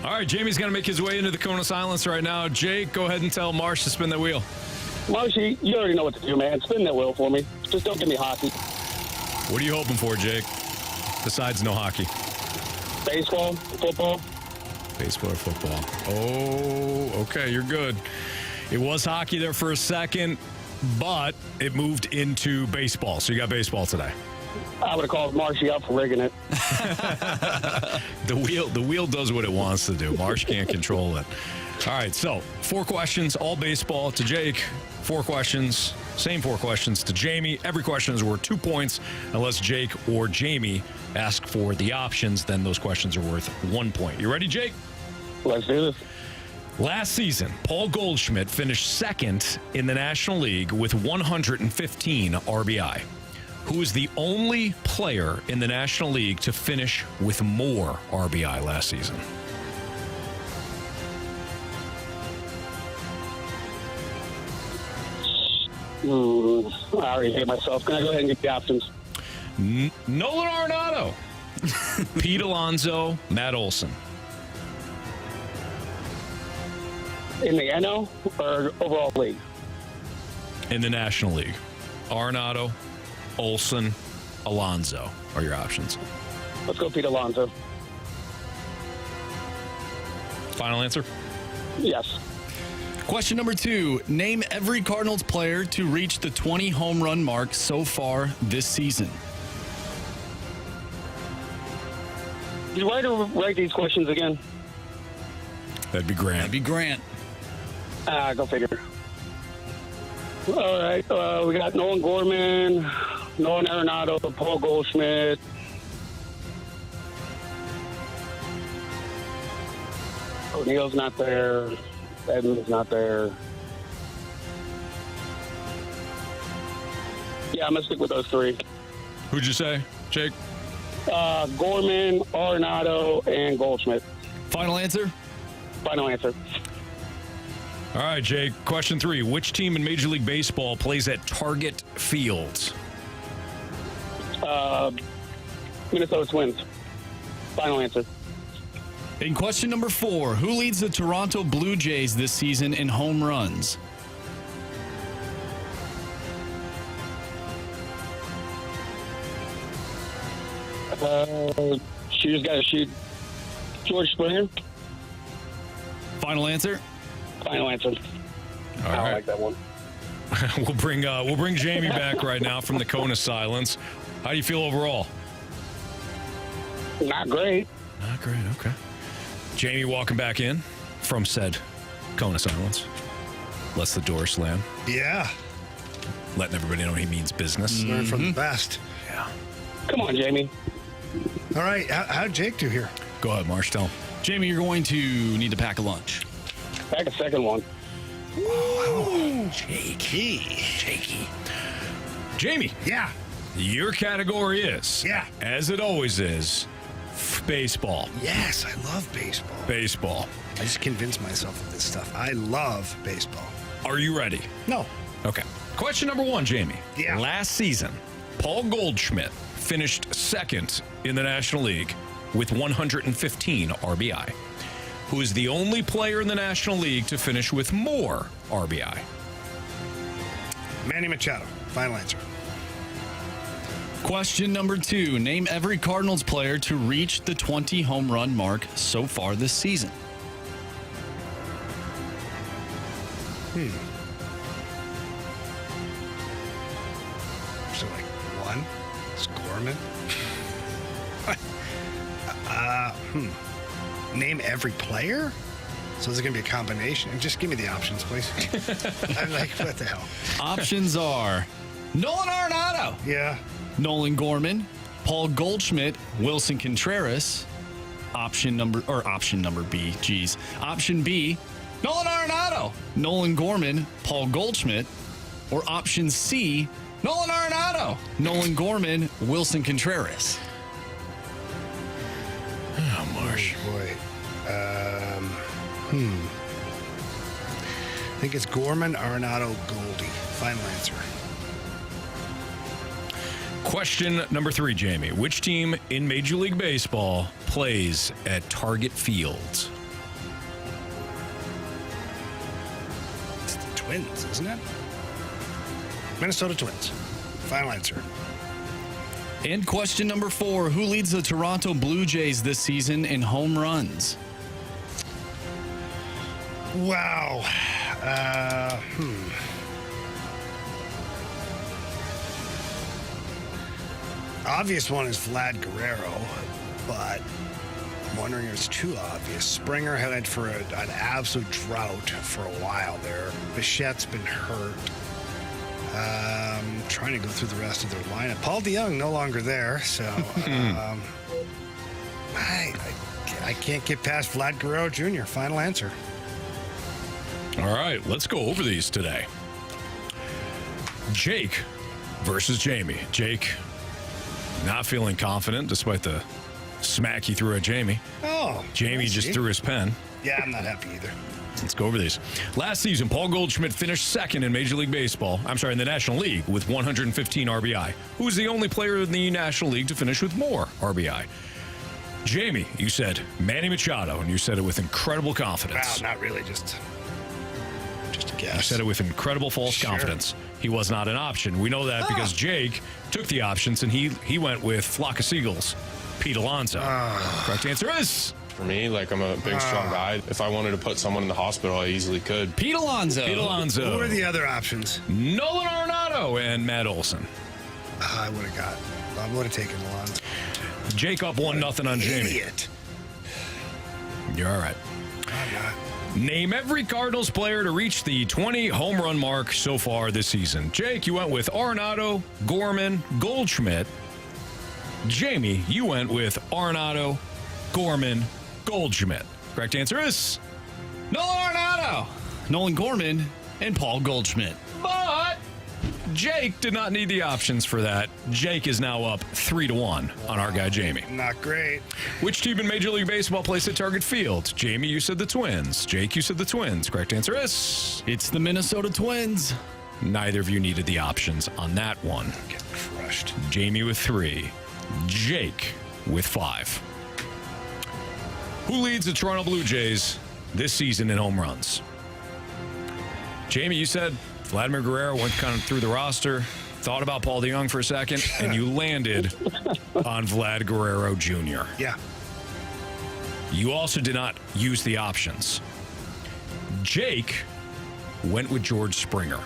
All right, Jamie's going to make his way into the cone of silence right now. Jake, go ahead and tell Marsh to spin that wheel. Marshy, you already know what to do, man. Spin that wheel for me. Just don't give me hockey. What are you hoping for, Jake? Besides no hockey. Baseball, football. Baseball or football. Oh, okay, you're good. It was hockey there for a second, but it moved into baseball. So you got baseball today. I would have called Marshy up for rigging it. The wheel does what it wants to do. Marsh can't control it. All right, so 4 questions, all baseball to Jake. 4 questions, same 4 questions to Jamie. Every question is worth 2 points unless Jake or Jamie ask for the options. Then those questions are worth 1 point. You ready, Jake? Let's do this. Last season, Paul Goldschmidt finished second in the National League with 115 RBI. Who is the only player in the National League to finish with more RBI last season? I already hate myself. Can I go ahead and get the options? Nolan Arenado, Pete Alonso, Matt Olson. In the NL or overall league? In the National League. Arenado, Olson, Alonso are your options. Let's go Pete Alonso. Final answer? Yes. Question number 2. Name every Cardinals player to reach the 20 home run mark so far this season. Do I write these questions again? That'd be Grant. Go figure. All right. We got Nolan Gorman, Nolan Arenado, Paul Goldschmidt. O'Neill's not there. Edmonds not there. Yeah, I'm going to stick with those 3. Who'd you say, Jake? Gorman, Arenado, and Goldschmidt. Final answer? Final answer. All right, Jake. Question 3. Which team in Major League Baseball plays at Target Field? Minnesota Twins. Final answer. In question number 4, who leads the Toronto Blue Jays this season in home runs? She just got to shoot. George Springer. Final answer? Final answer. All I don't right. like that one. We'll bring Jamie back right now from the cone of silence. How do you feel overall? Not great. Not great. Okay. Jamie walking back in from said cone of silence. Lets the door slam. Yeah. Letting everybody know he means business. Learn from the best. Yeah. Come on, Jamie. All right. How'd Jake do here? Go ahead, Marsh. Tell him. Jamie, you're going to need to pack a lunch. Pack a second one. Ooh, Jakey. Jamie. Yeah. Your category is, yeah, as it always is, baseball. Yes, I love baseball. Baseball. I just convinced myself of this stuff. I love baseball. Are you ready? No. Okay. Question number 1, Jamie. Yeah. Last season, Paul Goldschmidt finished second in the National League with 115 RBI. Who is the only player in the National League to finish with more RBI? Manny Machado. Final answer. Question number 2. Name every Cardinals player to reach the 20 home run mark so far this season. So, like, 1 is Gorman. Name every player? So is it going to be a combination? Just give me the options, please. I'm like, what the hell? Options are Nolan Arenado. Yeah. Nolan Gorman, Paul Goldschmidt, Wilson Contreras. Option number B. Geez. Option B, Nolan Arenado, Nolan Gorman, Paul Goldschmidt. Or option C, Nolan Arenado, Nolan Gorman, Wilson Contreras. Oh, Marsh. Oh, boy. I think it's Gorman, Arenado, Goldie. Final answer. Question number 3, Jamie. Which team in Major League Baseball plays at Target Field? It's the Twins, isn't it? Minnesota Twins. Final answer. And question number 4. Who leads the Toronto Blue Jays this season in home runs? Wow. Obvious one is Vlad Guerrero, but I'm wondering if it's too obvious. Springer headed for an absolute drought for a while there. Bichette's been hurt. Trying to go through the rest of their lineup. Paul DeYoung no longer there, so I can't get past Vlad Guerrero Jr. Final answer. All right, let's go over these today. Jake versus Jamie. Jake not feeling confident despite the smack he threw at Jamie. Oh. Jamie just threw his pen. Yeah, I'm not happy either. Let's go over these. Last season, Paul Goldschmidt finished second in Major League Baseball. In the National League with 115 RBI. Who is the only player in the National League to finish with more RBI? Jamie, you said Manny Machado, and you said it with incredible confidence. Wow, not really, just a guess. You said it with incredible false confidence. He was not an option. We know that because Jake took the options, and he went with flock of seagulls, Pete Alonso. Correct answer is... For me, I'm a big, strong guy. If I wanted to put someone in the hospital, I easily could. Pete Alonso. Who are the other options? Nolan Arenado and Matt Olson. I would have taken Alonso. Jake up 1-0 on Jamie. Idiot. You're all right. I'm not. Name every Cardinals player to reach the 20 home run mark so far this season. Jake, you went with Arenado, Gorman, Goldschmidt. Jamie, you went with Arenado, Gorman, Goldschmidt. Correct answer is Nolan Arenado, Nolan Gorman, and Paul Goldschmidt. But Jake did not need the options for that. Jake is now up 3-1 on our guy Jamie. Not great. Which team in Major League Baseball plays at Target Field? Jamie, you said the Twins. Jake, you said the Twins. Correct answer is... It's the Minnesota Twins. Neither of you needed the options on that one. I'm getting crushed. Jamie with 3. Jake with 5. Who leads the Toronto Blue Jays this season in home runs? Jamie, you said Vladimir Guerrero went kind of through the roster, thought about Paul DeYoung for a second, and you landed on Vlad Guerrero Jr. Yeah. You also did not use the options. Jake went with George Springer.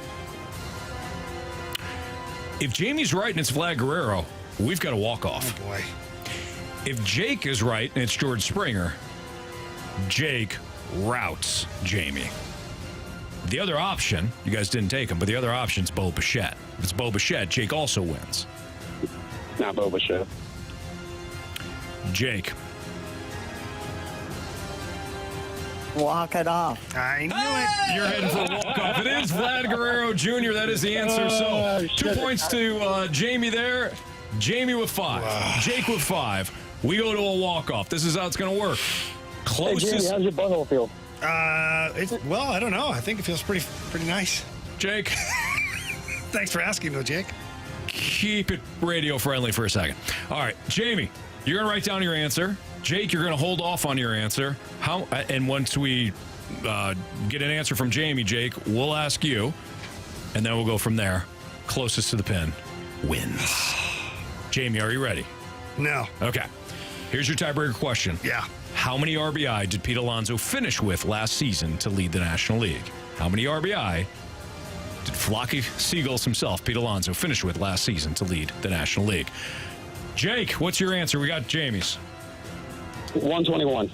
If Jamie's right and it's Vlad Guerrero, we've got a walk-off. Oh, boy. If Jake is right and it's George Springer, Jake routs Jamie. The other option, you guys didn't take him, but the other option is Bo Bichette. If it's Bo Bichette, Jake also wins. Not Bo Bichette. Jake. Walk it off. I knew it. You're heading for a walk-off. It is Vlad Guerrero Jr. That is the answer. So 2 points to Jamie there. Jamie with 5. Jake with 5. We go to a walk-off. This is how it's going to work. Closest. Hey, Jamie, how's your butthole feel? Well, I don't know. I think it feels pretty nice. Jake. Thanks for asking, though, Jake. Keep it radio-friendly for a second. All right, Jamie, you're going to write down your answer. Jake, you're going to hold off on your answer. And once we get an answer from Jamie, Jake, we'll ask you, and then we'll go from there. Closest to the pin wins. Jamie, are you ready? No. Okay. Here's your tiebreaker question. Yeah. How many RBI did Pete Alonso finish with last season to lead the National League? How many RBI did Flocky Seagulls himself, Pete Alonso, finish with last season to lead the National League? Jake, what's your answer? We got Jamie's. 121.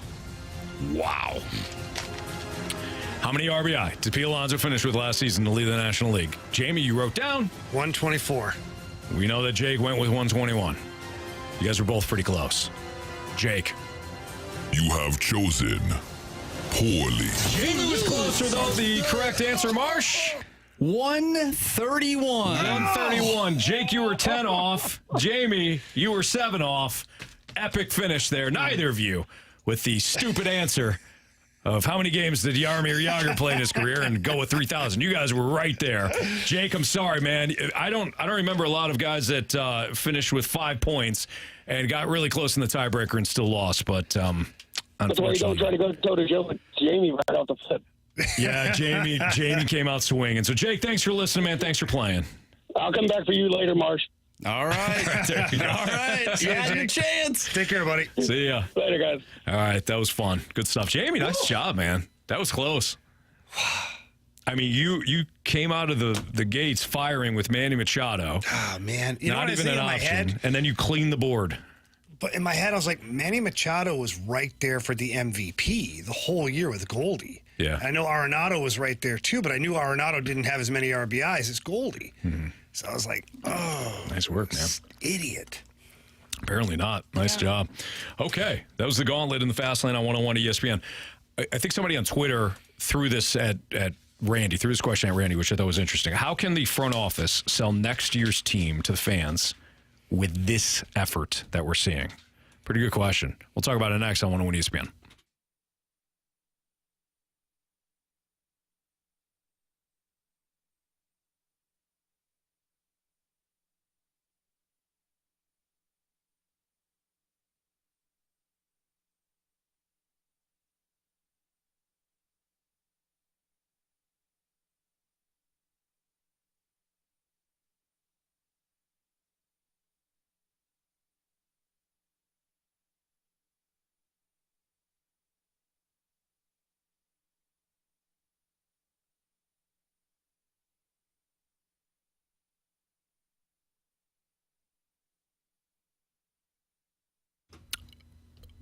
Wow. How many RBI did Pete Alonso finish with last season to lead the National League? Jamie, you wrote down? 124. We know that Jake went with 121. You guys were both pretty close. Jake. You have chosen poorly. Jamie was closer, though. The correct answer, Marsh? 131. 131. Jake, you were 10 off. Jamie, you were 7 off. Epic finish there. Neither of you with the stupid answer of how many games did Jaromir Jagr play in his career and go with 3,000. You guys were right there. Jake, I'm sorry, man. I don't remember a lot of guys that finished with 5 points and got really close in the tiebreaker and still lost, but that's why you don't try to go toe-to-toe with Jamie right off the flip. Yeah, Jamie came out swinging. So, Jake, thanks for listening, man. Thanks for playing. I'll come back for you later, Marsh. All right. All right. You had your chance. Take care, buddy. See ya. Later, guys. All right. That was fun. Good stuff. Jamie, nice job, man. That was close. I mean, you came out of the gates firing with Manny Machado. Oh, man. You know Not what I was even an thinking in my option. head? And then you clean the board. But in my head, I was like, Manny Machado was right there for the MVP the whole year with Goldie. Yeah. I know Arenado was right there, too, but I knew Arenado didn't have as many RBIs as Goldie. Mm-hmm. So I was like, oh. Nice work, man. Idiot. Apparently not. Nice job. Okay. That was the Gauntlet in the Fast Lane on 101 ESPN. I think somebody on Twitter threw this at Randy, threw this question at Randy, which I thought was interesting. How can the front office sell next year's team to the fans with this effort that we're seeing? Pretty good question. We'll talk about it next on 101 ESPN.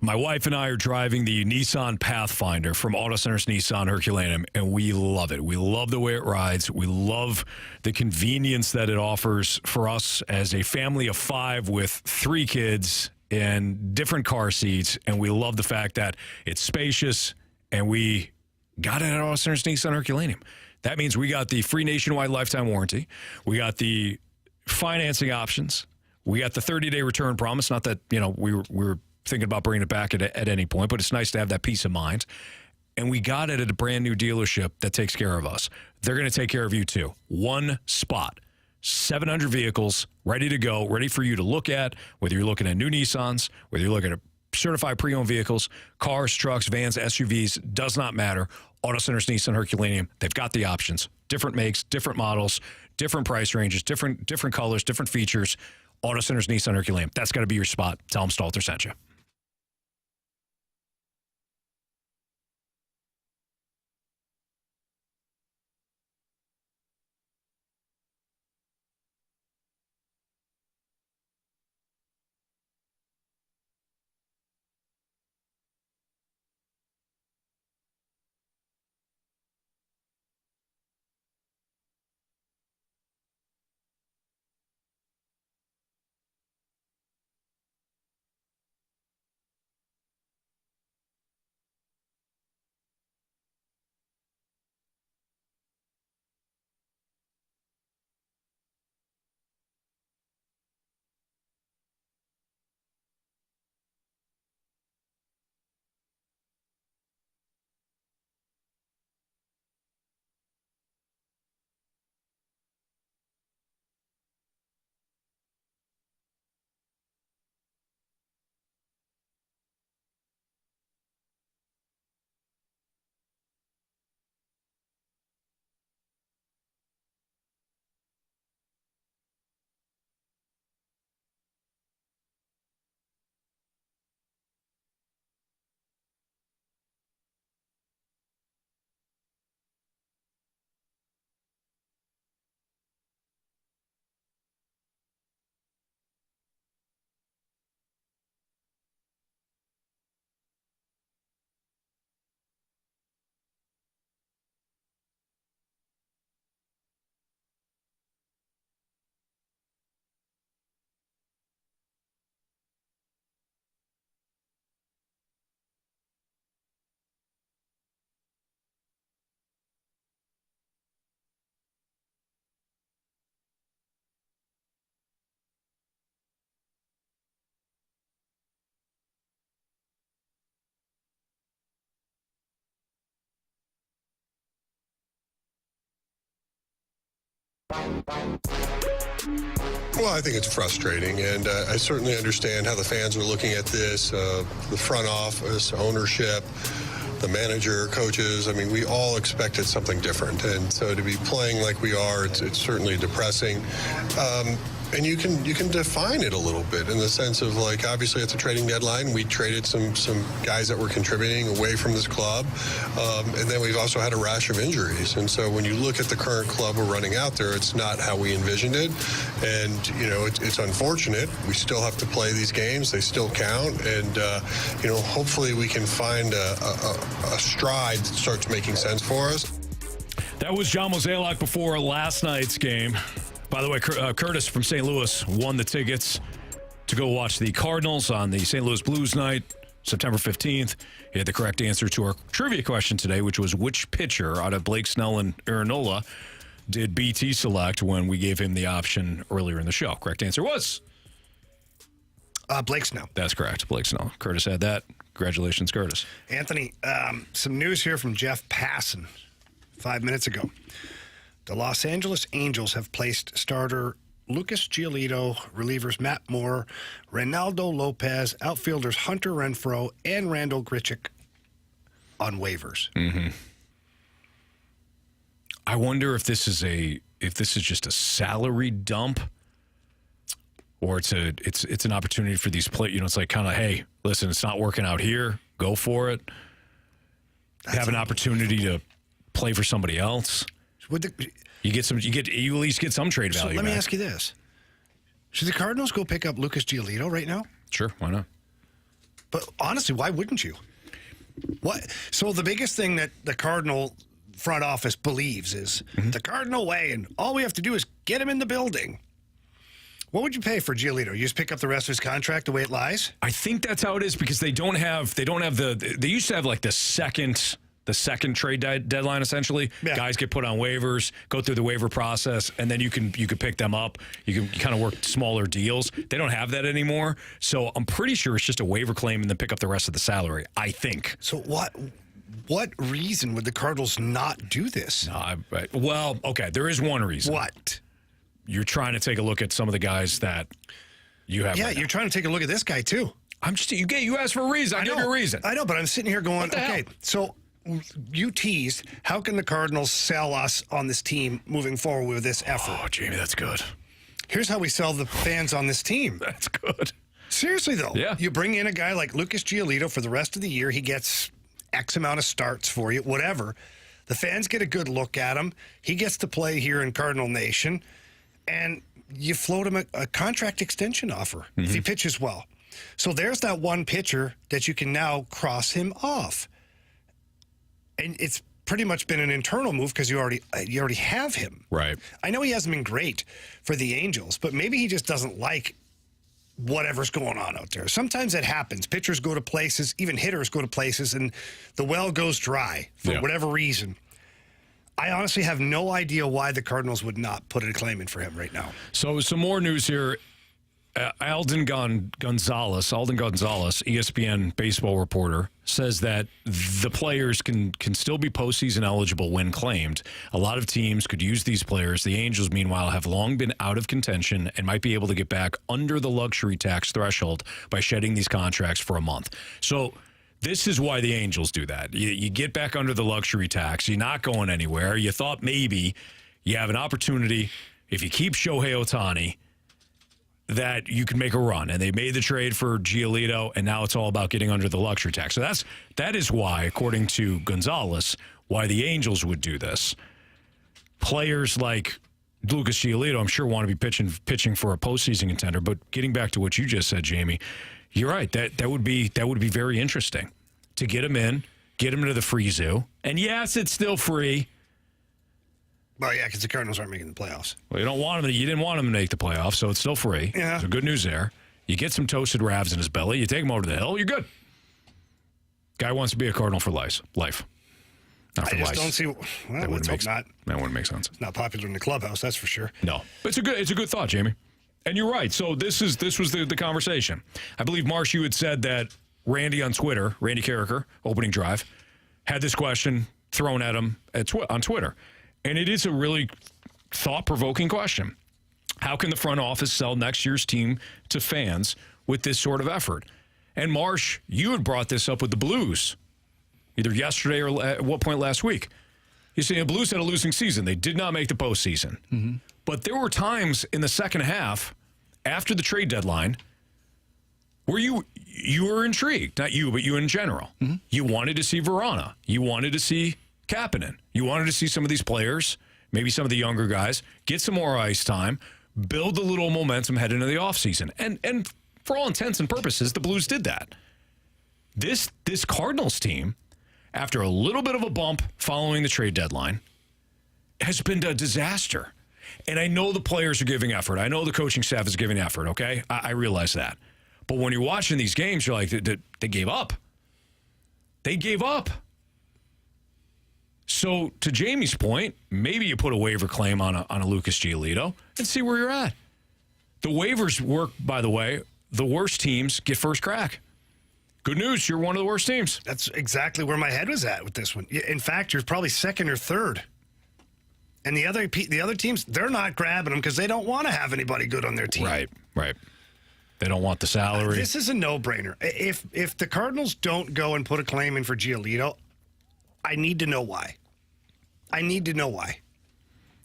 My wife and I are driving the Nissan Pathfinder from Auto Center's Nissan Herculaneum, and we love it. We love the way it rides. We love the convenience that it offers for us as a family of 5 with 3 kids in different car seats, and we love the fact that it's spacious, and we got it at Auto Center's Nissan Herculaneum. That means we got the free nationwide lifetime warranty. We got the financing options. We got the 30-day return promise. Not that, we were thinking about bringing it back at any point, but it's nice to have that peace of mind. And we got it at a brand new dealership that takes care of us. They're going to take care of you too. One spot, 700 vehicles ready to go, ready for you to look at, whether you're looking at new Nissans, whether you're looking at certified pre-owned vehicles, cars, trucks, vans, SUVs, does not matter. Auto Center's Nissan Herculaneum, they've got the options. Different makes, different models, different price ranges, different colors, different features. Auto Center's Nissan Herculaneum. That's got to be your spot. Tell them Stalter sent you. Well, I think it's frustrating, and I certainly understand how the fans are looking at this, the front office, ownership, the manager, coaches. I mean, we all expected something different, and so to be playing like we are, it's certainly depressing. And you can define it a little bit in the sense of, like, obviously at the trading deadline, we traded some guys that were contributing away from this club. And then we've also had a rash of injuries. And so when you look at the current club we're running out there, it's not how we envisioned it. And, it's unfortunate. We still have to play these games. They still count. And, hopefully we can find a stride that starts making sense for us. That was John Mozeliak before last night's game. By the way, Curtis from St. Louis won the tickets to go watch the Cardinals on the St. Louis Blues night, September 15th. He had the correct answer to our trivia question today, which was which pitcher out of Blake Snell and Aaron Nola did BT select when we gave him the option earlier in the show? Correct answer was? Blake Snell. That's correct, Blake Snell. Curtis had that. Congratulations, Curtis. Anthony, some news here from Jeff Passan 5 minutes ago. The Los Angeles Angels have placed starter Lucas Giolito, relievers Matt Moore, Reynaldo Lopez, outfielders Hunter Renfroe, and Randall Grichuk on waivers. Mm-hmm. I wonder if this is just a salary dump, or it's an opportunity for these players. It's like kind of, hey, listen, it's not working out here. Go for it. Have an opportunity to play for somebody else. You at least get some trade value. So let me ask you this: should the Cardinals go pick up Lucas Giolito right now? Sure, why not? But honestly, why wouldn't you? What? So the biggest thing that the Cardinal front office believes is the Cardinal way, and all we have to do is get him in the building. What would you pay for Giolito? You just pick up the rest of his contract the way it lies? I think that's how it is, because they used to have like the second trade deadline, essentially. Yeah. Guys get put on waivers, go through the waiver process, and then you can pick them up. You can kind of work smaller deals. They don't have that anymore. So I'm pretty sure it's just a waiver claim and then pick up the rest of the salary, I think. So what reason would the Cardinals not do this? Well, okay, there is one reason. What? You're trying to take a look at some of the guys that you have. Yeah, you're trying to take a look at this guy too. You asked for a reason. I gave you a reason. I know, but I'm sitting here going, okay, so you teased, how can the Cardinals sell us on this team moving forward with this effort? Oh, Jamie, that's good. Here's how we sell the fans on this team. That's good. Seriously, though. Yeah. You bring in a guy like Lucas Giolito for the rest of the year. He gets X amount of starts for you, whatever. The fans get a good look at him. He gets to play here in Cardinal Nation. And you float him a contract extension offer if he pitches well. So there's that one pitcher that you can now cross him off. And it's pretty much been an internal move because you already have him. Right. I know he hasn't been great for the Angels, but maybe he just doesn't like whatever's going on out there. Sometimes it happens. Pitchers go to places, even hitters go to places, and the well goes dry for whatever reason. I honestly have no idea why the Cardinals would not put a claim in for him right now. So some more news here. Alden Gonzalez, ESPN baseball reporter, says that the players can still be postseason eligible when claimed. A lot of teams could use these players. The Angels, meanwhile, have long been out of contention and might be able to get back under the luxury tax threshold by shedding these contracts for a month. So this is why the Angels do that. You get back under the luxury tax. You're not going anywhere. You thought maybe you have an opportunity, if you keep Shohei Ohtani, that you can make a run. And they made the trade for Giolito, and now it's all about getting under the luxury tax. So that is why, according to Gonzalez, why the Angels would do this. Players like Lucas Giolito, I'm sure, want to be pitching for a postseason contender. But getting back to what you just said, Jamie, you're right. That would be very interesting to get him in, get him into the free zoo. And yes, it's still free. Well, yeah, because the Cardinals aren't making the playoffs. Well, you didn't want him to make the playoffs, so it's still free. Yeah. So good news there. You get some toasted Ravs in his belly. You take him over to the hill. You're good. Guy wants to be a Cardinal for life. Not for I just life. don't see. Well, let's hope not. That wouldn't make sense. It's not popular in the clubhouse, that's for sure. No, but it's a good thought, Jamie. And you're right. So this was the conversation. I believe, Marsh, you had said that Randy on Twitter, Randy Carricker, opening drive, had this question thrown at him on Twitter. And it is a really thought-provoking question. How can the front office sell next year's team to fans with this sort of effort? And Marsh, you had brought this up with the Blues, either yesterday or at what point last week. You see, the Blues had a losing season. They did not make the postseason. Mm-hmm. But there were times in the second half after the trade deadline, were you were intrigued, not you, but you in general. Mm-hmm. You wanted to see Verona. You wanted to see Kapanen. You wanted to see some of these players, maybe some of the younger guys, get some more ice time, build a little momentum heading into the offseason. And for all intents and purposes, the Blues did that. This Cardinals team, after a little bit of a bump following the trade deadline, has been a disaster. And I know the players are giving effort. I know the coaching staff is giving effort, okay? I realize that. But when you're watching these games, you're like, they gave up. They gave up. So, to Jamie's point, maybe you put a waiver claim on a Lucas Giolito and see where you're at. The waivers work, by the way. The worst teams get first crack. Good news, you're one of the worst teams. That's exactly where my head was at with this one. In fact, you're probably second or third. And the other teams, they're not grabbing them because they don't want to have anybody good on their team. Right. They don't want the salary. This is a no-brainer. If the Cardinals don't go and put a claim in for Giolito, I need to know why.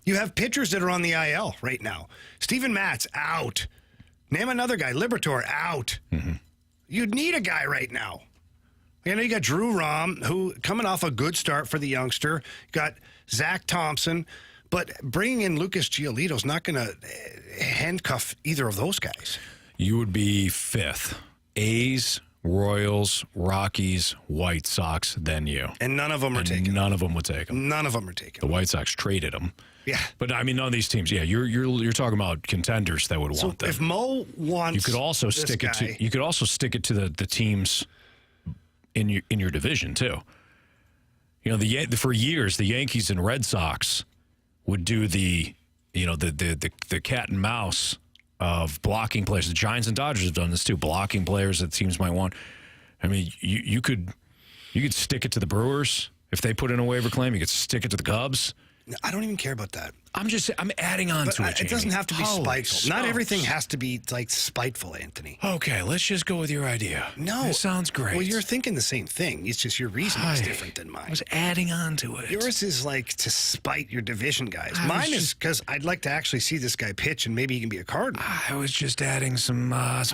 You have pitchers that are on the IL right now. Steven Matz, out. Name another guy. Liberatore, out. Mm-hmm. You'd need a guy right now. You know, you got Drew Rom, who coming off a good start for the youngster. You got Zach Thompson. But bringing in Lucas Giolito's not going to handcuff either of those guys. You would be fifth. A's, Royals, Rockies, White Sox, then you. And none of them are taken. None of them would take him. None of them are taken. The White Sox traded him. Yeah. But, I mean, none of these teams, you're talking about contenders that would want them. If Mo wants you could also this stick guy, it to the teams in your division, too. You know, for years, the Yankees and Red Sox would do the cat and mouse of blocking players. The Giants and Dodgers have done this too, blocking players that teams might want. I mean, you could stick it to the Brewers if they put in a waiver claim. You could stick it to the Cubs. I don't even care about that. I'm adding on to it, Jamie. It doesn't have to be Holy spiteful. smokes. Not everything has to be like spiteful, Anthony. Okay, let's just go with your idea. No. It sounds great. Well, you're thinking the same thing. It's just your reasoning is different than mine. I was adding on to it. Yours is like to spite your division guys. Mine is because I'd like to actually see this guy pitch and maybe he can be a Cardinal. I was just adding some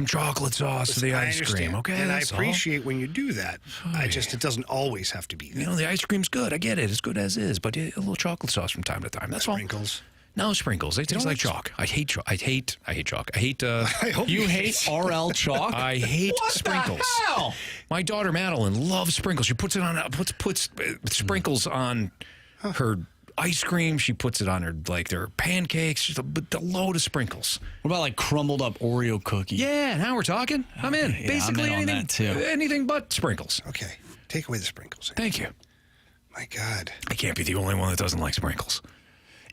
chocolate sauce to the ice cream, okay? And I appreciate when you do that. It doesn't always have to be that. You know, the ice cream's good. I get it. It's good as is. But a little chocolate sauce from time to time. That's all. Sprinkles. No sprinkles. They taste like chalk. I hate chalk. I hate chalk. I hate. You hate RL chalk? I hate sprinkles. The hell? My daughter Madeline loves sprinkles. She puts it on puts sprinkles on her ice cream. She puts it on their pancakes. The load of sprinkles. What about like crumbled up Oreo cookie? Yeah, now we're talking. I'm in. Yeah, Basically I'm in anything. on that too. Anything but sprinkles. Okay, take away the sprinkles. Thank you. My God, I can't be the only one that doesn't like sprinkles.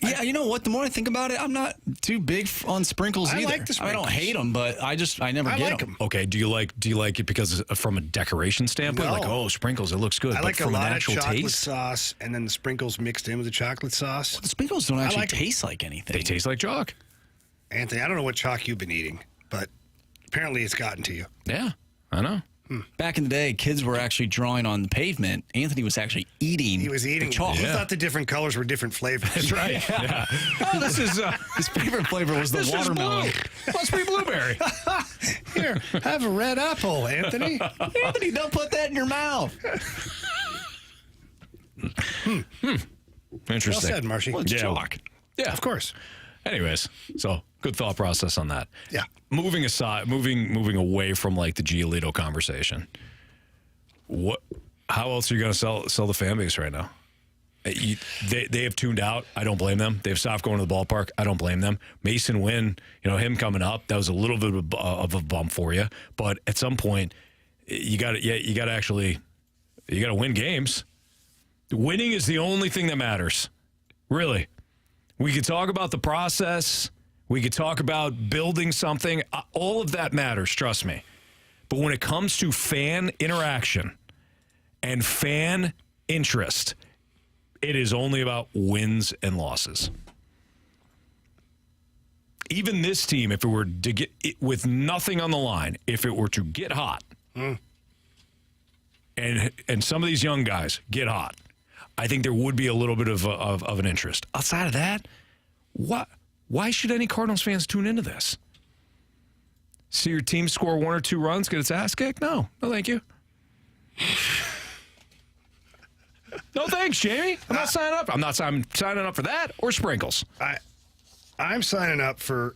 Yeah, you know what? The more I think about it, I'm not too big on sprinkles either. I like the sprinkles. I don't hate them, but I never get them. Okay, do you like it because from a decoration standpoint? No. Like, oh, sprinkles, it looks good. I like but from a lot an of actual chocolate taste, sauce and then the sprinkles mixed in with the chocolate sauce. The sprinkles don't actually taste like anything. They taste like chalk. Anthony, I don't know what chalk you've been eating, but apparently it's gotten to you. Yeah, I know. Back in the day, kids were actually drawing on the pavement. Anthony was actually eating. He was eating the chalk. He thought the different colors were different flavors. That's right. Yeah. Oh, this is his favorite flavor was the watermelon. Must be blueberry. Here, have a red apple, Anthony. Anthony, don't put that in your mouth. Interesting. Well said, Marshy. Well, chalk. Yeah, of course. Anyways, so good thought process on that. Yeah. Moving away from like the Giolito conversation. How else are you going to sell the fan base right now? They have tuned out. I don't blame them. They've stopped going to the ballpark. I don't blame them. Mason Wynn, him coming up, that was a little bit of a bump for you. But at some point, you got to win games. Winning is the only thing that matters. Really. We could talk about the process. We could talk about building something. All of that matters, trust me. But when it comes to fan interaction and fan interest, it is only about wins and losses. Even this team, if it were to get with nothing on the line, if it were to get hot, and some of these young guys get hot, I think there would be a little bit of an interest. Outside of that, why should any Cardinals fans tune into this? See your team score 1 or 2 runs, get its ass kicked? No, thank you. No thanks, Jamie. I'm not signing up. I'm signing up for that or sprinkles. I'm signing up for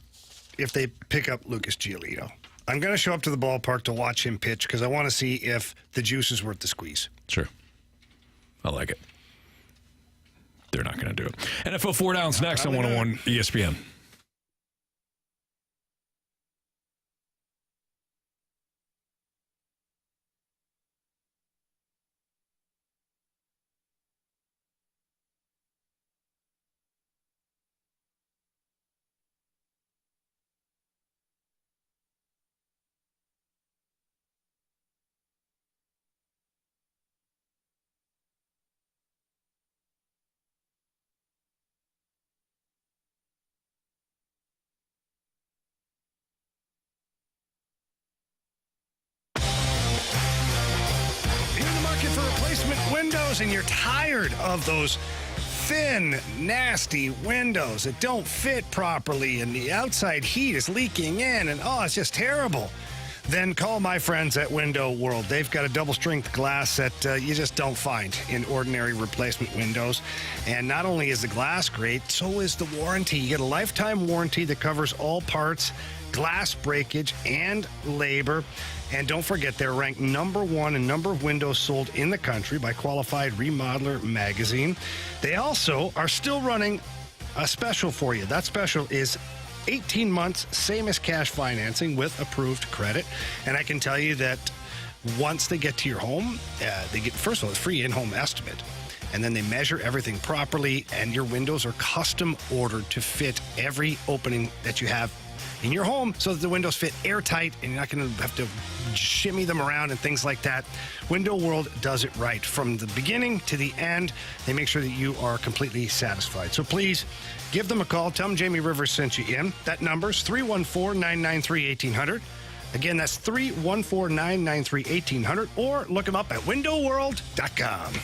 if they pick up Lucas Giolito. I'm going to show up to the ballpark to watch him pitch because I want to see if the juice is worth the squeeze. Sure. I like it. They're not going to do it. NFL 4 Downs next on 101 ESPN. For replacement windows and you're tired of those thin, nasty windows that don't fit properly and the outside heat is leaking in and it's just terrible, then call my friends at Window World. They've got a double-strength glass that you just don't find in ordinary replacement windows. And not only is the glass great, so is the warranty. You get a lifetime warranty that covers all parts, glass breakage, and labor. And don't forget, they're ranked number 1 in number of windows sold in the country by Qualified Remodeler magazine. They also are still running a special for you. That special is 18 months, same as cash financing with approved credit. And I can tell you that once they get to your home, they get, first of all, a free in-home estimate. And then they measure everything properly, and your windows are custom ordered to fit every opening that you have in your home so that the windows fit airtight and you're not going to have to shimmy them around and things like that. Window World does it right. From the beginning to the end, they make sure that you are completely satisfied. So please give them a call. Tell them Jamie Rivers sent you in. That number's 314-993-1800. Again, that's 314-993-1800, or look them up at windowworld.com.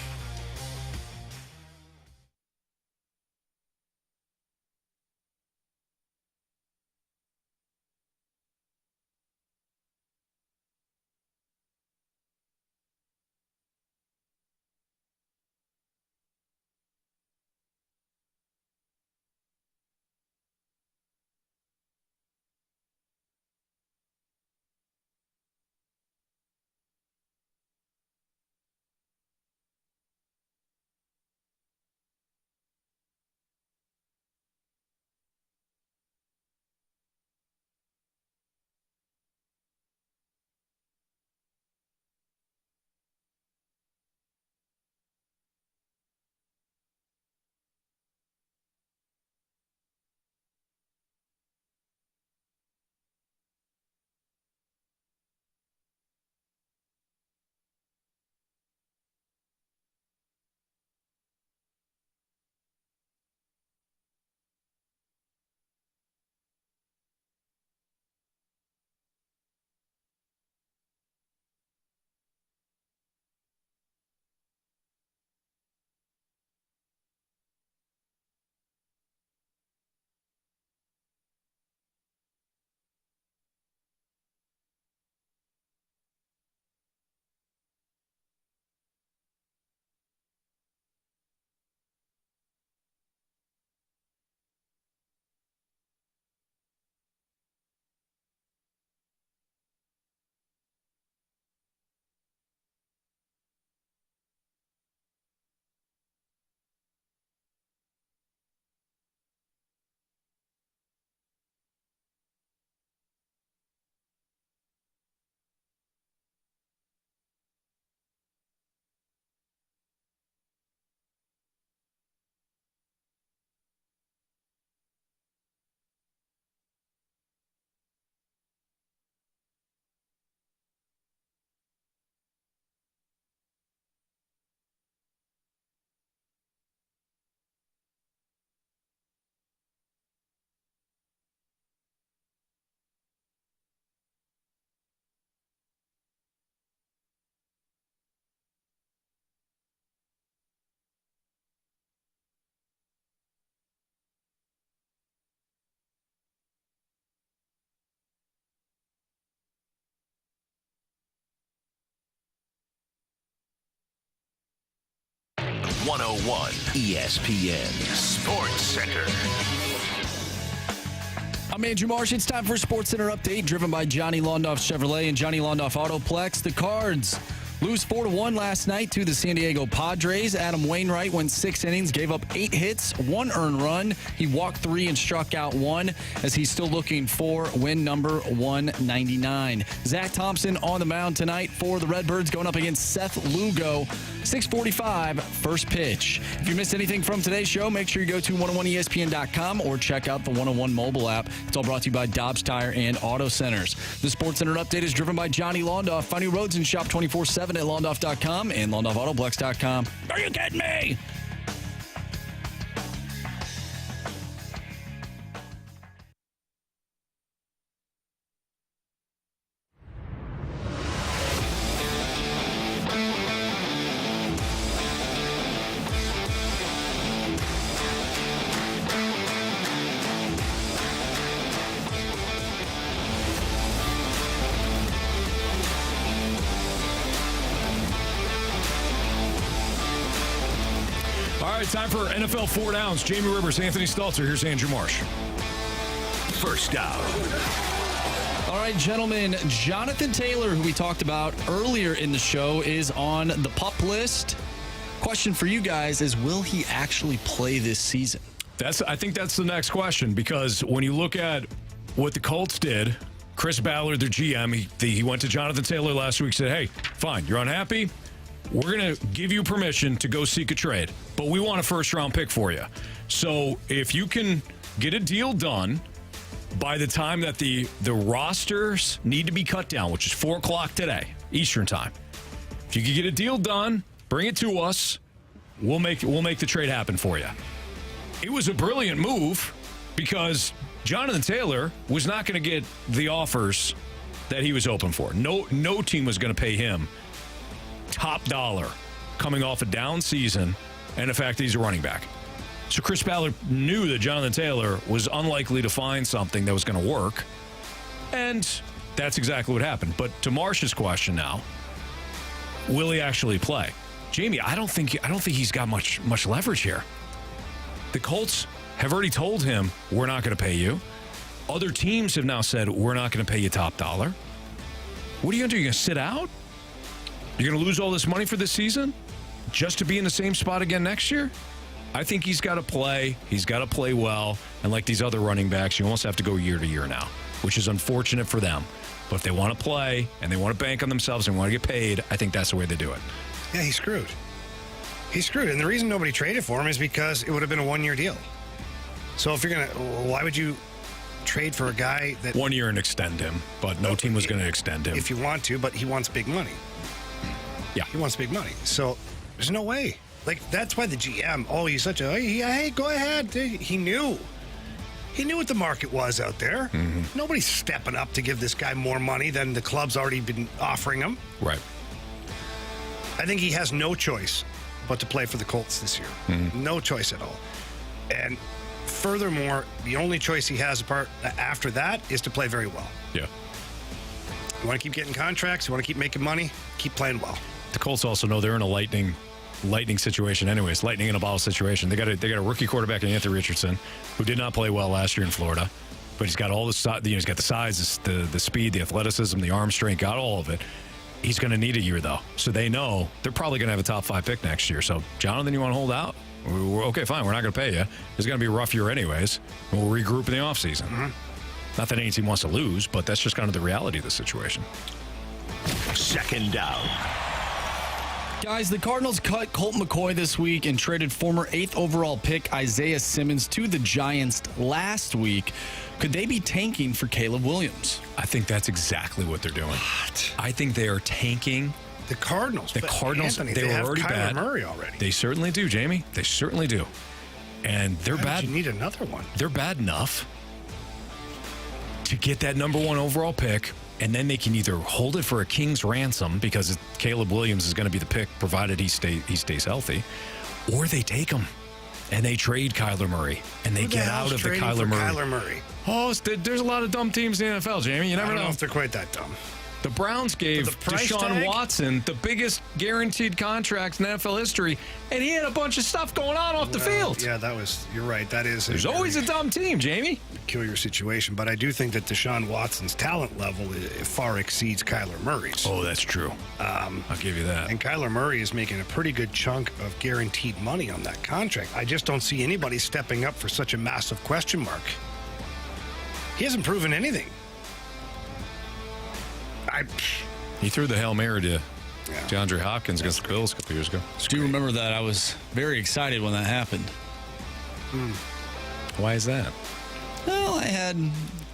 101 ESPN Sports Center. I'm Andrew Marsh. It's time for a Sports Center update driven by Johnny Londoff Chevrolet and Johnny Londoff Autoplex. The Cards lose 4-1 last night to the San Diego Padres. Adam Wainwright went 6 innings, gave up 8 hits, 1 earned run. He walked 3 and struck out 1 as he's still looking for win number 199. Zach Thompson on the mound tonight for the Redbirds going up against Seth Lugo. 6:45, first pitch. If you missed anything from today's show, make sure you go to 101ESPN.com or check out the 101 mobile app. It's all brought to you by Dobbs Tire and Auto Centers. The Sports Center update is driven by Johnny Londoff. Find new roads and shop 24/7 at Londoff.com and LondoffAutoplex.com. Are you kidding me? All right, time for NFL 4 Downs. Jamie Rivers, Anthony Stalter. Here's Andrew Marsh. First down. All right, gentlemen, Jonathan Taylor, who we talked about earlier in the show, is on the PUP list. Question for you guys is, will he actually play this season? I think that's the next question, because when you look at what the Colts did, Chris Ballard, their GM, he went to Jonathan Taylor last week, said, hey, fine, you're unhappy? We're going to give you permission to go seek a trade, but we want a first-round pick for you. So if you can get a deal done by the time that the rosters need to be cut down, which is 4 o'clock today, Eastern time, if you can get a deal done, bring it to us, we'll make the trade happen for you. It was a brilliant move because Jonathan Taylor was not going to get the offers that he was hoping for. No team was going to pay him top dollar coming off a down season and the fact that he's a running back. So Chris Ballard knew that Jonathan Taylor was unlikely to find something that was going to work, and that's exactly what happened. But to Marsh's question now, will he actually play? Jamie, I don't think he's got much leverage here. The Colts have already told him, we're not going to pay you. Other teams have now said, we're not going to pay you top dollar. What are you going to do? You're going to sit out? You're going to lose all this money for this season just to be in the same spot again next year? I think he's got to play. He's got to play well. And like these other running backs, you almost have to go year to year now, which is unfortunate for them. But if they want to play and they want to bank on themselves and want to get paid, I think that's the way they do it. Yeah, he's screwed. He's screwed. And the reason nobody traded for him is because it would have been a 1-year deal. So if you're going to, why would you trade for a guy that... 1 year and extend him, but no team was going to extend him. If you want to, but he wants big money. Yeah. He wants big money. So there's no way. Like, that's why the GM, he's such a, hey, go ahead. He knew. He knew what the market was out there. Mm-hmm. Nobody's stepping up to give this guy more money than the club's already been offering him. Right. I think he has no choice but to play for the Colts this year. Mm-hmm. No choice at all. And furthermore, the only choice he has after that is to play very well. Yeah. You want to keep getting contracts, you want to keep making money, keep playing well. The Colts also know they're in a lightning situation anyways, lightning in a bottle situation. They got a rookie quarterback in Anthony Richardson who did not play well last year in Florida, but he's got all the he's got the size, the speed, the athleticism, the arm strength, got all of it. He's going to need a year though. So they know they're probably going to have a top 5 pick next year. So Jonathan, you want to hold out? Okay, fine. We're not going to pay you. It's going to be a rough year anyways. We'll regroup in the offseason. Mm-hmm. Not that any team wants to lose, but that's just kind of the reality of the situation. Second down. Guys, the Cardinals cut Colt McCoy this week and traded former 8th overall pick Isaiah Simmons to the Giants last week. Could they be tanking for Caleb Williams? I think that's exactly what they're doing. What? I think they are tanking the Cardinals. The Cardinals, Anthony, they were have already Kyler bad. Murray already. They certainly do, Jamie. They certainly do. And they're bad. You need another one. They're bad enough to get that number 1 overall pick, and then they can either hold it for a king's ransom because Caleb Williams is going to be the pick provided he stays healthy, or they take him and they trade Kyler Murray and they get out of the Kyler Murray. Kyler Murray. Oh, there's a lot of dumb teams in the NFL, Jamie. You never know if they're quite that dumb. The Browns gave Deshaun Watson the biggest guaranteed contract in NFL history, and he had a bunch of stuff going on off the field. Yeah, you're right. That is. There's always a dumb team, Jamie. Peculiar situation, but I do think that Deshaun Watson's talent level far exceeds Kyler Murray's. Oh, that's true. I'll give you that. And Kyler Murray is making a pretty good chunk of guaranteed money on that contract. I just don't see anybody stepping up for such a massive question mark. He hasn't proven anything. He threw the Hail Mary to DeAndre Hopkins against the Bills a couple years ago. Do you remember that? I was very excited when that happened. Why is that? Well, I had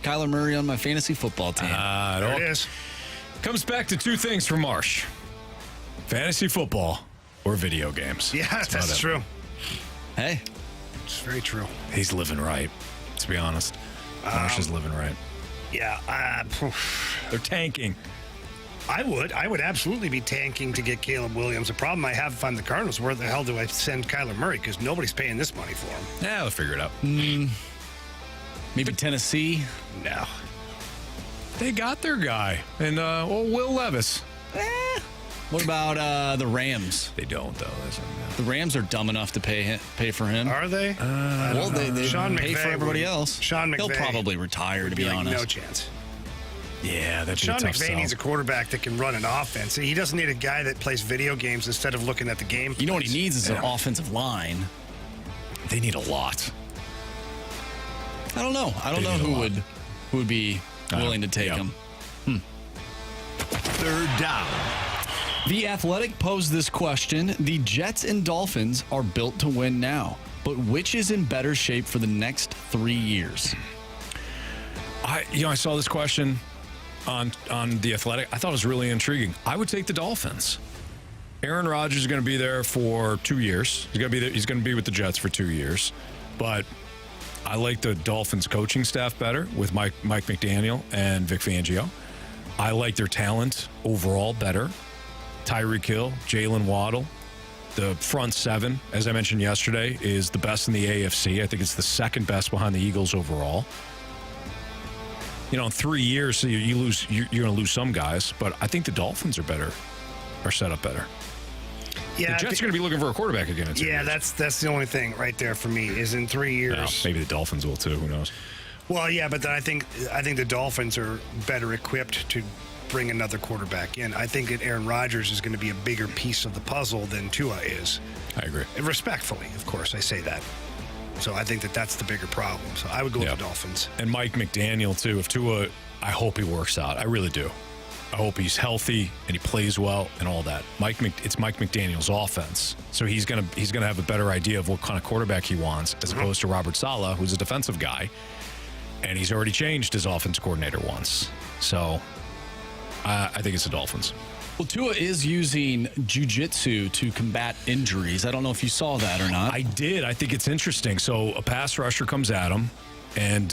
Kyler Murray on my fantasy football team. There it is. Comes back to two things for Marsh. Fantasy football or video games. Yeah, that's true. Hey. It's very true. He's living right, to be honest. Marsh is living right. Yeah. They're tanking. I would absolutely be tanking to get Caleb Williams. The problem I have if I'm the Cardinals, where the hell do I send Kyler Murray? Because nobody's paying this money for him. Yeah, they'll figure it out. Maybe Tennessee? No. They got their guy. And, Will Levis. What about the Rams? They don't, though. The Rams are dumb enough to pay for him. Are they? Well, they Sean pay McVay for everybody else. Sean McVay. He'll probably retire, to be honest. No chance. Yeah, that's Sean McVay needs a quarterback that can run an offense. He doesn't need a guy that plays video games instead of looking at the game. You know what he needs is an offensive line. They need a lot. I don't know. I don't know who would be willing to take him. Third down. The Athletic posed this question. The Jets and Dolphins are built to win now, but which is in better shape for the next 3 years? I saw this question on The Athletic. I thought it was really intriguing. I would take the Dolphins. Aaron Rodgers is going to be there for 2 years. He's going to be with the Jets for 2 years. But I like the Dolphins coaching staff better with Mike McDaniel and Vic Fangio. I like their talent overall better. Tyreek Hill, Jalen Waddle. The front seven, as I mentioned yesterday, is the best in the AFC. I think it's the second best behind the Eagles overall. In 3 years, so you're going to lose some guys, but I think the Dolphins are set up better. Yeah, the Jets are going to be looking for a quarterback again in 2 years. That's the only thing right there for me is in 3 years. Well, maybe the Dolphins will too. Who knows? Well, yeah, but then I think the Dolphins are better equipped to bring another quarterback in. I think that Aaron Rodgers is going to be a bigger piece of the puzzle than Tua is. I agree. And respectfully, of course, I say that. So I think that's the bigger problem. So I would go with the Dolphins. And Mike McDaniel, too. If Tua, I hope he works out. I really do. I hope he's healthy and he plays well and all that. It's Mike McDaniel's offense. So he's gonna have a better idea of what kind of quarterback he wants as opposed to Robert Saleh, who's a defensive guy. And he's already changed his offense coordinator once. So I think it's the Dolphins. Well, Tua is using jiu-jitsu to combat injuries. I don't know if you saw that or not. I did. I think it's interesting. So a pass rusher comes at him and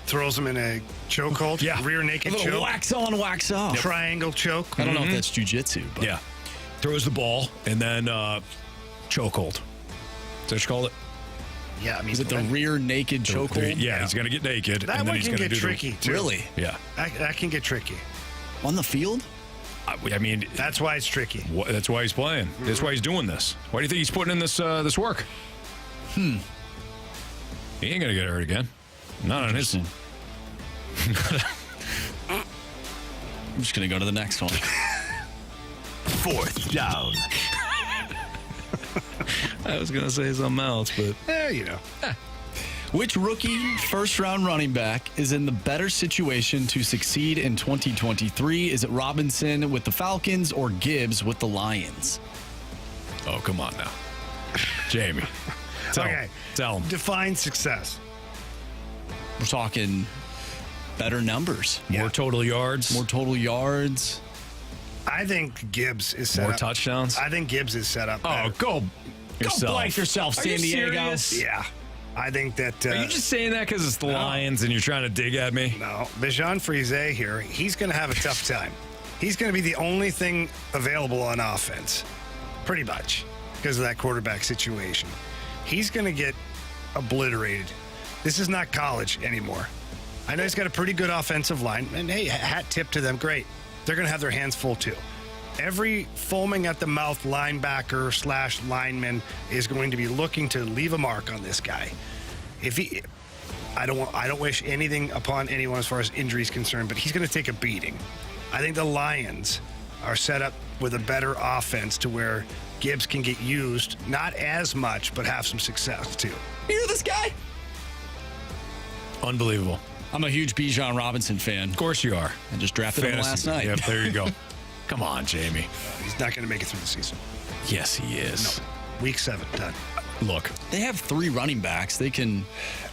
throws him in a chokehold. Yeah. Rear naked choke. Wax on, wax off. Yep. Triangle choke. I don't know if that's jiu-jitsu. But. Yeah. Throws the ball and then chokehold. Is that what you call it? Yeah. I mean, is it the rear naked chokehold? Yeah, he's going to get naked. That and then one he's can going to get tricky, too. Really? Yeah. That can get tricky. On the field? I mean, that's why it's tricky. That's why he's playing. Mm-hmm. That's why he's doing this. Why do you think he's putting in this work? He ain't gonna get hurt again. Not on his. I'm just gonna go to the next one. Fourth down. I was gonna say something else, but Which rookie first-round running back is in the better situation to succeed in 2023? Is it Robinson with the Falcons or Gibbs with the Lions? Oh, come on now. Jamie. Tell him. Define success. We're talking better numbers. More total yards. More total yards. I think Gibbs is set up. More touchdowns? I think Gibbs is set up better. Oh, go blank yourself, San Diego. Serious? Yeah. I think that... Are you just saying that because it's the Lions and you're trying to dig at me? No. Bijan Frise here, he's going to have a tough time. He's going to be the only thing available on offense, pretty much, because of that quarterback situation. He's going to get obliterated. This is not college anymore. I know he's got a pretty good offensive line, and hey, hat tip to them, great. they're going to have their hands full too. Every foaming at the mouth linebacker / lineman is going to be looking to leave a mark on this guy. I don't wish anything upon anyone as far as injury is concerned, but he's going to take a beating. I think the Lions are set up with a better offense to where Gibbs can get used, not as much, but have some success too. You hear this guy? Unbelievable. I'm a huge Bijan Robinson fan. Of course you are. I just drafted him last night. Yep, there you go. Come on, Jamie. He's not going to make it through the season. Yes, he is. No. Week 7, done. Look. They have 3 running backs. They can.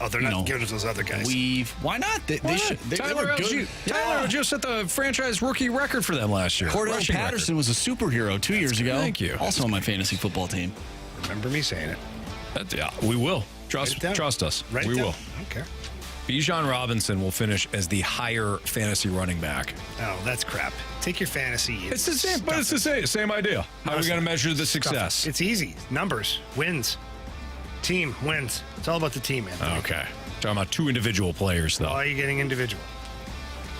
Oh, they're not giving it to those other guys. Weave. Why not? They should. Tyler just set the franchise rookie record for them last year. Cordell Patterson was a superhero 2 years ago. Thank you. Also on my fantasy football team. Remember me saying it. Yeah, we will. Trust us. We will. I don't care. Bijan Robinson will finish as the higher fantasy running back. Oh, that's crap. Take your fantasy. It's the same, but it's the same idea. How are we going to measure the success? It's easy. Numbers, wins, team wins. It's all about the team, man. Okay. Talking about 2 individual players, though. Why are you getting individual?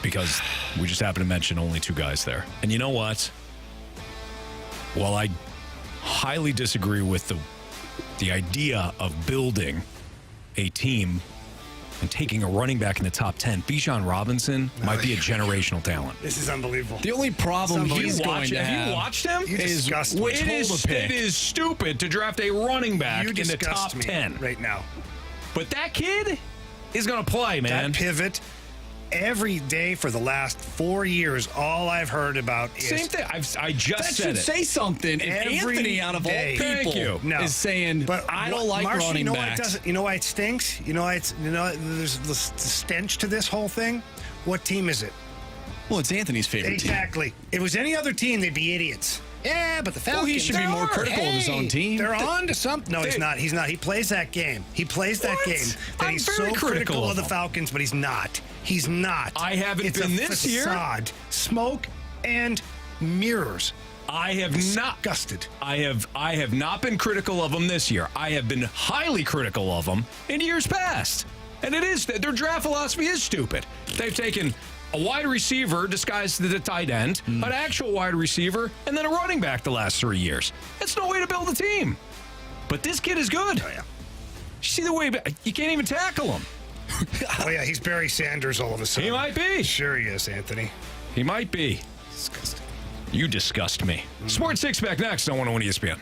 Because we just happen to mention only 2 guys there. And you know what? While I highly disagree with the idea of building a team and taking a running back in the top 10, Bijan Robinson might be a generational talent. This is unbelievable. The only problem he's going to have. Have you watched him? It is stupid to draft a running back in the top 10 right now. But that kid is going to play, man. That pivot. Every day for the last 4 years, all I've heard about is... Same thing. I just said it. That should say something. If Anthony, out of all people, is saying, but I don't like running backs. You know why it stinks? You know why there's the stench to this whole thing? What team is it? Well, it's Anthony's favorite team. Exactly. If it was any other team, they'd be idiots. Yeah, but the Falcons... Well, he should be more critical of his own team. They're on to something. No, he's not. He's not. He plays that game. He plays that game. That he's so critical of the Falcons, but he's not. He's not. I haven't been this year. Smoke and mirrors. I have not. Disgusted. I have not been critical of them this year. I have been highly critical of them in years past. And it is their draft philosophy is stupid. They've taken a wide receiver disguised as a tight end, an actual wide receiver, and then a running back the last 3 years. That's no way to build a team. But this kid is good. Oh, yeah. See the way you can't even tackle him. Oh, yeah, he's Barry Sanders all of a sudden. He might be. Sure he is, Anthony. He might be. Disgusting. You disgust me. Sports Six Pack next on 101 ESPN.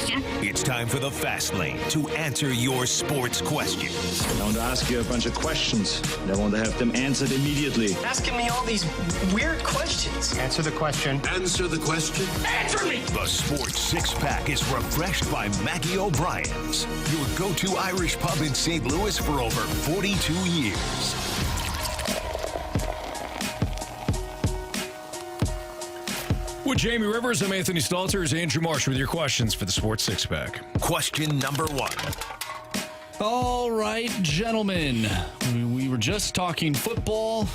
question? It's time for the Fast Lane to answer your sports questions. I want to ask you a bunch of questions. I want to have them answered immediately. Asking me all these weird questions. Answer the question. Answer the question. Answer me! The Sports Six-Pack is refreshed by Maggie O'Brien's, your go-to Irish pub in St. Louis for over 42 years. With Jamie Rivers, I'm Anthony Stalter. Is Andrew Marsh with your questions for the Sports Six-Pack. Question number 1. All right, gentlemen. We were just talking football.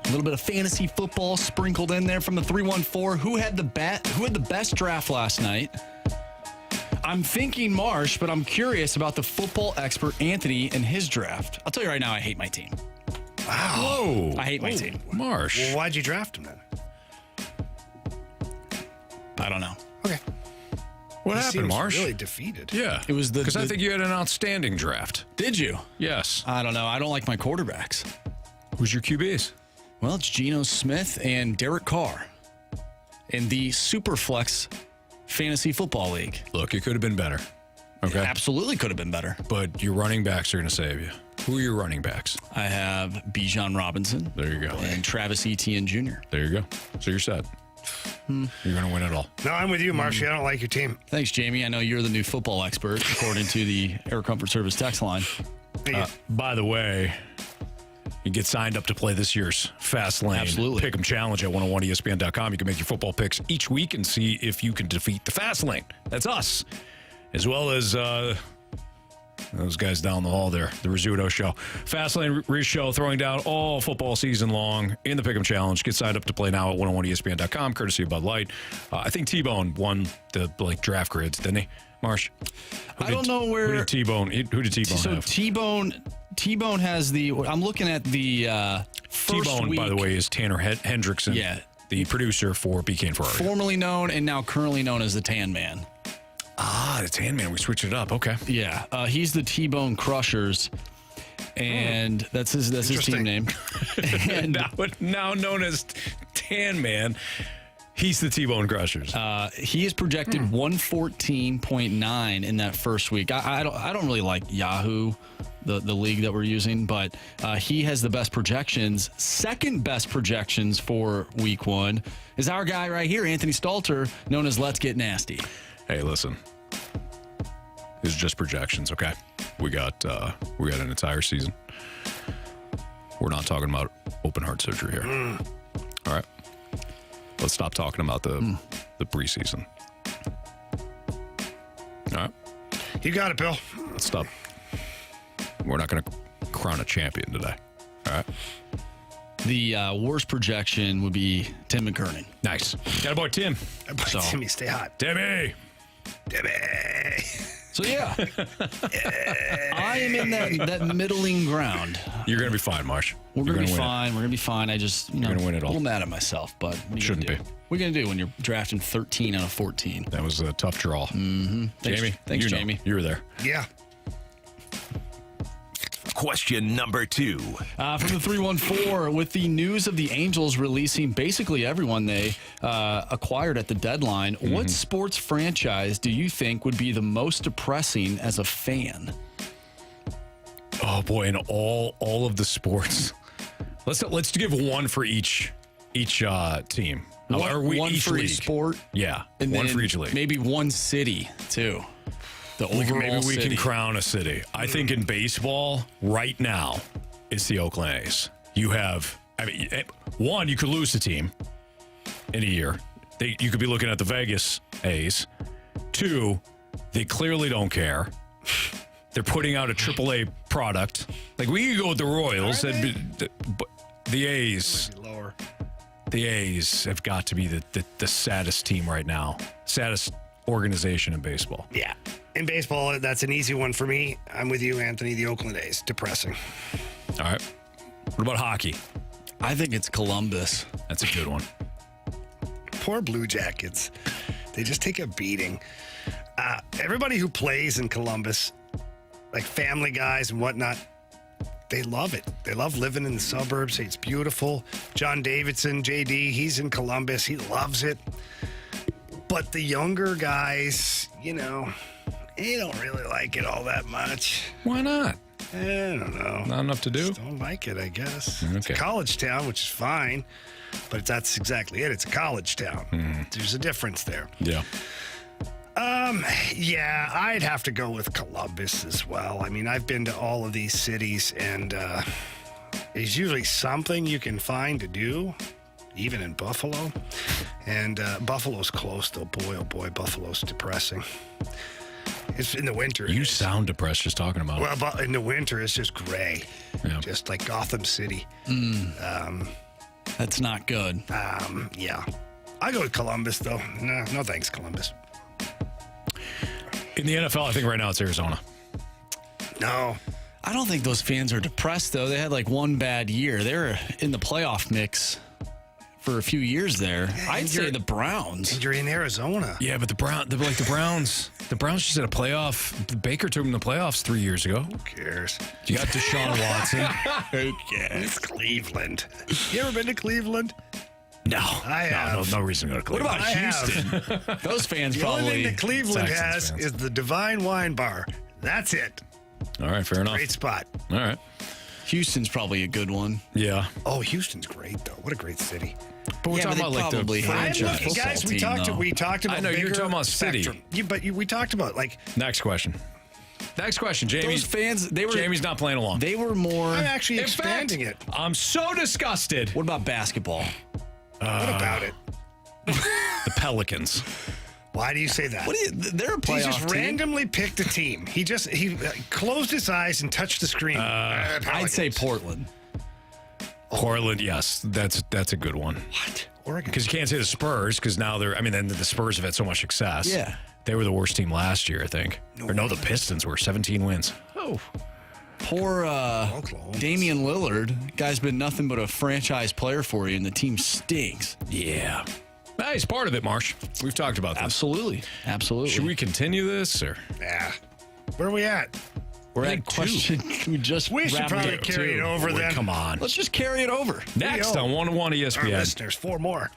A little bit of fantasy football sprinkled in there from the 314. Who had the best draft last night? I'm thinking Marsh, but I'm curious about the football expert Anthony and his draft. I'll tell you right now, I hate my team. Wow. Whoa. I hate my team. Marsh. Well, why'd you draft him then? I don't know. Okay. What He happened, seems Marsh? really defeated. Yeah. It was because I think you had an outstanding draft. Did you? Yes. I don't know. I don't like my quarterbacks. Who's your QBs? Well, it's Geno Smith and Derek Carr in the Superflex Fantasy Football League. Look, it could have been better. Okay. It absolutely could have been better. But your running backs are going to save you. Who are your running backs? I have Bijan Robinson. There you go. And Travis Etienne Jr. There you go. So you're set. You're going to win it all. No, I'm with you, Marshy. I don't like your team. Thanks, Jamie. I know you're the new football expert, according to the Air Comfort Service text line. By the way, you get signed up to play this year's Fast Lane Pick'em Challenge at 101ESPN.com. You can make your football picks each week and see if you can defeat the Fast Lane. That's us, as well as those guys down the hall there, the Rizzuto Show. Fast Lane Show throwing down all football season long in the Pick'em Challenge. Get signed up to play now at 101ESPN.com, courtesy of Bud Light. I think T-Bone won the draft grids, didn't he, Marsh? I don't know where. Who did T-Bone have? T-Bone has the. I'm looking at the first T-Bone, week. by the way, is Tanner Hendrickson. Yeah. The producer for BK and Ferrari. Formerly known and now currently known as the Tan Man. Ah, the Tan Man. We switched it up. Okay. Yeah. He's the T-Bone Crushers. And that's his team name. And now known as Tan Man. He's the T-Bone Crushers. He is projected 114.9 in that first week. I don't really like Yahoo, the league that we're using, but he has the best projections. Second best projections for week 1 is our guy right here, Anthony Stalter, known as Let's Get Nasty. Hey, listen. These are just projections, okay? We got an entire season. We're not talking about open heart surgery here. All right. Let's stop talking about the preseason. All right. You got it, Bill. Let's stop. We're not going to crown a champion today. All right. The worst projection would be Tim McKernan. Nice. Got a boy, Tim. Timmy, stay hot. Timmy. So, yeah. I am in that middling ground. You're going to be fine, Marsh. We're going to be fine. We're going to be fine. I just, you're going to win it all. A little mad at myself, but what are you Shouldn't gonna do? be. What are you going to do when you're drafting 13 out of 14? That was a tough draw. Mm-hmm. Jamie? Thanks, Jamie. You were there. Yeah. Question number 2. From the 314, with the news of the Angels releasing basically everyone they acquired at the deadline, what sports franchise do you think would be the most depressing as a fan? Oh boy, in all of the sports, let's give one for each team. One each for league. each sport. Yeah, and one for each league. Maybe one city too. Maybe we city. can crown a city. I think in baseball right now, it's the Oakland A's. You have, one, you could lose the team in a year. You could be looking at the Vegas A's. 2, they clearly don't care. They're putting out a AAA product. Like, we could go with the Royals. But the A's. Lower. The A's have got to be the saddest team right now. Saddest organization in baseball. Yeah. In baseball, that's an easy one for me. I'm with you, Anthony. The Oakland A's. Depressing. All right. What about hockey? I think it's Columbus. That's a good one. Poor Blue Jackets. They just take a beating. Everybody who plays in Columbus, like family guys and whatnot, they love it. They love living in the suburbs. It's beautiful. John Davidson, JD, he's in Columbus. He loves it. But the younger guys, they don't really like it all that much. Why not? I don't know. Not enough to do? Just don't like it, I guess. Okay. It's a college town, which is fine, but that's exactly it. It's a college town. There's a difference there. Yeah. Yeah, I'd have to go with Columbus as well. I mean, I've been to all of these cities, and there's usually something you can find to do, even in Buffalo. And Buffalo's close, though. Boy, oh boy, Buffalo's depressing. It's in the winter. You sound depressed just talking about it. Well, in the winter, it's just gray, just like Gotham City. That's not good. Yeah. I go with Columbus, though. No thanks, Columbus. In the NFL, I think right now it's Arizona. No. I don't think those fans are depressed, though. They had like one bad year. They were in the playoff mix for a few years there. I'd say the Browns. And you're in Arizona. Yeah, but the Browns just had a playoff. Baker took them to the playoffs 3 years ago. Who cares? You got Deshaun Watson. Who cares? It's Cleveland. You ever been to Cleveland? No. I have. No reason to go to Cleveland. What about Houston? Those fans the probably. only thing that Cleveland Texans has fans. is the Divine Wine Bar. That's it. All right, fair enough. Great spot. All right. Houston's probably a good one. Yeah. Oh, Houston's great, though. What a great city. But we're talking about like the franchise Guys, we talked about I know, you're bigger talking about city. spectrum. We talked about like. Next question. Jamie's Those fans, Jamie's not playing along. They were more. I'm actually In expanding fact, it. I'm so disgusted. What about basketball? What about it? The Pelicans. Why do you say that? They're a playoff He just team. randomly picked a team. He closed his eyes and touched the screen. I'd say Portland. Portland, yes, that's a good one. What? Oregon? Because you can't say the Spurs because now then the Spurs have had so much success. Yeah. They were the worst team last year, I think. The Pistons were 17 wins. Oh. Poor Damian Lillard. Guy's been nothing but a franchise player for you, and the team stinks. Yeah. Nah, he's part of it, Marsh. We've talked about this. Absolutely. Should we continue this? Or? Yeah. Where are we at? We're at question. We should probably carry it over then. Come on. Let's just carry it over. Next on 101 ESPN. Our listeners, 4 more.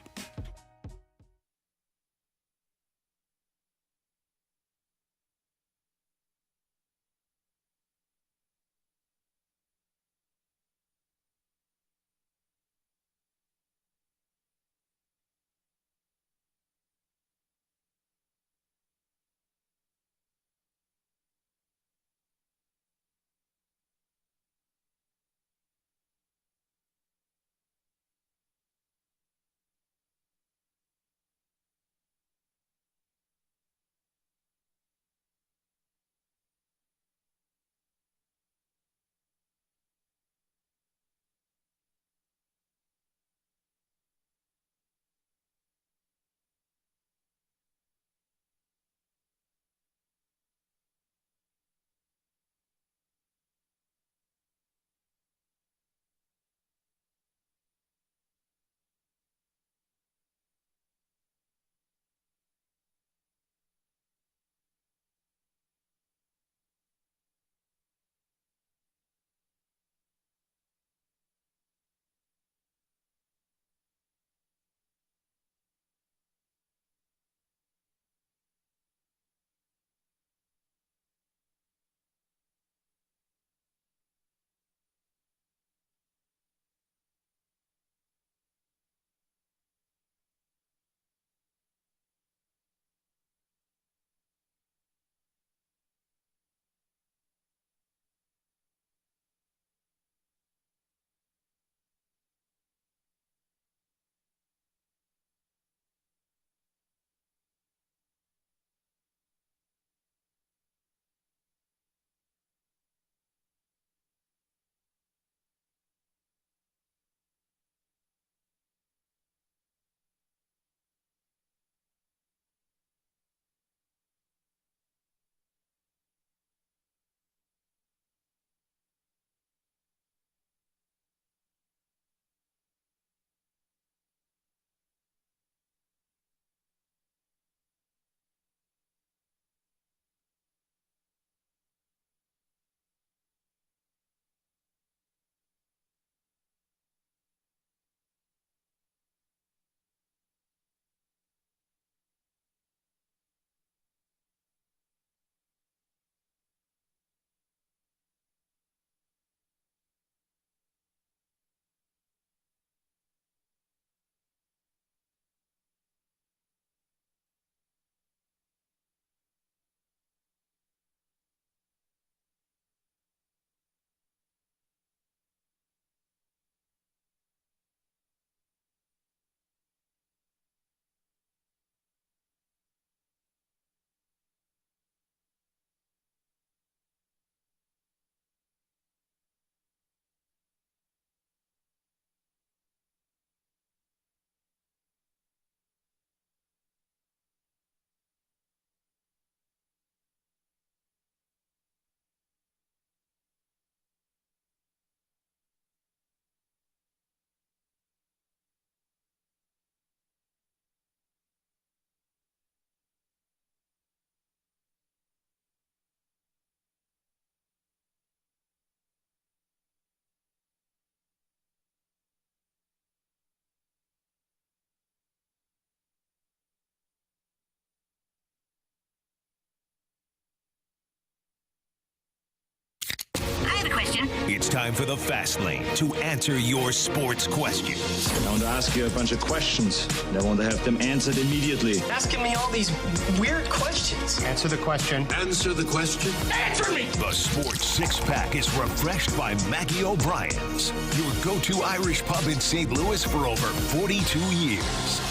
It's time for the Fast Lane to answer your sports questions. I want to ask you a bunch of questions, and I want to have them answered immediately. Asking me all these weird questions. Answer the question. Answer the question. Answer me! The Sports Six-Pack is refreshed by Maggie O'Brien's, your go-to Irish pub in St. Louis for over 42 years.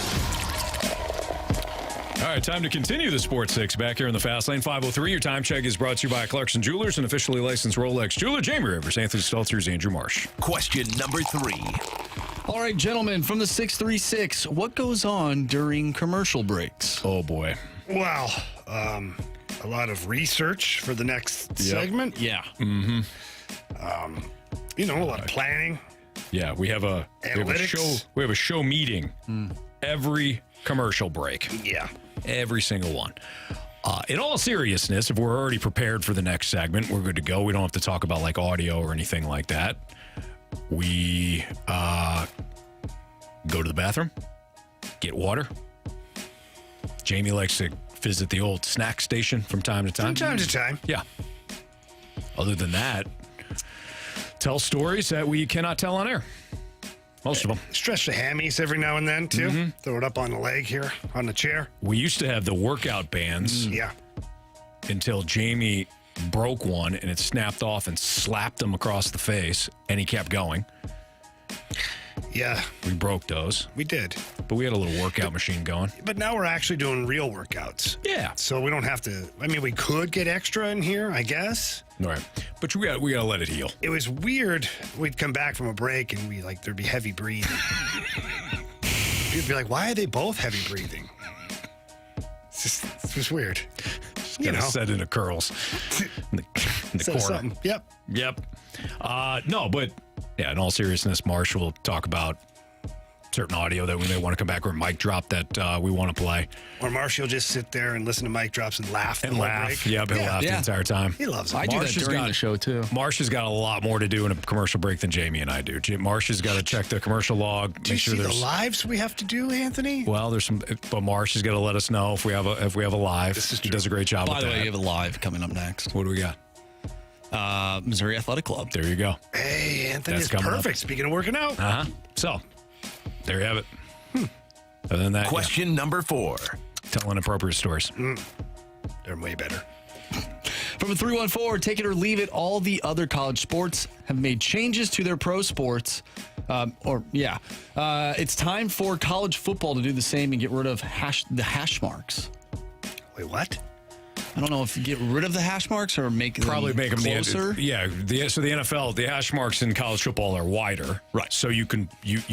All right, time to continue the Sports Six back here in the Fast Lane. 5:03. Your time check is brought to you by Clarkson Jewelers, an officially licensed Rolex jeweler. Jamie Rivers, Anthony Stalter, Andrew Marsh. Question number 3. All right, gentlemen, from the 636, what goes on during commercial breaks? Oh, boy. Well, a lot of research for the next segment. Yeah. Mm-hmm. A lot of planning. Yeah, we have a show meeting every commercial break. Yeah. Every single one. In all seriousness, if we're already prepared for the next segment, we're good to go. We don't have to talk about like audio or anything like that. We go to the bathroom, get water. Jamie likes to visit the old snack station from time to time. From time to time. Yeah. Other than that, tell stories that we cannot tell on air. Most of them. Stretch the hammies every now and then, too. Mm-hmm. Throw it up on the leg here, on the chair. We used to have the workout bands. Yeah. Until Jamie broke one and it snapped off and slapped him across the face, and he kept going. Yeah. We broke those. We did. But we had a little workout machine going. But now we're actually doing real workouts. Yeah. So we don't have to, we could get extra in here, I guess. All right. But we got to let it heal. It was weird. We'd come back from a break and there'd be heavy breathing. You'd be like, why are they both heavy breathing? It's just weird. Just got to set into curls in the corner. Something. Yep. No, but yeah, in all seriousness, Marsh will talk about certain audio that we may want to come back, or mic drop that we want to play. Or Marsh will just sit there and listen to mic drops and laugh. And laugh. Yeah, he'll laugh the entire time. He loves it. I do that during the show, too. Marsh has got a lot more to do in a commercial break than Jamie and I do. Marsh has got to check the commercial log. Do you see the lives we have to do, Anthony? Well, there's some, but Marsh has got to let us know if we have a live. He does a great job with that. By the way, you have a live coming up next. What do we got? Missouri Athletic Club. There you go. Hey, Anthony, that's perfect. Speaking of working out. So, there you have it. Other than that, question number 4. Tell inappropriate stories. They're way better. From a 314, take it or leave it, all the other college sports have made changes to their pro sports. It's time for college football to do the same and get rid of the hash marks. Wait, what? I don't know if you get rid of the hash marks or make them closer. So the NFL, the hash marks in college football are wider. Right. So you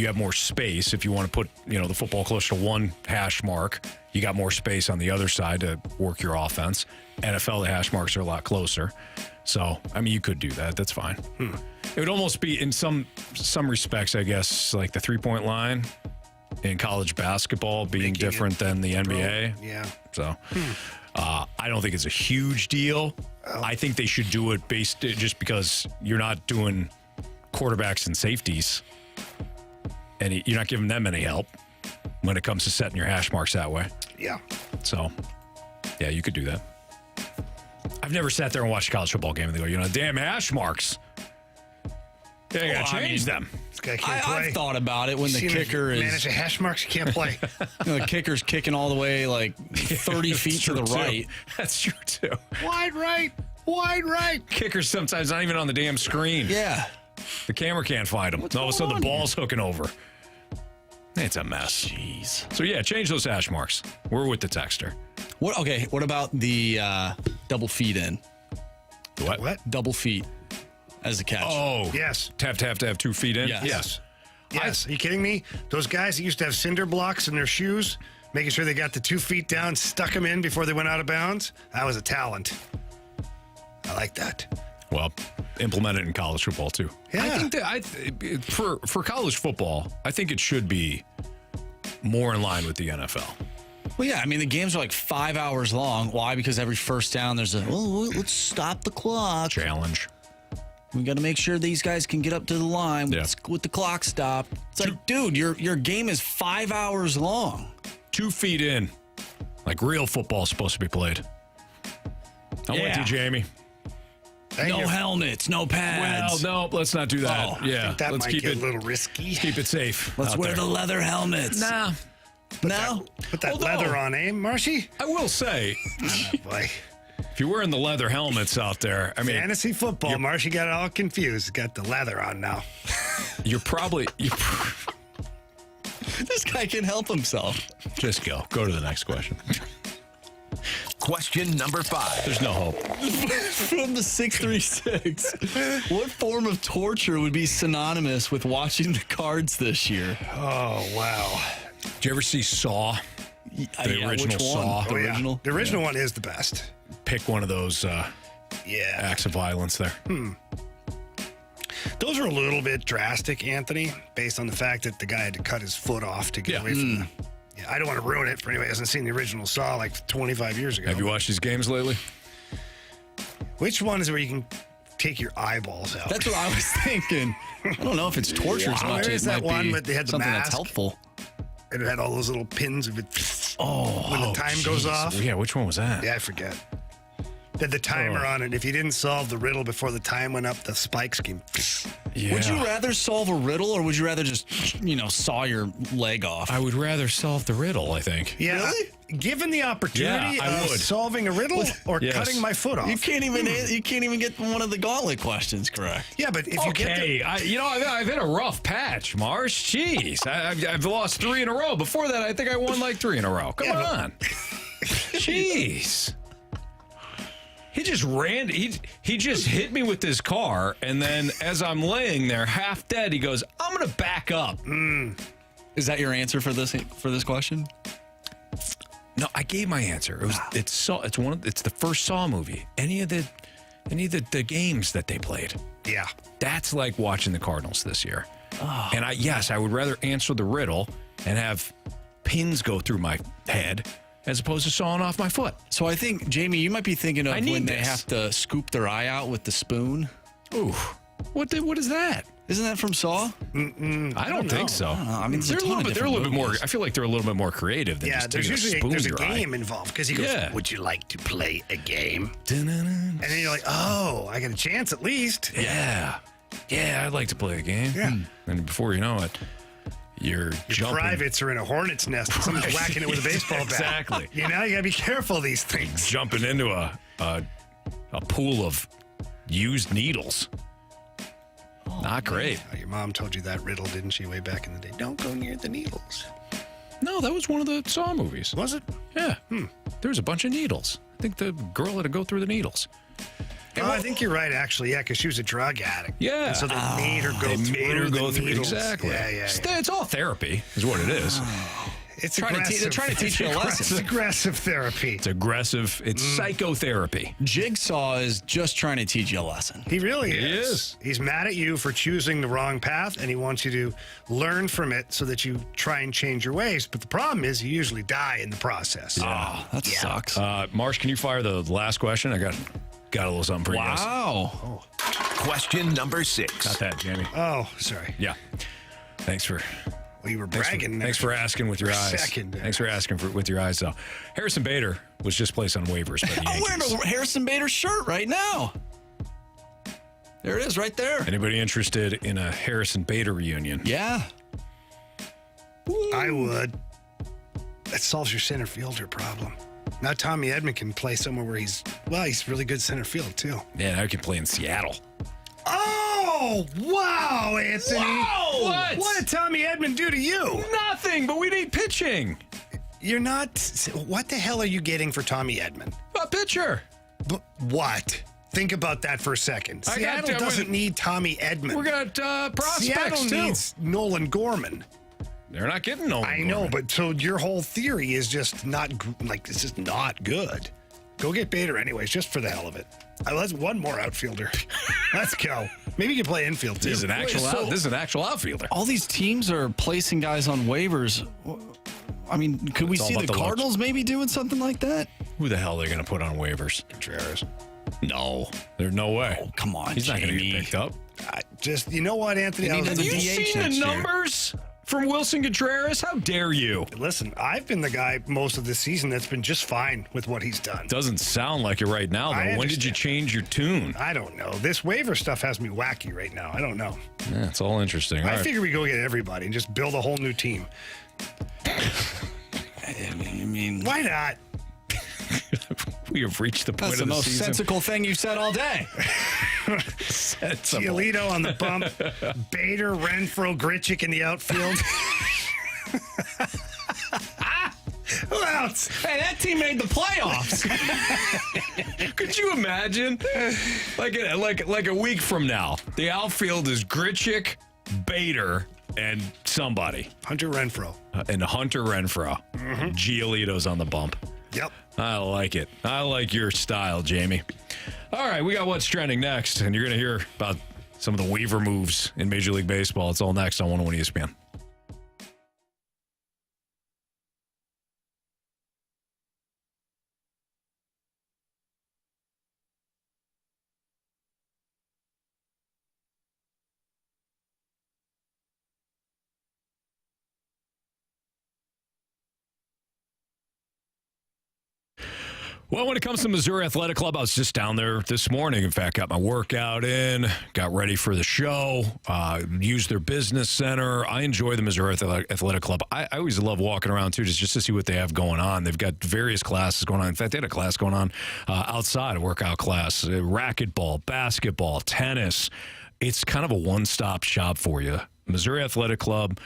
have more space if you want to put, the football close to one hash mark. You got more space on the other side to work your offense. NFL, the hash marks are a lot closer. So, you could do that. That's fine. It would almost be, in some respects, I guess, like the three-point line in college basketball being different than the NBA. Yeah. So... I don't think it's a huge deal. I think they should do it just because you're not doing quarterbacks and safeties, and you're not giving them any help when it comes to setting your hash marks that way. Yeah. So, yeah, you could do that. I've never sat there and watched a college football game and they go, damn hash marks. They got to change them. This guy can't play. I've thought about it when the kicker is... manage the hash marks, you can't play. The kicker's kicking all the way 30 feet to the right. That's true, too. Wide right. Kicker's sometimes not even on the damn screen. Yeah. The camera can't find him. All of a sudden, the ball's hooking over. It's a mess. Jeez. So, yeah, change those hash marks. We're with the texter. What about the double feet in? What? Double feet as a catch. Oh. Yes. Have to have 2 feet in? Yes. Are you kidding me? Those guys that used to have cinder blocks in their shoes, making sure they got the 2 feet down, stuck them in before they went out of bounds, that was a talent. I like that. Well, implement it in college football, too. Yeah. I think that for college football, I think it should be more in line with the NFL. Well, yeah, the games are 5 hours long. Why? Because every first down, there's let's stop the clock. Challenge. We got to make sure these guys can get up to the line with the clock stopped. It's dude, your game is 5 hours long. 2 feet in. Like real football is supposed to be played. I'm with you, Jamie. No helmets, no pads. Well, no, let's not do that. I Yeah, think that let's might keep get it a little risky. Keep it safe. Let's out wear there. the leather helmets. Nah. Put that leather on, eh, Marshy? I will say, Boy. if you're wearing the leather helmets out there, I mean, Fantasy football, Marshy got it all confused. Got the leather on now. you're probably This guy can help himself. just go to the next question. Question number 5. There's no hope. From the 636, what form of torture would be synonymous with watching the Cards this year? Oh, wow. Did you ever see Saw? The original which one? Saw. The original? The original one is the best. Pick one of those acts of violence there. Those are a little bit drastic, Anthony, based on the fact that the guy had to cut his foot off to get away from the... Yeah, I don't want to ruin it for anybody who hasn't seen the original Saw like 25 years ago. Have you watched these games lately? Which one is where you can take your eyeballs out? That's what I was thinking. I don't know if it's torture as much There as is it that might one be where they had the something mask. that's helpful. And it had all those little pins of it. When the time goes off. Yeah, which one was that? Yeah, I forget. They had the timer on it. If you didn't solve the riddle before the time went up, the spikes came. Yeah. Would you rather solve a riddle or would you rather just, saw your leg off? I would rather solve the riddle, I think. Yeah. Really? Given the opportunity Yeah, I of would. solving a riddle or Yes. cutting my foot off. You can't even get one of the Gauntlet questions correct. Yeah, but if you get the, I've had a rough patch, Marsh. Jeez, I've lost 3 in a row. Before that, I think I won like 3 in a row. Come on. Jeez. He just ran. He just hit me with his car, and then as I'm laying there half dead, he goes, "I'm gonna back up." Is that your answer for this question? No, I gave my answer. It's the first Saw movie. Any of the games that they played. Yeah. That's like watching the Cardinals this year. Oh. And I would rather answer the riddle and have pins go through my head as opposed to sawing off my foot. So I think, Jamie, you might be thinking of when they have to scoop their eye out with the spoon. Ooh, what is that? Isn't that from Saw? I don't think so. I mean, they're a little bit more. I feel like they're a little bit more creative than just taking a spoon there's to a your eye. game involved because he goes, "Would you like to play a game?" And then you're like, "Oh, I got a chance at least." Yeah, I'd like to play a game. Yeah. And before you know it, your privates are in a hornet's nest and someone's whacking it with a baseball bat. Exactly. You gotta be careful of these things. Jumping into a pool of used needles. Not great. Oh, your mom told you that riddle, didn't she, way back in the day? Don't go near the needles. No, that was one of the Saw movies. Was it? Yeah. There was a bunch of needles. I think the girl had to go through the needles. I think you're right, actually. Yeah, because she was a drug addict. Yeah. And so they made her go through the needles. Exactly. Yeah. It's all therapy, is what it is. It's they're trying to teach you a lesson. It's aggressive therapy. It's aggressive. It's psychotherapy. Jigsaw is just trying to teach you a lesson. He really is. He's mad at you for choosing the wrong path, and he wants you to learn from it so that you try and change your ways. But the problem is you usually die in the process. Oh, that sucks. Marsh, can you fire the last question? I got a little something for you guys. Wow. Question number 6. Got that, Jamie. Oh, sorry. Yeah. Thanks for... Well, you were bragging. Thanks for asking with your eyes. Thanks for asking with your eyes, though. Harrison Bader was just placed on waivers by the Yankees. I'm wearing a Harrison Bader shirt right now. There it is, right there. Anybody interested in a Harrison Bader reunion? Yeah. I would. That solves your center fielder problem. Now Tommy Edman can play somewhere where he's really good center field, too. Yeah, now he can play in Seattle. Oh, wow, Anthony. Whoa! What did Tommy Edman do to you? Nothing, but we need pitching. You're not... What the hell are you getting for Tommy Edman? A pitcher. But what? Think about that for a second. Seattle doesn't need Tommy Edman. We got prospects, Seattle too. needs Nolan Gorman. They're not getting Nolan I know, but so your whole theory is just not... this is not good. Go get Bader anyways, just for the hell of it. Let's one more outfielder. Let's go. Maybe you can play infield, too. This is an actual outfielder. All these teams are placing guys on waivers. I mean, could we see the Cardinals maybe doing something like that? Who the hell are they going to put on waivers? Contreras. No. There's no way. Oh, come on, He's not going to get picked up. You know what, Anthony? Have you seen the numbers from Wilson Contreras? How dare you? Listen, I've been the guy most of the season that's been just fine with what he's done. Doesn't sound like it right now, though. When did you change your tune? I don't know. This waiver stuff has me wacky right now. I don't know. Yeah, it's all interesting. I figure we go get everybody and just build a whole new team. I mean, why not? We have reached the point That's of the the most season. sensical thing you've said all day. Giolito on the bump. Bader, Renfro, Grichuk in the outfield. Who else? Hey, that team made the playoffs. Could you imagine? Like a week from now, the outfield is Grichuk, Bader, and somebody. Hunter Renfro. And Hunter Renfro. Giolito's on the bump. Yep. I like it. I like your style, Jamie. All right, we got what's trending next, and you're going to hear about some of the waiver moves in Major League Baseball. It's all next on 101 ESPN. Well, when it comes to Missouri Athletic Club, I was just down there this morning. In fact, got my workout in, got ready for the show, used their business center. I enjoy the Missouri Athletic Club. I always love walking around, too, just to see what they have going on. They've got various classes going on. In fact, they had a class going on outside, a workout class, racquetball, basketball, tennis. It's kind of a one-stop shop for you. Missouri Athletic Club,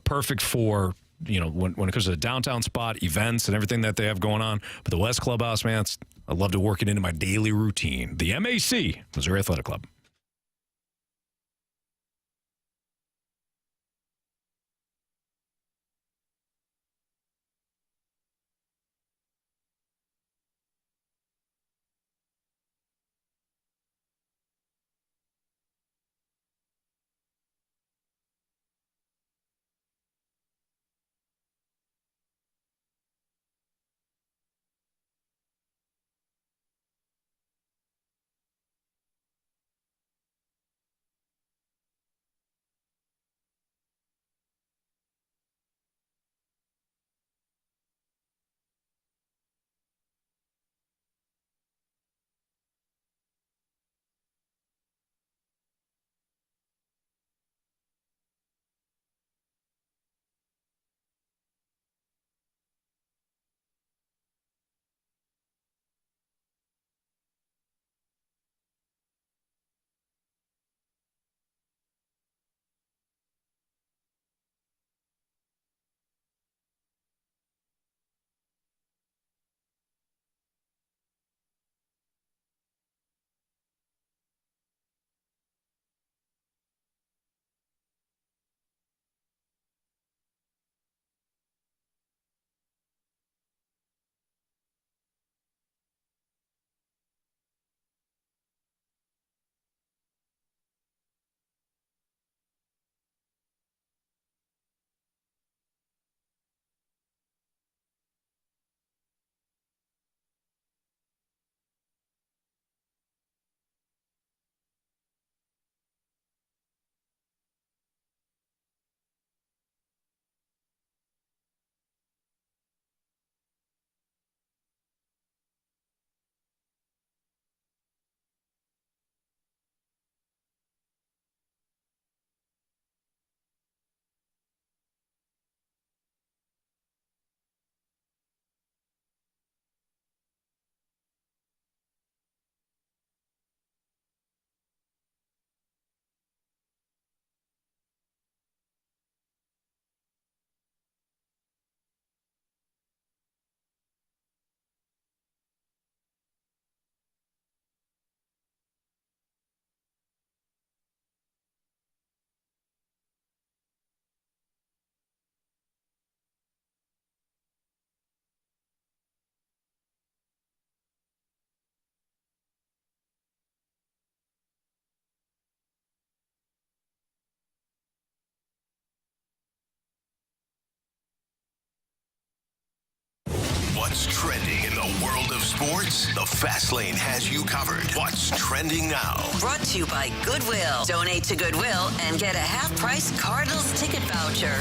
perfect for when it comes to the downtown spot, events, and everything that they have going on. But the West Clubhouse, man, I love to work it into my daily routine. The MAC, Missouri Athletic Club. the world of sports, the Fast Lane has you covered. What's trending now? Brought to you by Goodwill. Donate to Goodwill and get a half-price Cardinals ticket voucher.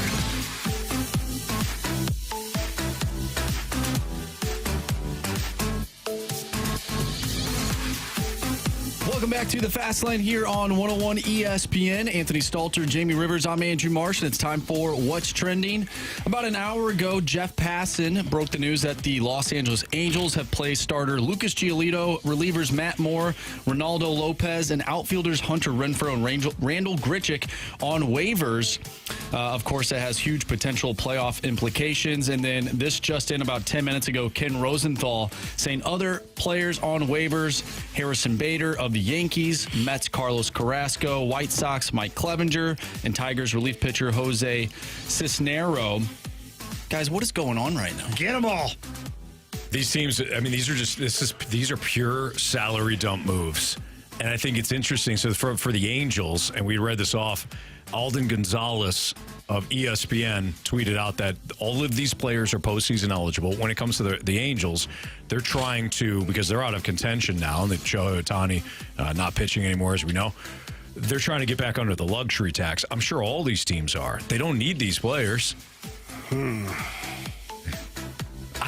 Welcome back to the Fast Lane here on 101 ESPN. Anthony Stalter, Jamie Rivers, I'm Andrew Marsh, and it's time for What's Trending. About an hour ago, Jeff Passan broke the news that the Los Angeles Angels have placed starter Lucas Giolito, relievers Matt Moore, Ronaldo Lopez, and outfielders Hunter Renfroe and Randall Grichuk on waivers. Of course, that has huge potential playoff implications. And then this just in about 10 minutes ago, Ken Rosenthal saying other players on waivers, Harrison Bader of the Yankees, Mets Carlos Carrasco, White Sox Mike Clevenger, and Tigers relief pitcher Jose Cisnero. Guys, what is going on right now? Get them all. These teams, I mean, these are pure salary dump moves. And I think it's interesting. So for the Angels, and we read this off, Alden Gonzalez of ESPN tweeted out that all of these players are postseason eligible. When it comes to the Angels, they're trying to, because they're out of contention now, and Shohei Ohtani not pitching anymore, as we know, they're trying to get back under the luxury tax. I'm sure all these teams are. They don't need these players. I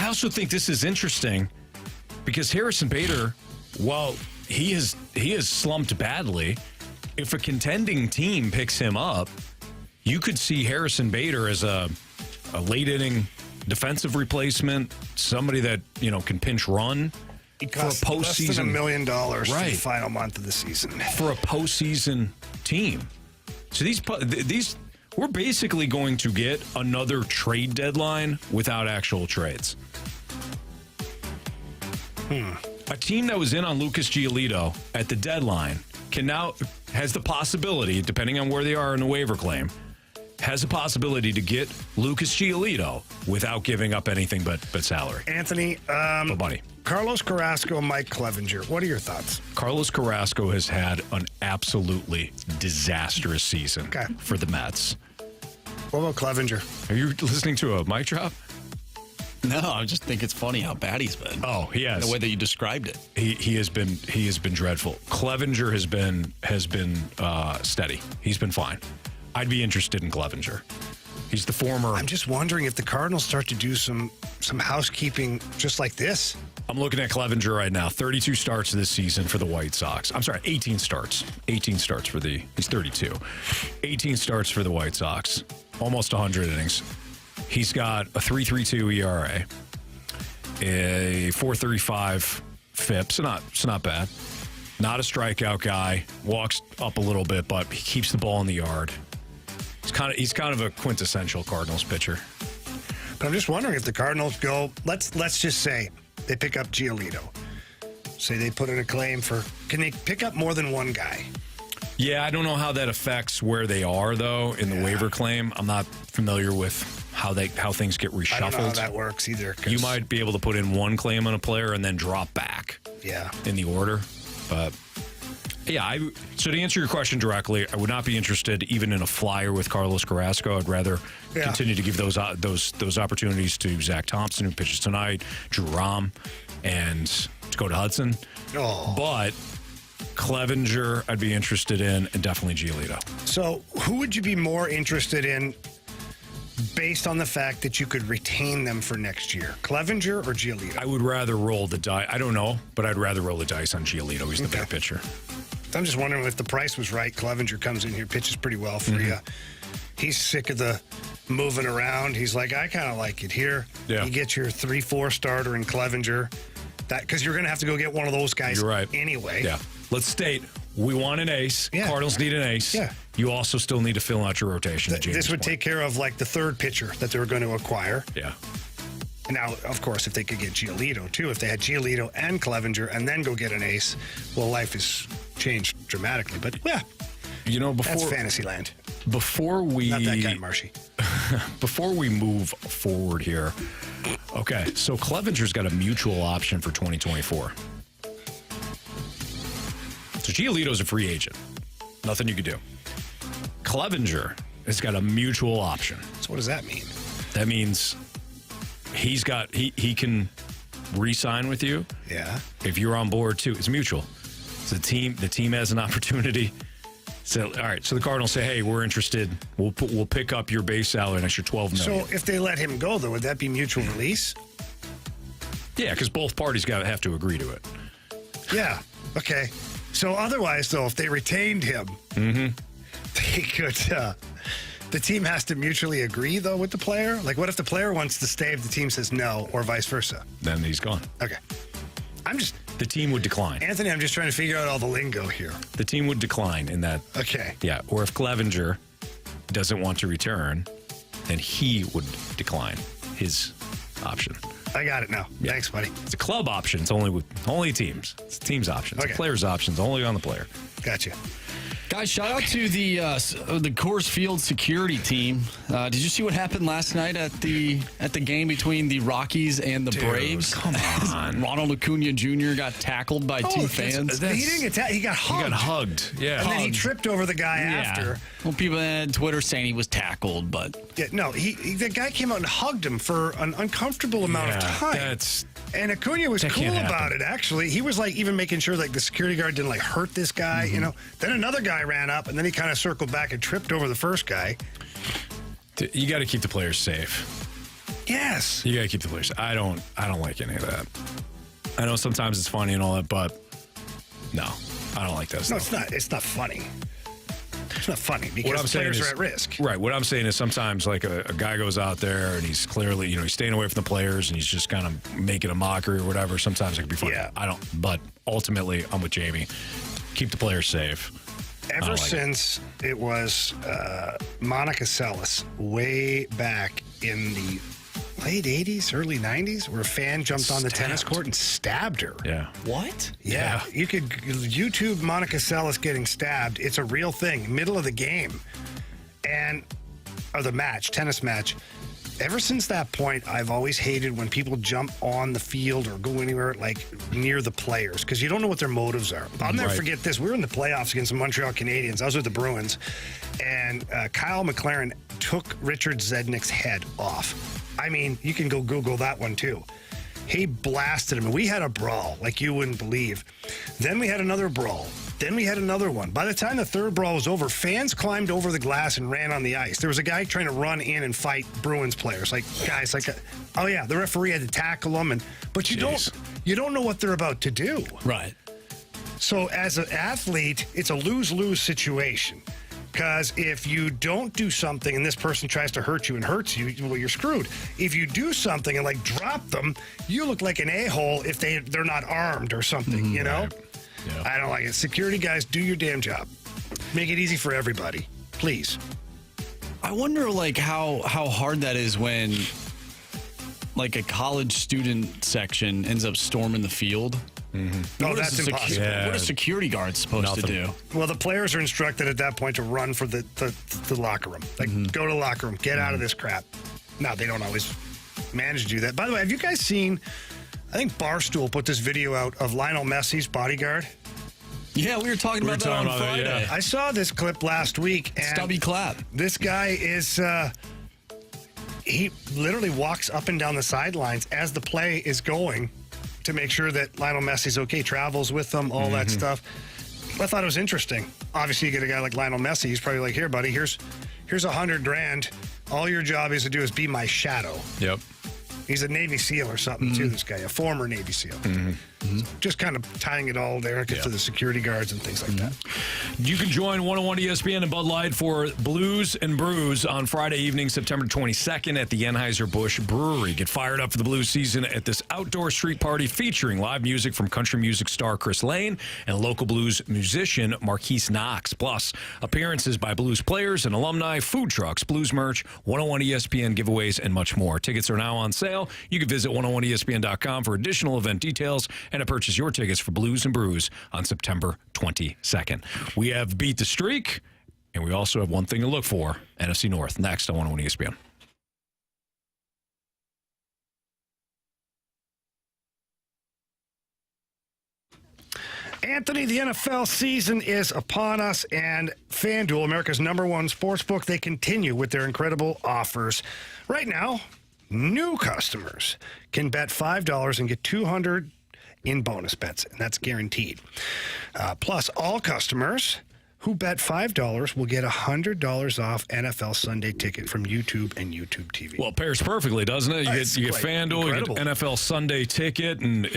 also think this is interesting because Harrison Bader, while he has slumped badly, if a contending team picks him up, you could see Harrison Bader as a late inning defensive replacement, somebody that can pinch run. He costs less than $1 million for the final month of the season for a postseason team. So these we're basically going to get another trade deadline without actual trades. A team that was in on Lucas Giolito at the deadline has the possibility, depending on where they are in the waiver claim, has the possibility to get Lucas Giolito without giving up anything but salary. Anthony, but money. Carlos Carrasco, Mike Clevenger. What are your thoughts? Carlos Carrasco has had an absolutely disastrous season for the Mets. What about Clevenger? Are you listening to a mic drop? No, I just think it's funny how bad he's been. Oh, he has. The way that you described it. He has been dreadful. Clevenger has been steady. He's been fine. I'd be interested in Clevenger. He's the former. I'm just wondering if the Cardinals start to do some housekeeping just like this. I'm looking at Clevenger right now. 32 starts this season for the White Sox. I'm sorry, 18 starts. 18 starts for he's 32. 18 starts for the White Sox. Almost 100 innings. He's got a 3.32 ERA, a 4.35 FIP. So not bad. Not a strikeout guy. Walks up a little bit, but he keeps the ball in the yard. He's kind of a quintessential Cardinals pitcher. But I'm just wondering if the Cardinals go. Let's just say they pick up Giolito. Say they put in a claim for. Can they pick up more than one guy? Yeah, I don't know how that affects where they are though in the waiver claim. I'm not familiar with how things get reshuffled. I don't know how that works either. You might be able to put in one claim on a player and then drop back. Yeah. In the order, but. Yeah, so to answer your question directly, I would not be interested even in a flyer with Carlos Carrasco. I'd rather continue to give those opportunities to Zach Thompson, who pitches tonight, Drew Rahm, and Dakota Hudson. Oh. But Clevenger, I'd be interested in, and definitely Giolito. So who would you be more interested in based on the fact that you could retain them for next year? Clevenger or Giolito? I would rather roll the dice. I don't know, but I'd rather roll the dice on Giolito. He's the better pitcher. I'm just wondering if the price was right. Clevenger comes in here, pitches pretty well for you. He's sick of the moving around. He's like, I kind of like it here. Yeah. You get your 3-4 starter in Clevenger. Because you're going to have to go get one of those guys anyway. Yeah. Let's state, we want an ace. Yeah. Cardinals need an ace. Yeah. You also still need to fill out your rotation. This would take care of like the third pitcher that they were going to acquire. Yeah. Now, of course, if they could get Giolito, too, if they had Giolito and Clevenger and then go get an ace, well, life has changed dramatically. But, yeah, that's fantasy land. Before we... Not that guy, Marshy. Before we move forward here, okay, so Clevenger's got a mutual option for 2024. So Giolito's a free agent. Nothing you could do. Clevenger has got a mutual option. So what does that mean? That means he can re-sign with you, if you're on board too, it's mutual. So the team has an opportunity. So all right, so the Cardinals say, hey, we're interested. We'll pick up your base salary, an extra $12 million. So if they let him go, though, would that be mutual release? Yeah, because both parties have to agree to it. Yeah. Okay. So otherwise, though, if they retained him, they could. The team has to mutually agree, though, with the player. Like, what if the player wants to stay if the team says no, or vice versa? Then he's gone. Okay. The team would decline. Anthony, I'm just trying to figure out all the lingo here. The team would decline in that. Okay. Yeah. Or if Clevenger doesn't want to return, then he would decline his option. I got it now. Yeah. Thanks, buddy. It's a club option. It's only teams. It's team's option. It's a player's option. It's only on the player. Gotcha. Guys, shout out to the Coors Field security team. Did you see what happened last night at the game between the Rockies and the Braves? Come on. Ronald Acuna Jr. got tackled by two fans. He didn't get tackled. He got hugged. He got hugged. Yeah. And then he tripped over the guy after. Well, people on Twitter saying he was tackled, but no, the guy came out and hugged him for an uncomfortable amount of time. And Acuna was cool about it, actually. He was like even making sure like the security guard didn't like hurt this guy, you know. Then another guy ran up and then he kind of circled back and tripped over the first guy. You got to keep the players safe. Yes. You got to keep the players. I don't like any of that. I know sometimes it's funny and all that, but no, I don't like that stuff. No, it's not funny. It's not funny because players are at risk. Right. What I'm saying is sometimes like a guy goes out there and he's clearly, he's staying away from the players and he's just kind of making a mockery or whatever. Sometimes it can be funny. Yeah. But ultimately I'm with Jamie. Keep the players safe. Ever since it was Monica Seles way back in the late 80s, early 90s, where a fan jumped on the tennis court and stabbed her. Yeah. What? Yeah. You could YouTube Monica Seles getting stabbed. It's a real thing. Middle of the game. Or the match, tennis match. Ever since that point, I've always hated when people jump on the field or go anywhere like near the players because you don't know what their motives are. I'll never forget this. We were in the playoffs against the Montreal Canadiens. I was with the Bruins, and Kyle McLaren took Richard Zednick's head off. I mean, you can go Google that one too. He blasted him, and we had a brawl like you wouldn't believe. Then we had another brawl. Then we had another one. By the time the third brawl was over, fans climbed over the glass and ran on the ice. There was a guy trying to run in and fight Bruins players. Like, guys, the referee had to tackle them. But you don't know what they're about to do. Right. So as an athlete, it's a lose-lose situation. Because if you don't do something and this person tries to hurt you and hurts you, well, you're screwed. If you do something and like drop them, you look like an a-hole if they're not armed or something, you know? Right. Yeah. I don't like it. Security guys, do your damn job. Make it easy for everybody, please. I wonder like how hard that is when like a college student section ends up storming the field. No, that's impossible. What are security guards supposed to do? Well, the players are instructed at that point to run for the locker room. Like, go to the locker room. Get out of this crap. Now, they don't always manage to do that. By the way, have you guys seen, I think Barstool put this video out of Lionel Messi's bodyguard? Yeah, we were talking about that on Friday. Yeah. I saw this clip last week. And Stubby clap. This guy is... he literally walks up and down the sidelines as the play is going to make sure that Lionel Messi's okay, travels with them, all that stuff. I thought it was interesting. Obviously, you get a guy like Lionel Messi. He's probably like, here, buddy, here's $100,000. All your job is to do is be my shadow. Yep. He's a Navy SEAL or something, too, this guy, a former Navy SEAL. Just kind of tying it all there to the security guards and things like that. You can join 101 ESPN and Bud Light for Blues and Brews on Friday evening, September 22nd at the Anheuser-Busch Brewery. Get fired up for the blues season at this outdoor street party featuring live music from country music star Chris Lane and local blues musician Marquise Knox. Plus, appearances by blues players and alumni, food trucks, blues merch, 101 ESPN giveaways, and much more. Tickets are now on sale. You can visit 101ESPN.com for additional event details and to purchase your tickets for Blues and Brews on September 22nd. We have Beat the Streak, and we also have one thing to look for, NFC North, next on 101 ESPN. Anthony, the NFL season is upon us, and FanDuel, America's #1 sportsbook, they continue with their incredible offers. Right now, New customers can bet $5 and get $200 in bonus bets, and that's guaranteed. Plus, all customers who bet $5 will get $100 off NFL Sunday Ticket from YouTube and YouTube TV. Well, it pairs perfectly, doesn't it? You get FanDuel, incredible. you get NFL Sunday Ticket, and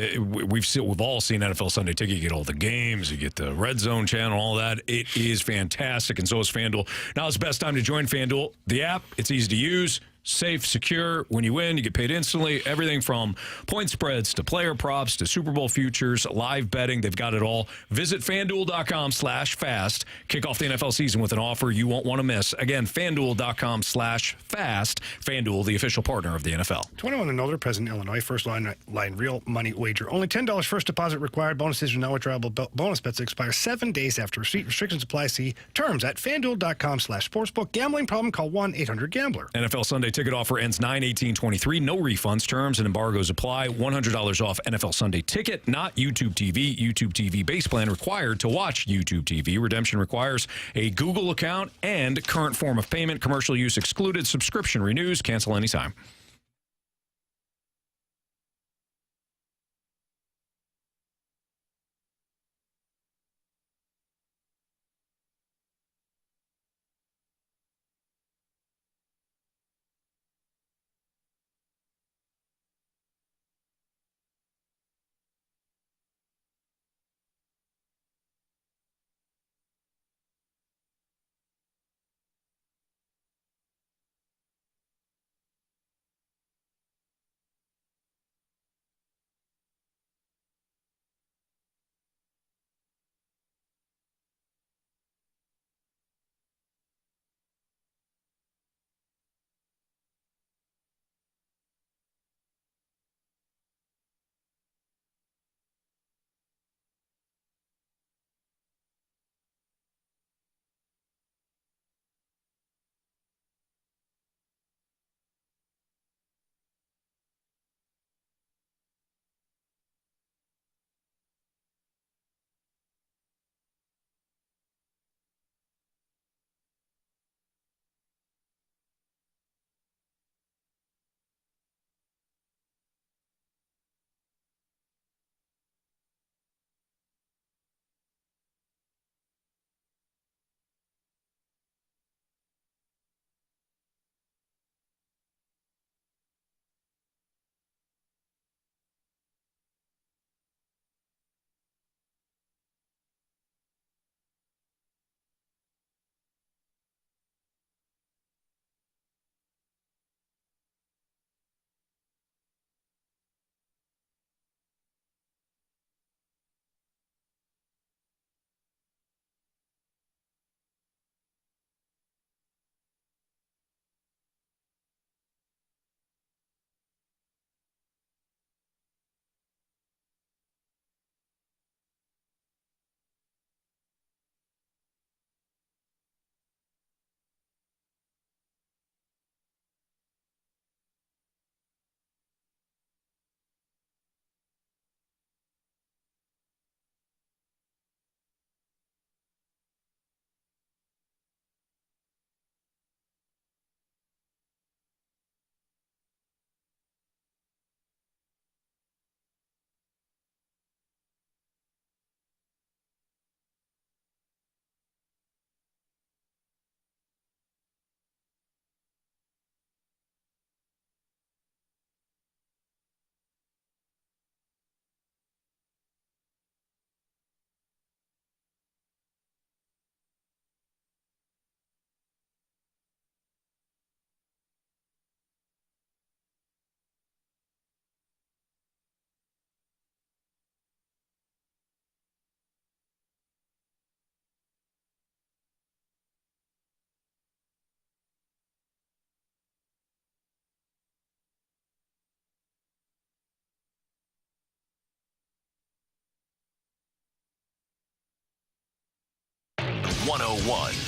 we've all seen NFL Sunday Ticket. You get all the games, you get the Red Zone channel, all that. It is fantastic, and so is FanDuel. Now is the best time to join FanDuel. The app, it's easy to use. Safe, secure. When you win, you get paid instantly. Everything from point spreads to player props to Super Bowl futures, live betting. They've got it all. Visit FanDuel.com/fast. Kick off the NFL season with an offer you won't want to miss. Again, FanDuel.com/fast. FanDuel, the official partner of the NFL. 21 and older, present in Illinois. First line real money wager. Only $10 first deposit required. Bonuses are now withdrawable. Bonus bets expire 7 days after receipt. Restrictions apply. See terms at FanDuel.com/sportsbook. Gambling problem? Call 1-800-GAMBLER. NFL Sunday Ticket offer ends 9/18/23. No refunds. Terms and embargoes apply. $100 off NFL Sunday Ticket, not YouTube TV. YouTube TV base plan required to watch YouTube TV. Redemption requires a Google account and current form of payment. Commercial use excluded. Subscription renews. Cancel anytime.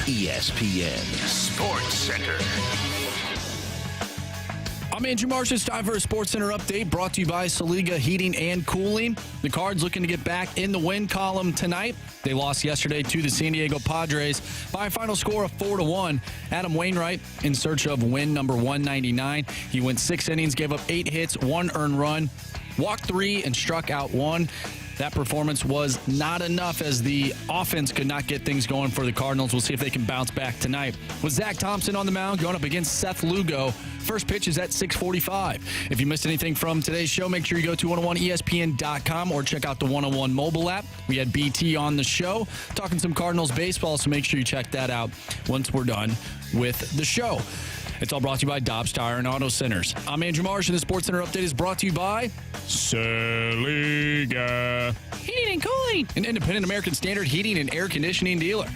ESPN Sports Center. I'm Andrew Marsh. It's time for a Sports Center update brought to you by Saliga Heating and Cooling. The Cards looking to get back in the win column tonight. They lost yesterday to the San Diego Padres by a final score of 4-1. Adam Wainwright in search of win number 199. He went 6 innings, gave up 8 hits, 1 earned run, walked 3, and struck out 1. That performance was not enough as the offense could not get things going for the Cardinals. We'll see if they can bounce back tonight. With Zach Thompson on the mound going up against Seth Lugo. First pitch is at 6:45. If you missed anything from today's show, make sure you go to 101ESPN.com or check out the 101 mobile app. We had BT on the show talking some Cardinals baseball, so make sure you check that out once we're done with the show. It's all brought to you by Dobbs Tire and Auto Centers. I'm Andrew Marsh, and the Sports Center update is brought to you by Saliga Heating and Cooling, an independent American Standard heating and air conditioning dealer.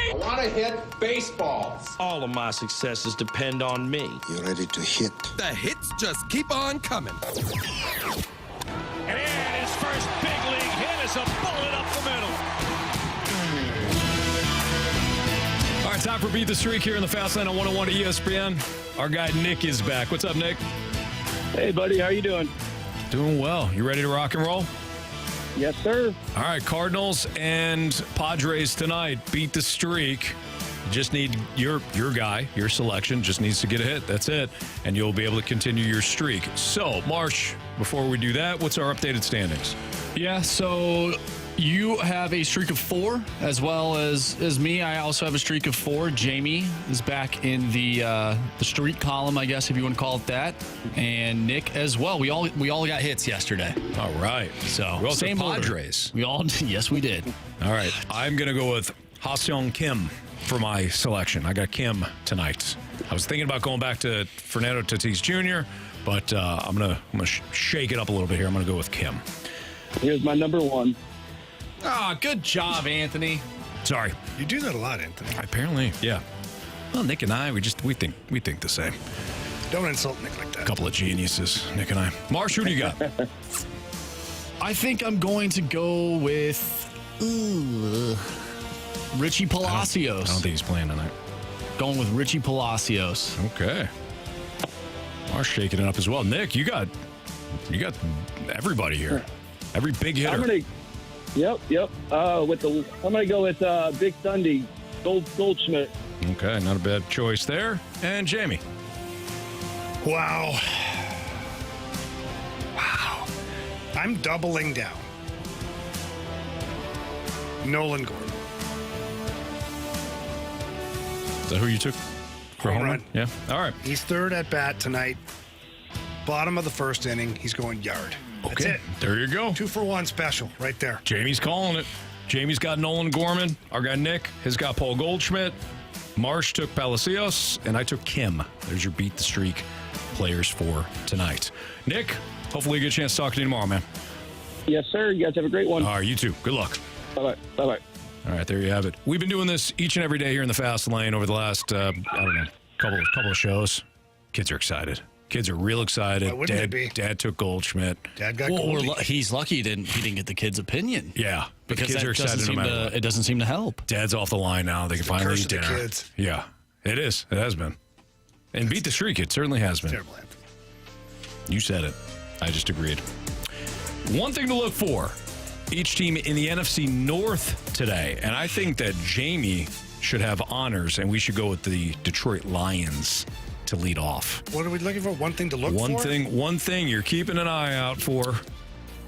I want to hit baseballs. All of my successes depend on me. You ready to hit? The hits just keep on coming. And his first big league hit is a bullet up the middle. All right, time for Beat the Streak here in the Fast Lane on 101 ESPN. Our guy Nick is back. What's up, Nick? Hey, buddy. How you doing? Doing well. You ready to rock and roll? Yes, sir. All right, Cardinals and Padres tonight. Beat the streak. Just need your guy, your selection, just needs to get a hit. That's it. And you'll be able to continue your streak. So, Marsh, before we do that, what's our updated standings? Yeah, so you have a streak of 4 as well as me. I also have a streak of 4. Jamie is back in the streak column, I guess, if you want to call it that. And Nick as well. We all got hits yesterday. All right. So we also same Padres. We all yes, we did. All right. I'm going to go with Ha-Seong Kim for my selection. I got Kim tonight. I was thinking about going back to Fernando Tatis Jr., but I'm gonna shake it up a little bit here. I'm gonna go with Kim. Here's my number 1. Ah, good job, Anthony. Sorry. You do that a lot, Anthony. Apparently, yeah. Well, Nick and I, we think the same. Don't insult Nick like that. A couple of geniuses, Nick and I. Marsh, who do you got? I think I'm going to go with Richie Palacios. I don't think he's playing tonight. Going with Richie Palacios. Okay. Marsh shaking it up as well. Nick, you got everybody here. Every big hitter. Yep. I'm gonna go with Big Sunday, Goldschmidt. Okay, not a bad choice there. And Jamie. Wow. I'm doubling down. Nolan Gordon. Is that who you took for home run? Yeah. All right. He's third at bat tonight. Bottom of the first inning. He's going yard. That's Okay. it. There you go. 2 for 1 special right there. Jamie's calling it. Jamie's got Nolan Gorman. Our guy Nick has got Paul Goldschmidt. Marsh took Palacios, and I took Kim. There's your Beat the Streak players for tonight. Nick, hopefully you get a chance to talk to you tomorrow, man. Yes, sir. You guys have a great one. All right, you too. Good luck. Bye-bye. Bye-bye. All right, there you have it. We've been doing this each and every day here in the Fast Lane over the last, I don't know, couple of shows. Kids are excited. Kids are real excited. Why wouldn't they be? Dad took Goldschmidt. Dad got Goldie. He's lucky he didn't get the kids' opinion. Yeah, but because kids are excited no matter what. It doesn't seem to help. Dad's off the line now. They can finally curse eat of the dinner. kids. Yeah, it is. It has been. And Beat the Streak, it certainly has been. Terrible, Anthony. You said it. I just agreed. One thing to look for, each team in the NFC North today, and I think that Jamie should have honors, and we should go with the Detroit Lions to lead off. What are we looking for? One thing to look for? One thing you're keeping an eye out for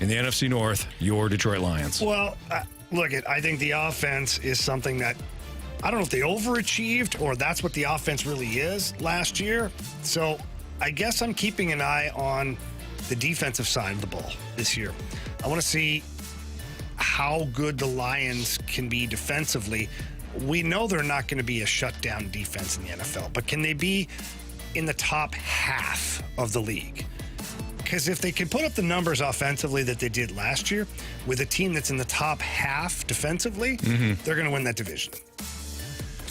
in the NFC North, your Detroit Lions. Well, I think the offense is something that, I don't know if they overachieved or that's what the offense really is last year. So I guess I'm keeping an eye on the defensive side of the ball this year. I want to see how good the Lions can be defensively. We know they're not going to be a shutdown defense in the NFL, but can they be in the top half of the league? Because if they can put up the numbers offensively that they did last year with a team that's in the top half defensively, they're going to win that division.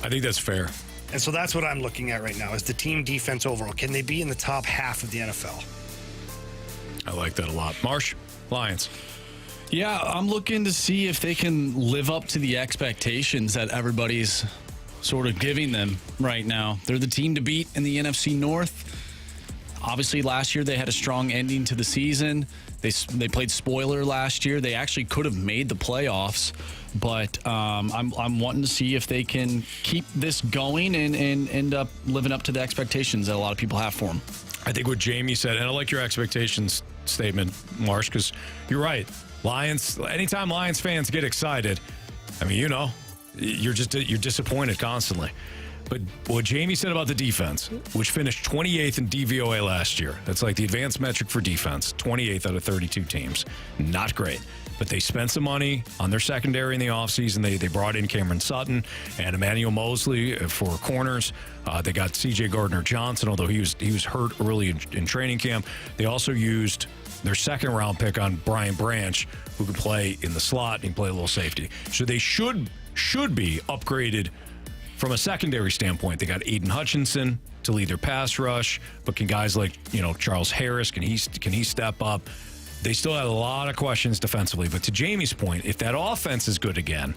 I think that's fair. And so that's what I'm looking at right now is the team defense overall. Can they be in the top half of the NFL? I like that a lot. Marsh, Lions. Yeah, I'm looking to see if they can live up to the expectations that everybody's sort of giving them right now. They're the team to beat in the NFC North. Obviously, last year they had a strong ending to the season. They played spoiler last year. They actually could have made the playoffs, but I'm wanting to see if they can keep this going and end up living up to the expectations that a lot of people have for them. I think what Jamie said, and I like your expectations statement, Marsh, because you're right. Lions. Anytime Lions fans get excited, I mean, you're disappointed constantly. But what Jamie said about the defense, which finished 28th in DVOA last year, that's like the advanced metric for defense, 28th out of 32 teams. Not great. But they spent some money on their secondary in the offseason. They brought in Cameron Sutton and Emmanuel Mosley for corners. They got C.J. Gardner-Johnson, although he was hurt early in training camp. They also used their second-round pick on Brian Branch, who can play in the slot and play a little safety. So they should be upgraded from a secondary standpoint. They got Aiden Hutchinson to lead their pass rush, but can guys like Charles Harris, can he step up? They still had a lot of questions defensively. But to Jamie's point, if that offense is good again,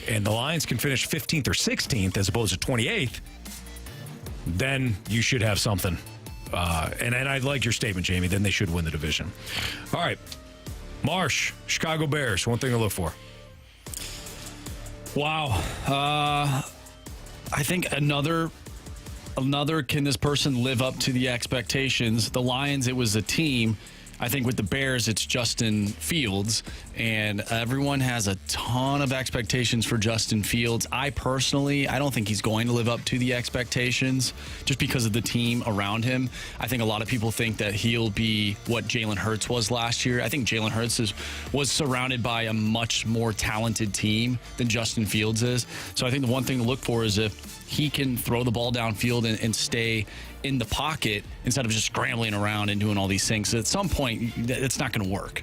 and the Lions can finish 15th or 16th as opposed to 28th, then you should have something. And I like your statement, Jamie. Then they should win the division. All right, Marsh, Chicago Bears. One thing to look for. Wow. I think another can this person live up to the expectations? The Lions, it was a team. I think with the Bears, it's Justin Fields, and everyone has a ton of expectations for Justin Fields. I don't think he's going to live up to the expectations just because of the team around him. I think a lot of people think that he'll be what Jalen Hurts was last year. I think Jalen Hurts was surrounded by a much more talented team than Justin Fields is. So I think the one thing to look for is if he can throw the ball downfield and stay in the pocket instead of just scrambling around and doing all these things. So at some point, it's not going to work.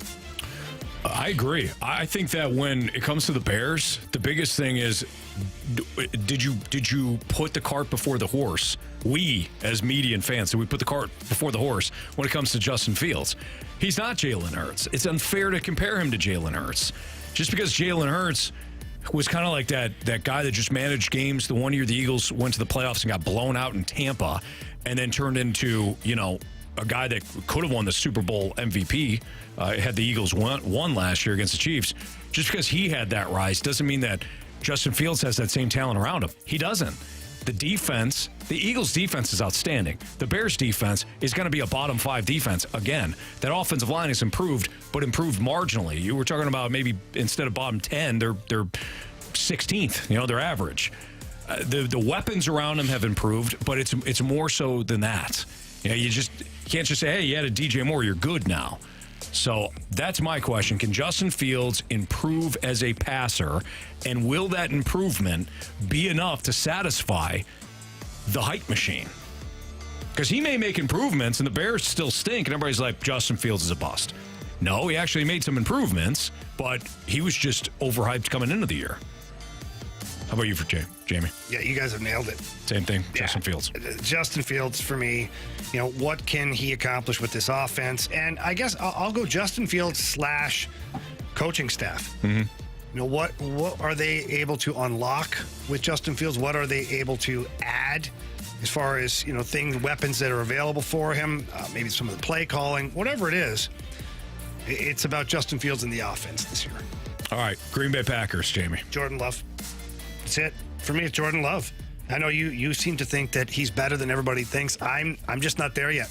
I agree. I think that when it comes to the Bears, the biggest thing is, did you put the cart before the horse? We, as media and fans, did we put the cart before the horse when it comes to Justin Fields? He's not Jalen Hurts. It's unfair to compare him to Jalen Hurts. Just because Jalen Hurts was kind of like that guy that just managed games. The one year the Eagles went to the playoffs and got blown out in Tampa, and then turned into, a guy that could have won the Super Bowl MVP had the Eagles won last year against the Chiefs. Just because he had that rise doesn't mean that Justin Fields has that same talent around him. He doesn't. The defense, the Eagles' defense is outstanding. The Bears' defense is going to be a bottom 5 defense again. That offensive line has improved, but improved marginally. You were talking about maybe instead of bottom 10, they're 16th. They're average. The weapons around him have improved, but it's more so than that. You can't just say, hey, you had a DJ Moore, you're good now. So that's my question. Can Justin Fields improve as a passer, and will that improvement be enough to satisfy the hype machine? Because he may make improvements, and the Bears still stink, and everybody's like, Justin Fields is a bust. No, he actually made some improvements, but he was just overhyped coming into the year. How about you for Jamie? Yeah, you guys have nailed it. Same thing, yeah. Justin Fields. Justin Fields, for me, what can he accomplish with this offense? And I guess I'll go Justin Fields / coaching staff. Mm-hmm. What are they able to unlock with Justin Fields? What are they able to add as far as, weapons that are available for him? Maybe some of the play calling, whatever it is. It's about Justin Fields and the offense this year. All right, Green Bay Packers, Jamie. Jordan Love. That's it. For me, it's Jordan Love. I know you seem to think that he's better than everybody thinks. I'm just not there yet.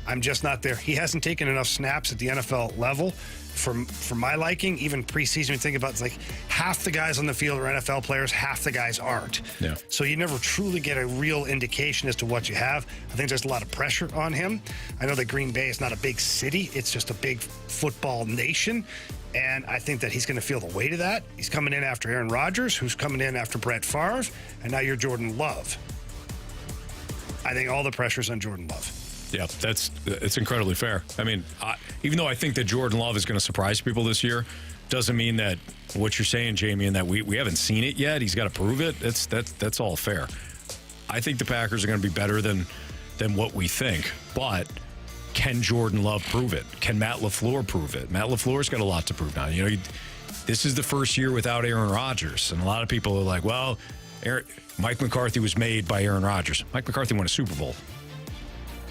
I'm just not there. He hasn't taken enough snaps at the NFL level for my liking. Even preseason, you think about it's like half the guys on the field are NFL players, half the guys aren't. Yeah. So you never truly get a real indication as to what you have. I think there's a lot of pressure on him. I know that Green Bay is not a big city. It's just a big football nation. And I think that he's going to feel the weight of that. He's coming in after Aaron Rodgers, who's coming in after Brett Favre, and now you're Jordan Love. I think all the pressure's on Jordan Love. Yeah, it's incredibly fair. I mean, even though I think that Jordan Love is going to surprise people this year, doesn't mean that what you're saying, Jamie, and that we haven't seen it yet. He's got to prove it. That's all fair. I think the Packers are going to be better than what we think, but can Jordan Love prove it? Can Matt LaFleur prove it? Matt LaFleur's got a lot to prove now. This is the first year without Aaron Rodgers, and a lot of people are like, well, Mike McCarthy was made by Aaron Rodgers. Mike McCarthy won a Super Bowl.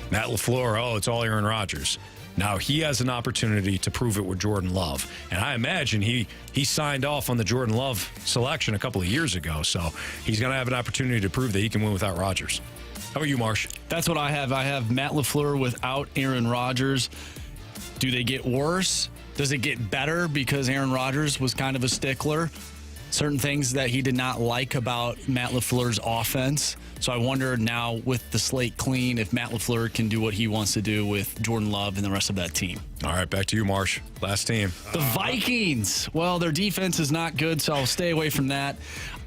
Matt LaFleur, it's all Aaron Rodgers. Now he has an opportunity to prove it with Jordan Love. And I imagine he signed off on the Jordan Love selection a couple of years ago, so he's going to have an opportunity to prove that he can win without Rodgers. How about you, Marsh? That's what I have. I have Matt LaFleur without Aaron Rodgers. Do they get worse? Does it get better because Aaron Rodgers was kind of a stickler? Certain things that he did not like about Matt LaFleur's offense. So I wonder now with the slate clean if Matt LaFleur can do what he wants to do with Jordan Love and the rest of that team. All right, back to you, Marsh. Last team. The Vikings. Well, their defense is not good, so I'll stay away from that.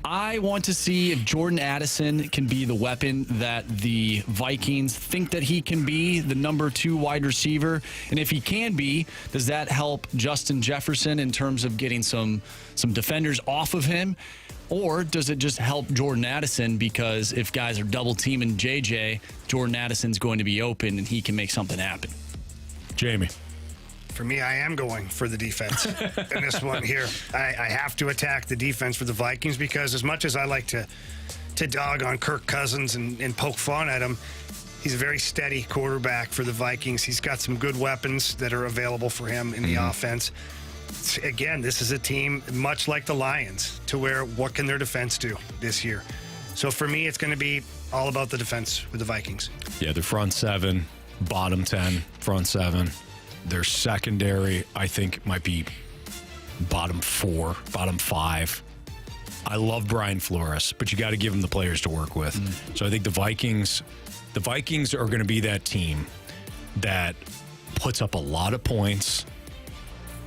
I want to see if Jordan Addison can be the weapon that the Vikings think that he can be, the number 2 wide receiver. And if he can be, does that help Justin Jefferson in terms of getting some defenders off of him? Or does it just help Jordan Addison because if guys are double teaming JJ, Jordan Addison's going to be open and he can make something happen? Jamie. For me, I am going for the defense in this one here. I have to attack the defense for the Vikings because as much as I like to dog on Kirk Cousins and poke fun at him, he's a very steady quarterback for the Vikings. He's got some good weapons that are available for him in the offense. Again, this is a team much like the Lions to where what can their defense do this year? So for me, it's going to be all about the defense with the Vikings. Yeah, their front 7, bottom 10, front 7. Their secondary, I think, might be bottom 4, bottom 5. I love Brian Flores, but you got to give him the players to work with. So I think the Vikings are going to be that team that puts up a lot of points.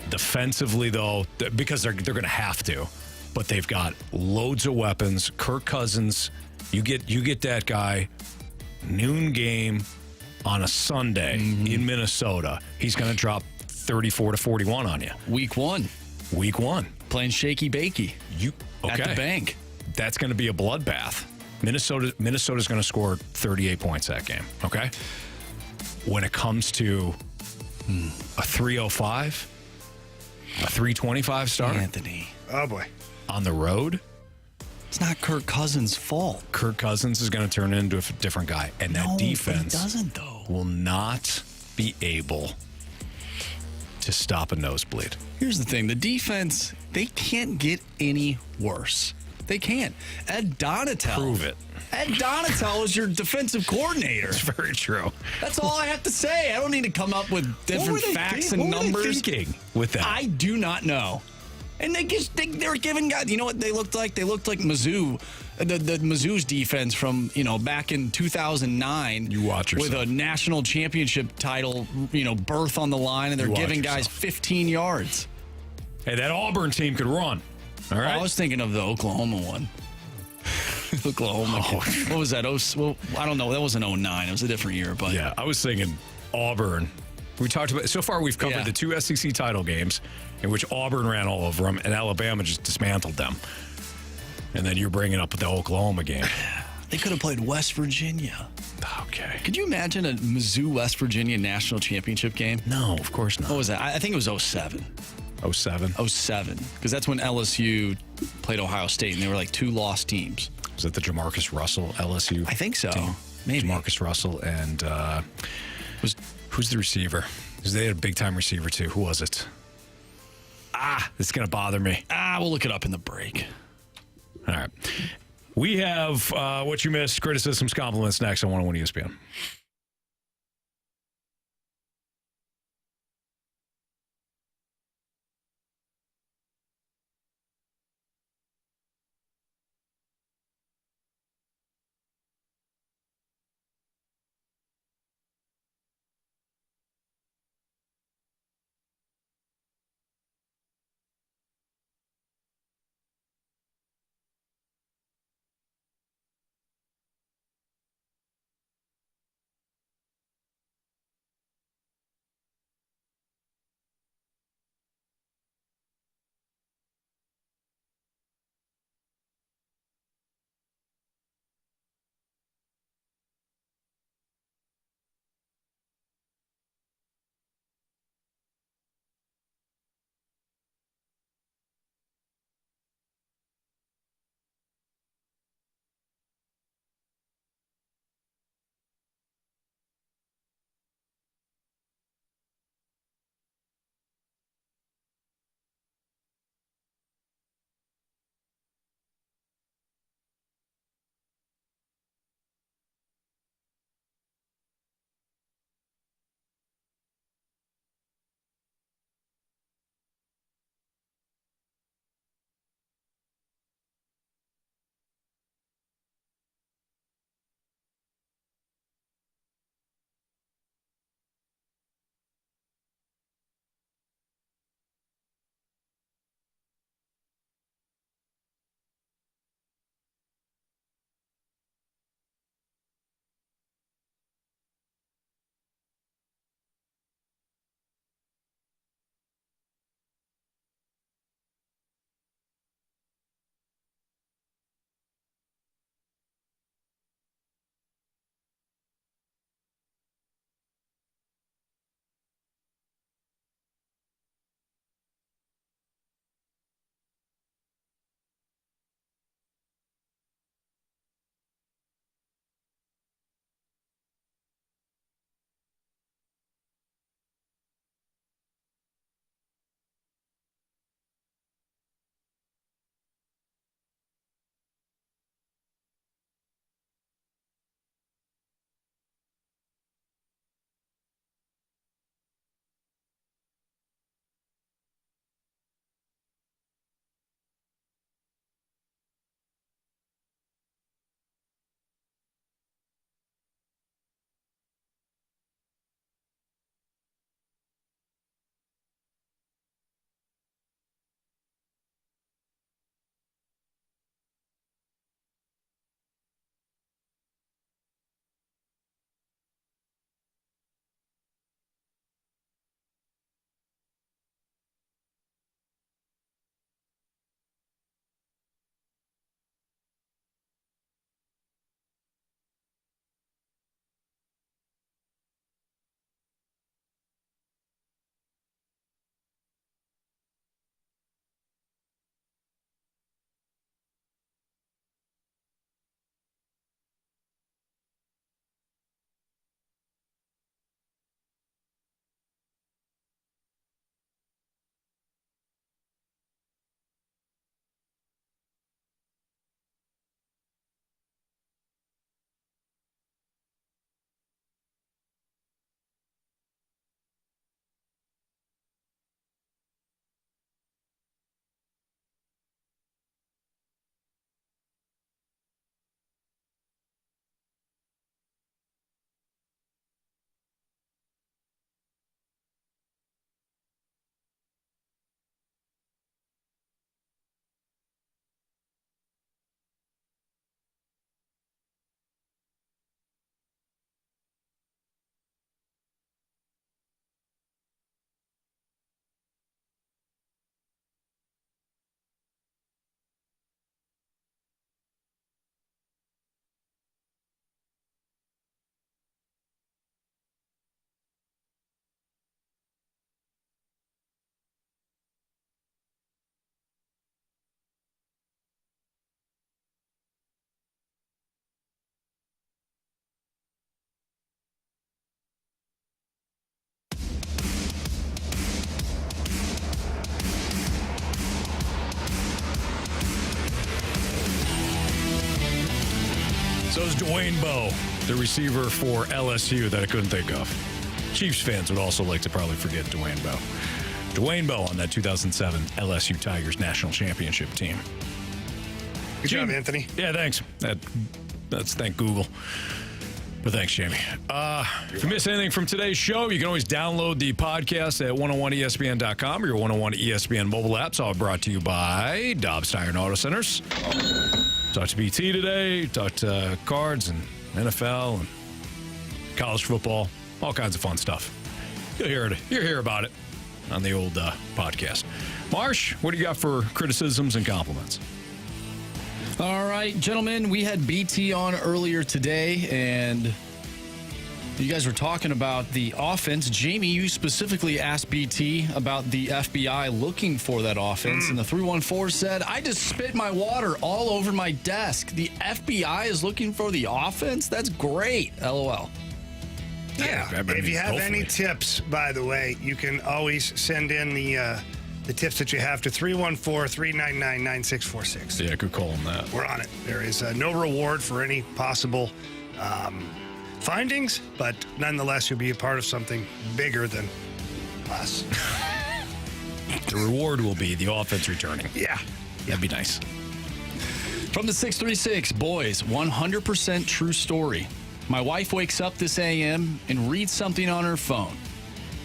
Defensively, though, because they're going to have to, but they've got loads of weapons. Kirk Cousins, you get that guy, noon game on a Sunday in Minnesota. He's going to drop 34 to 41 on you. Week 1. Playing shaky bakey. At the bank. That's going to be a bloodbath. Minnesota's going to score 38 points that game. Okay. When it comes to a 305. A 325 start? Anthony. Oh, boy. On the road? It's not Kirk Cousins' fault. Kirk Cousins is going to turn into a different guy. And that defense will not be able to stop a nosebleed. Here's the thing. The defense, they can't get any worse. They can't. Ed Donatel. Prove it. Ed Donatel is your defensive coordinator. It's very true. That's all I have to say. I don't need to come up with different facts and numbers. What were they thinking with that? I do not know. And they were giving guys, you know what they looked like? They looked like Mizzou, the Mizzou's defense from, back in 2009. You watch yourself. With a national championship title, berth on the line, and they're giving guys 15 yards. Hey, that Auburn team could run. All right. I was thinking of the Oklahoma one. Oklahoma. What was that? Well, I don't know. That wasn't 09. It was a different year. But yeah, I was thinking Auburn. We talked about so far. We've covered the 2 SEC title games in which Auburn ran all over them and Alabama just dismantled them. And then you're bringing up the Oklahoma game. They could have played West Virginia. Okay. Could you imagine a Mizzou West Virginia national championship game? No, of course not. What was that? I think it was 07. 07? 07. Because that's when LSU played Ohio State, and they were like 2 lost teams. Was that the Jamarcus Russell LSU? I think so. Team? Maybe. Jamarcus Russell and who's the receiver? Because they had a big-time receiver, too. Who was it? It's going to bother me. We'll look it up in the break. All right. We have what you missed, criticisms, compliments next on 101 ESPN. Wainwright, the receiver for LSU that I couldn't think of. Chiefs fans would also like to probably forget Wainwright. Wainwright on that 2007 LSU Tigers national championship team. Good job, Anthony. Yeah, thanks. That's thank Google. But thanks, Jamie. If you miss anything from today's show, you can always download the podcast at 101ESPN.com or your 101 ESPN mobile apps. All brought to you by Dobbs Tire and Auto Centers. Talked to BT today, talked to Cards and NFL and college football, all kinds of fun stuff. You'll hear about it on the old podcast. Marsh, what do you got for criticisms and compliments? All right, gentlemen, we had BT on earlier today, and you guys were talking about the offense. Jamie, you specifically asked BT about the FBI looking for that offense, and the 314 said, I just spit my water all over my desk. The FBI is looking for the offense? That's great. LOL. Yeah. If you have any tips, by the way, you can always send in the tips that you have to 314-399-9646. Yeah, good call on that. We're on it. There is no reward for any possible findings, but nonetheless, you'll be a part of something bigger than us. The reward will be the offense returning. Yeah. That'd be nice. From the 636, boys, 100% true story. My wife wakes up this AM and reads something on her phone.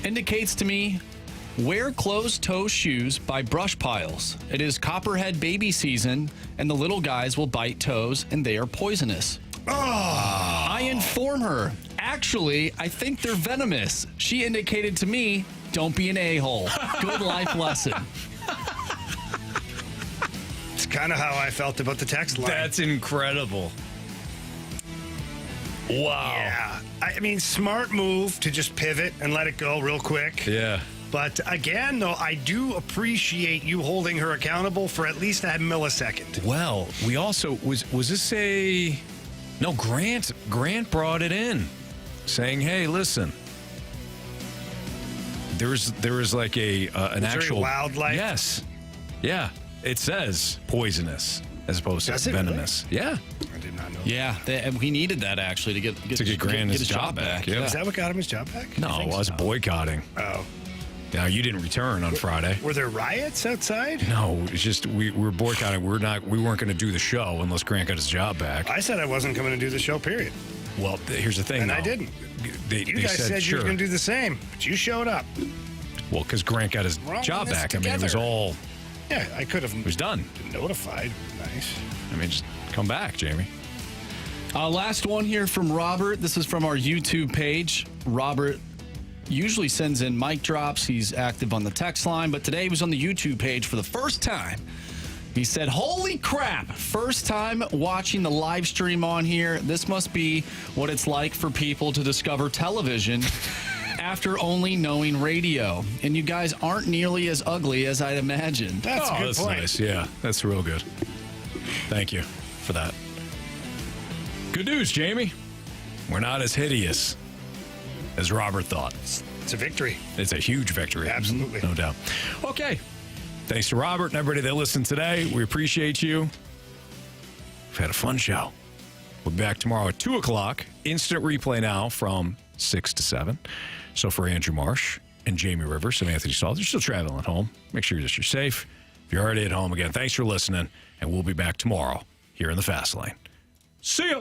Indicates to me, wear closed-toe shoes by brush piles. It is copperhead baby season, and the little guys will bite toes, and they are poisonous. I inform her, actually, I think they're venomous. She indicated to me, don't be an a-hole. Good life lesson. It's kind of how I felt about the text line. That's incredible. Wow. Yeah. I mean, smart move to just pivot and let it go real quick. Yeah. But again, though, I do appreciate you holding her accountable for at least a millisecond. Well, we also was this a no Grant brought it in saying, hey, listen, there is like an actual wildlife. Yes. Yeah. It says poisonous as opposed to venomous. Really? Yeah. I did not know. Yeah, we needed that actually to get Grant his job back. Yeah. Is that what got him his job back? No, I was boycotting. Oh. Now, you didn't return on Friday. Were there riots outside? No, it's just we were boycotting. We weren't going to do the show unless Grant got his job back. I said I wasn't coming to do the show, period. Well, here's the thing, and though. I didn't. They guys said sure. you were going to do the same, but you showed up. Well, because Grant got his job back. Together. I mean, it was all... Yeah, I could have... It was done. Been notified. Nice. I mean, just come back, Jamie. Last one here from Robert. This is from our YouTube page. Robert usually sends in mic drops. He's active on the text line, but today he was on the YouTube page for the first time. He said, holy crap, first time watching the live stream on here. This must be what it's like for people to discover television after only knowing radio. And you guys aren't nearly as ugly as I'd imagined. That's a good point. Nice. Yeah, that's real good. Thank you for that. Good news, Jamie. We're not as hideous as Robert thought. It's a victory. It's a huge victory. Absolutely. No doubt. Okay. Thanks to Robert and everybody that listened today. We appreciate you. We've had a fun show. We'll be back tomorrow at 2 o'clock. Instant replay now from 6 to 7. So for Andrew Marsh and Jamie Rivers and Anthony Stalter, you're still traveling home. Make sure that you're safe. If you're already at home, again, thanks for listening. And we'll be back tomorrow here in the Fast Lane. See ya.